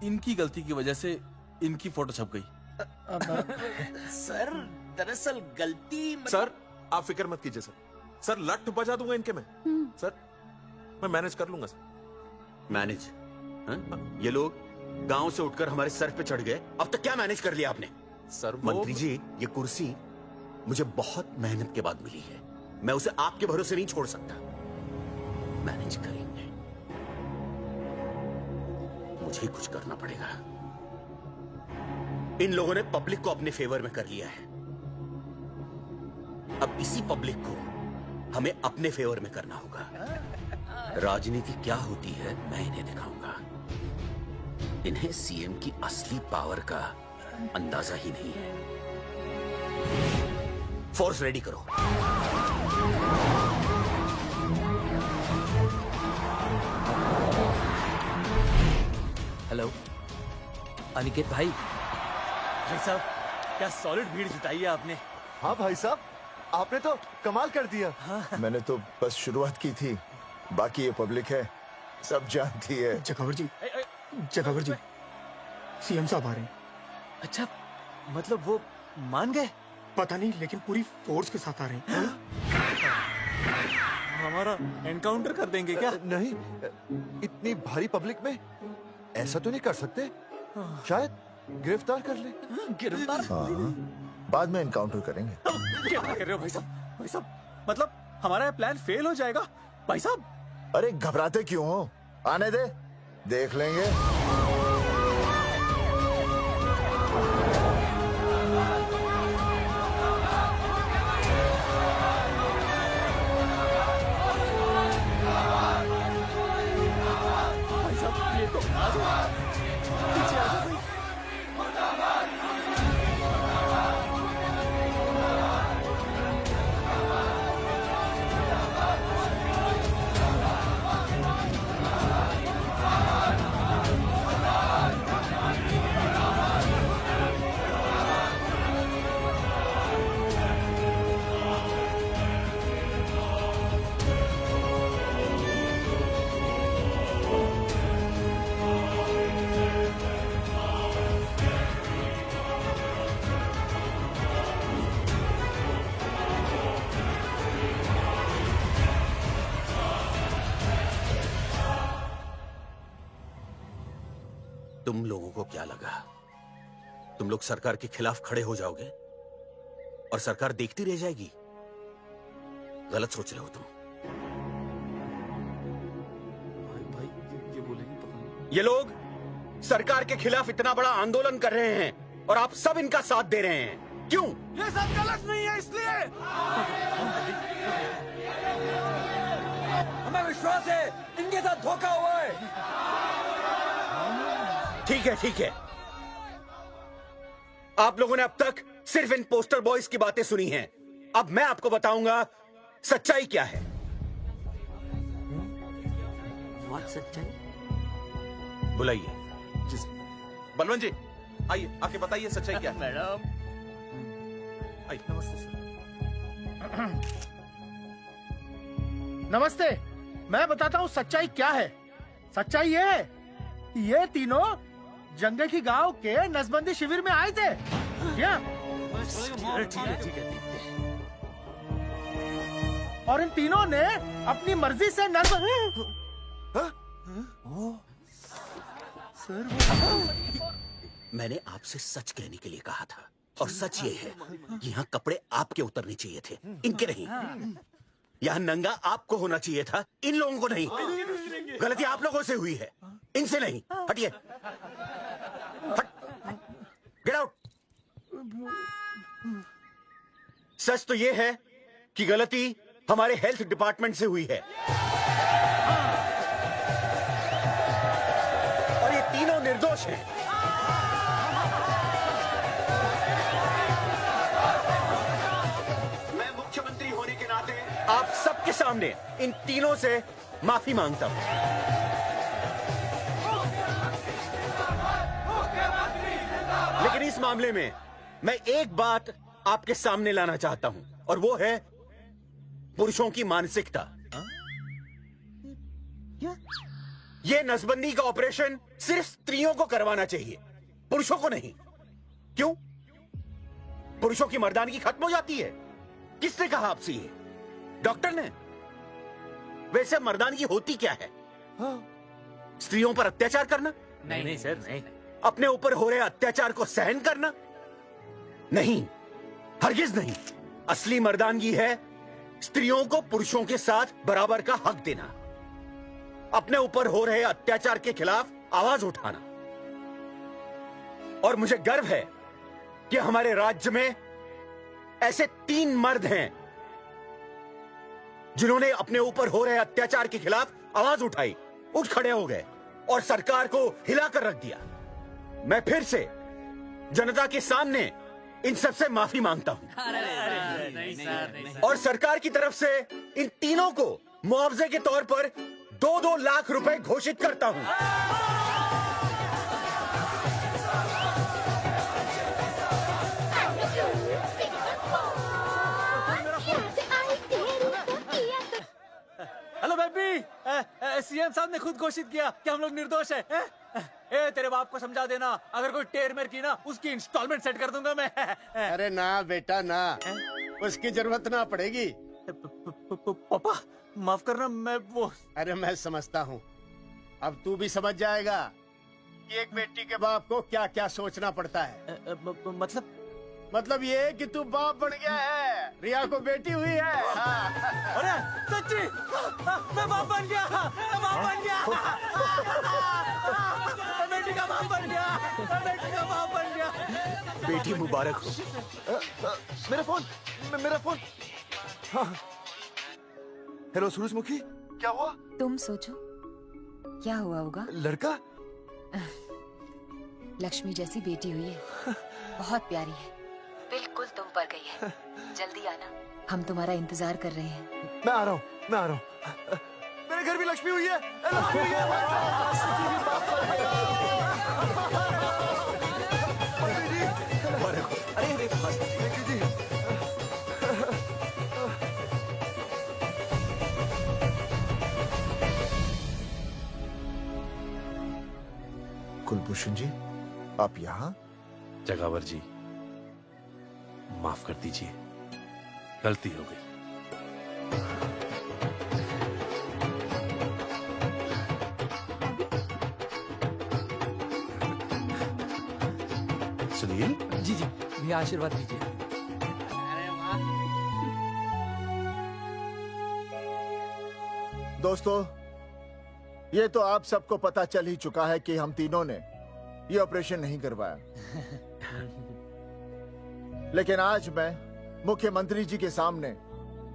इनकी गलती की वजह से इनकी फोटो छप गई। सर दरअसल गलती सर आप फिक्र मत कीजिए सर। सर लट बजा दूंगा इनके में। सर मैं मैनेज कर लूंगा सर। मैनेज? ये लोग गांव से उठकर हमारे सर पे चढ़ गए, अब तक क्या मैनेज कर लिया आपने? सर मंत्री जी, ये कुर्सी मुझे बहुत मेहनत के बाद मिली है, मैं उसे आपके भरोसे नहीं छोड़ सकता। मैनेज करेंगे। मुझे ही कुछ करना पड़ेगा। इन लोगों ने पब्लिक को अपने फेवर में कर लिया है। अब इसी पब्लिक को हमें अपने फेवर में करना होगा। राजनीति क्या होती है मैं इन्हें दिखाऊंगा। इन्हें सीएम की असली पावर का अंदाजा ही नहीं है। फोर्स रेडी करो। हेलो अनिकेत भाई। भाई साहब क्या सॉलिड भीड़ जुटाई है आपने। हाँ भाई साहब, आपने तो कमाल कर दिया। हाँ। मैंने तो बस शुरुआत की थी, बाकी ये पब्लिक है, सब जानती है। जगावर जी, जगावर जी, सीएम साहब आ रहे हैं। अच्छा, मतलब वो मान गए? पता नहीं, लेकिन पूरी फोर्स के साथ आ रहे हैं। हमारा एनकाउंटर कर देंगे क्या? नहीं, इतनी भारी पब्लिक में ऐसा तो नहीं कर सकते। शायद गिरफ्तार कर ले। गिरफ्तार? हाँ, बाद में एनकाउंटर करेंगे। क्या कर रहे हो भाई साहब? भाई साहब मतलब हमारा प्लान फेल हो जाएगा भाई साहब। अरे घबराते क्यों हो, आने दे, देख लेंगे। भाई साहब ये तो आ जाओ, पीछे आ जाओ भाई। तुम लोगों को क्या लगा तुम लोग सरकार के खिलाफ खड़े हो जाओगे और सरकार देखती रह जाएगी? गलत सोच रहे हो तुम। ये बोलेंगे पता नहीं। ये लोग सरकार के खिलाफ इतना बड़ा आंदोलन कर रहे हैं और आप सब इनका साथ दे रहे हैं। क्यों? ये सब गलत नहीं है इसलिए। हमें विश्वास है इनके साथ धोखा हुआ है। ठीक है, ठीक है। आप लोगों ने अब तक सिर्फ इन पोस्टर बॉयज की बातें सुनी हैं। अब मैं आपको बताऊंगा सच्चाई क्या है। सच्चाई? बुलाइए। बलवंत जी आइए, आके बताइए सच्चाई क्या है। मैडम आइए। नमस्ते सर। नमस्ते, मैं बताता हूँ सच्चाई क्या है। सच्चाई ये है कि ये तीनों जंगे की गांव के नसबंदी शिविर में आए थे। क्या? ठीक है। और इन तीनों ने अपनी मर्जी से मैंने आपसे सच कहने के लिए कहा था और सच ये है कि यहाँ कपड़े आपके उतरने चाहिए थे, इनके नहीं। यहाँ नंगा आपको होना चाहिए था, इन लोगों को नहीं। गलती आप लोगों से हुई है, इनसे नहीं। हटिए, गेट आउट। सच तो ये है कि गलती हमारे हेल्थ डिपार्टमेंट से हुई है और ये तीनों निर्दोष हैं। मैं मुख्यमंत्री होने के नाते आप सबके सामने इन तीनों से माफी मांगता हूं। लेकिन इस मामले में मैं एक बात आपके सामने लाना चाहता हूं और वो है पुरुषों की मानसिकता। ये नसबंदी का ऑपरेशन सिर्फ स्त्रियों को करवाना चाहिए, पुरुषों को नहीं। क्यों? पुरुषों की मर्दानगी खत्म हो जाती है। किसने कहा आपसे ये? डॉक्टर ने? वैसे मर्दानगी होती क्या है? स्त्रियों पर अत्याचार करना? नहीं सर, नहीं। अपने ऊपर हो रहे अत्याचार को सहन करना? नहीं, हरगिज नहीं। असली मर्दानगी है स्त्रियों को पुरुषों के साथ बराबर का हक देना। अपने ऊपर हो रहे अत्याचार के खिलाफ आवाज उठाना। और मुझे गर्व है कि हमारे राज्य में ऐसे 3 मर्द हैं जिन्होंने अपने ऊपर हो रहे अत्याचार के खिलाफ आवाज उठाई, उठ खड़े हो गए और सरकार को हिलाकर रख दिया। मैं फिर से जनता के सामने इन सबसे माफी मांगता हूं और सरकार की तरफ से इन तीनों को मुआवजे के तौर पर 2-2 लाख रुपए घोषित करता हूं। हेलो बेबी, सीएम साहब ने खुद घोषित किया कि हम लोग निर्दोष हैं। ए तेरे बाप को समझा देना, अगर कोई टेर मेर की ना उसकी इंस्टॉलमेंट सेट कर दूंगा मैं। अरे ना बेटा ना, उसकी जरूरत ना पड़ेगी। पापा माफ करना, मैं वो। अरे मैं समझता हूँ, अब तू भी समझ जाएगा कि एक बेटी के बाप को क्या क्या सोचना पड़ता है। मतलब ये कि तू बाप बन गया है, रिया को बेटी हुई है। अरे सच्ची, मैं बाप बन गया, मैं बाप बन गया, मैं बेटी का बाप बन गया, मैं बेटी का बाप बन गया। बेटी मुबारक हो। मेरा फोन, मेरा फोन। हाँ। हेलो सूरजमुखी, क्या हुआ? तुम सोचो क्या हुआ होगा। लड़का? लक्ष्मी जैसी बेटी हुई है, बहुत प्यारी है, बिल्कुल तुम पर गई है। जल्दी आना, हम तुम्हारा इंतजार कर रहे हैं। मैं आ रहा हूँ, मैं आ रहा हूँ। मेरे घर भी लक्ष्मी हुई है, लक्ष्मी हुई है। कुलभूषण जी, आप यहाँ? जगावर जी, माफ कर दीजिए, गलती हो गई। सुनील जी जी, भैया आशीर्वाद दीजिए। दोस्तों, ये तो आप सबको पता चल ही चुका है कि हम तीनों ने ये ऑपरेशन नहीं करवाया। लेकिन आज मैं मुख्यमंत्री जी के सामने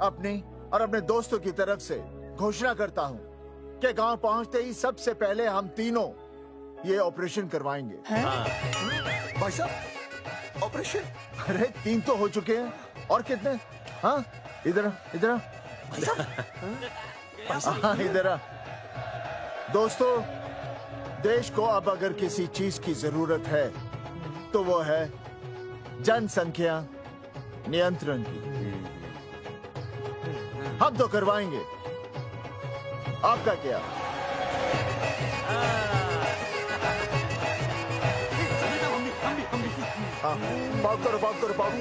अपनी और अपने दोस्तों की तरफ से घोषणा करता हूं कि गांव पहुंचते ही सबसे पहले हम तीनों ये ऑपरेशन करवाएंगे। भाई साहब, ऑपरेशन? अरे 3 तो हो चुके हैं, और कितने? हाँ, इधर इधर हाँ, इधर। दोस्तों, देश को अब अगर किसी चीज की जरूरत है तो वो है जनसंख्या नियंत्रण की। हम तो करवाएंगे, आपका क्या? हाँ, बात करो, बात करो, बात।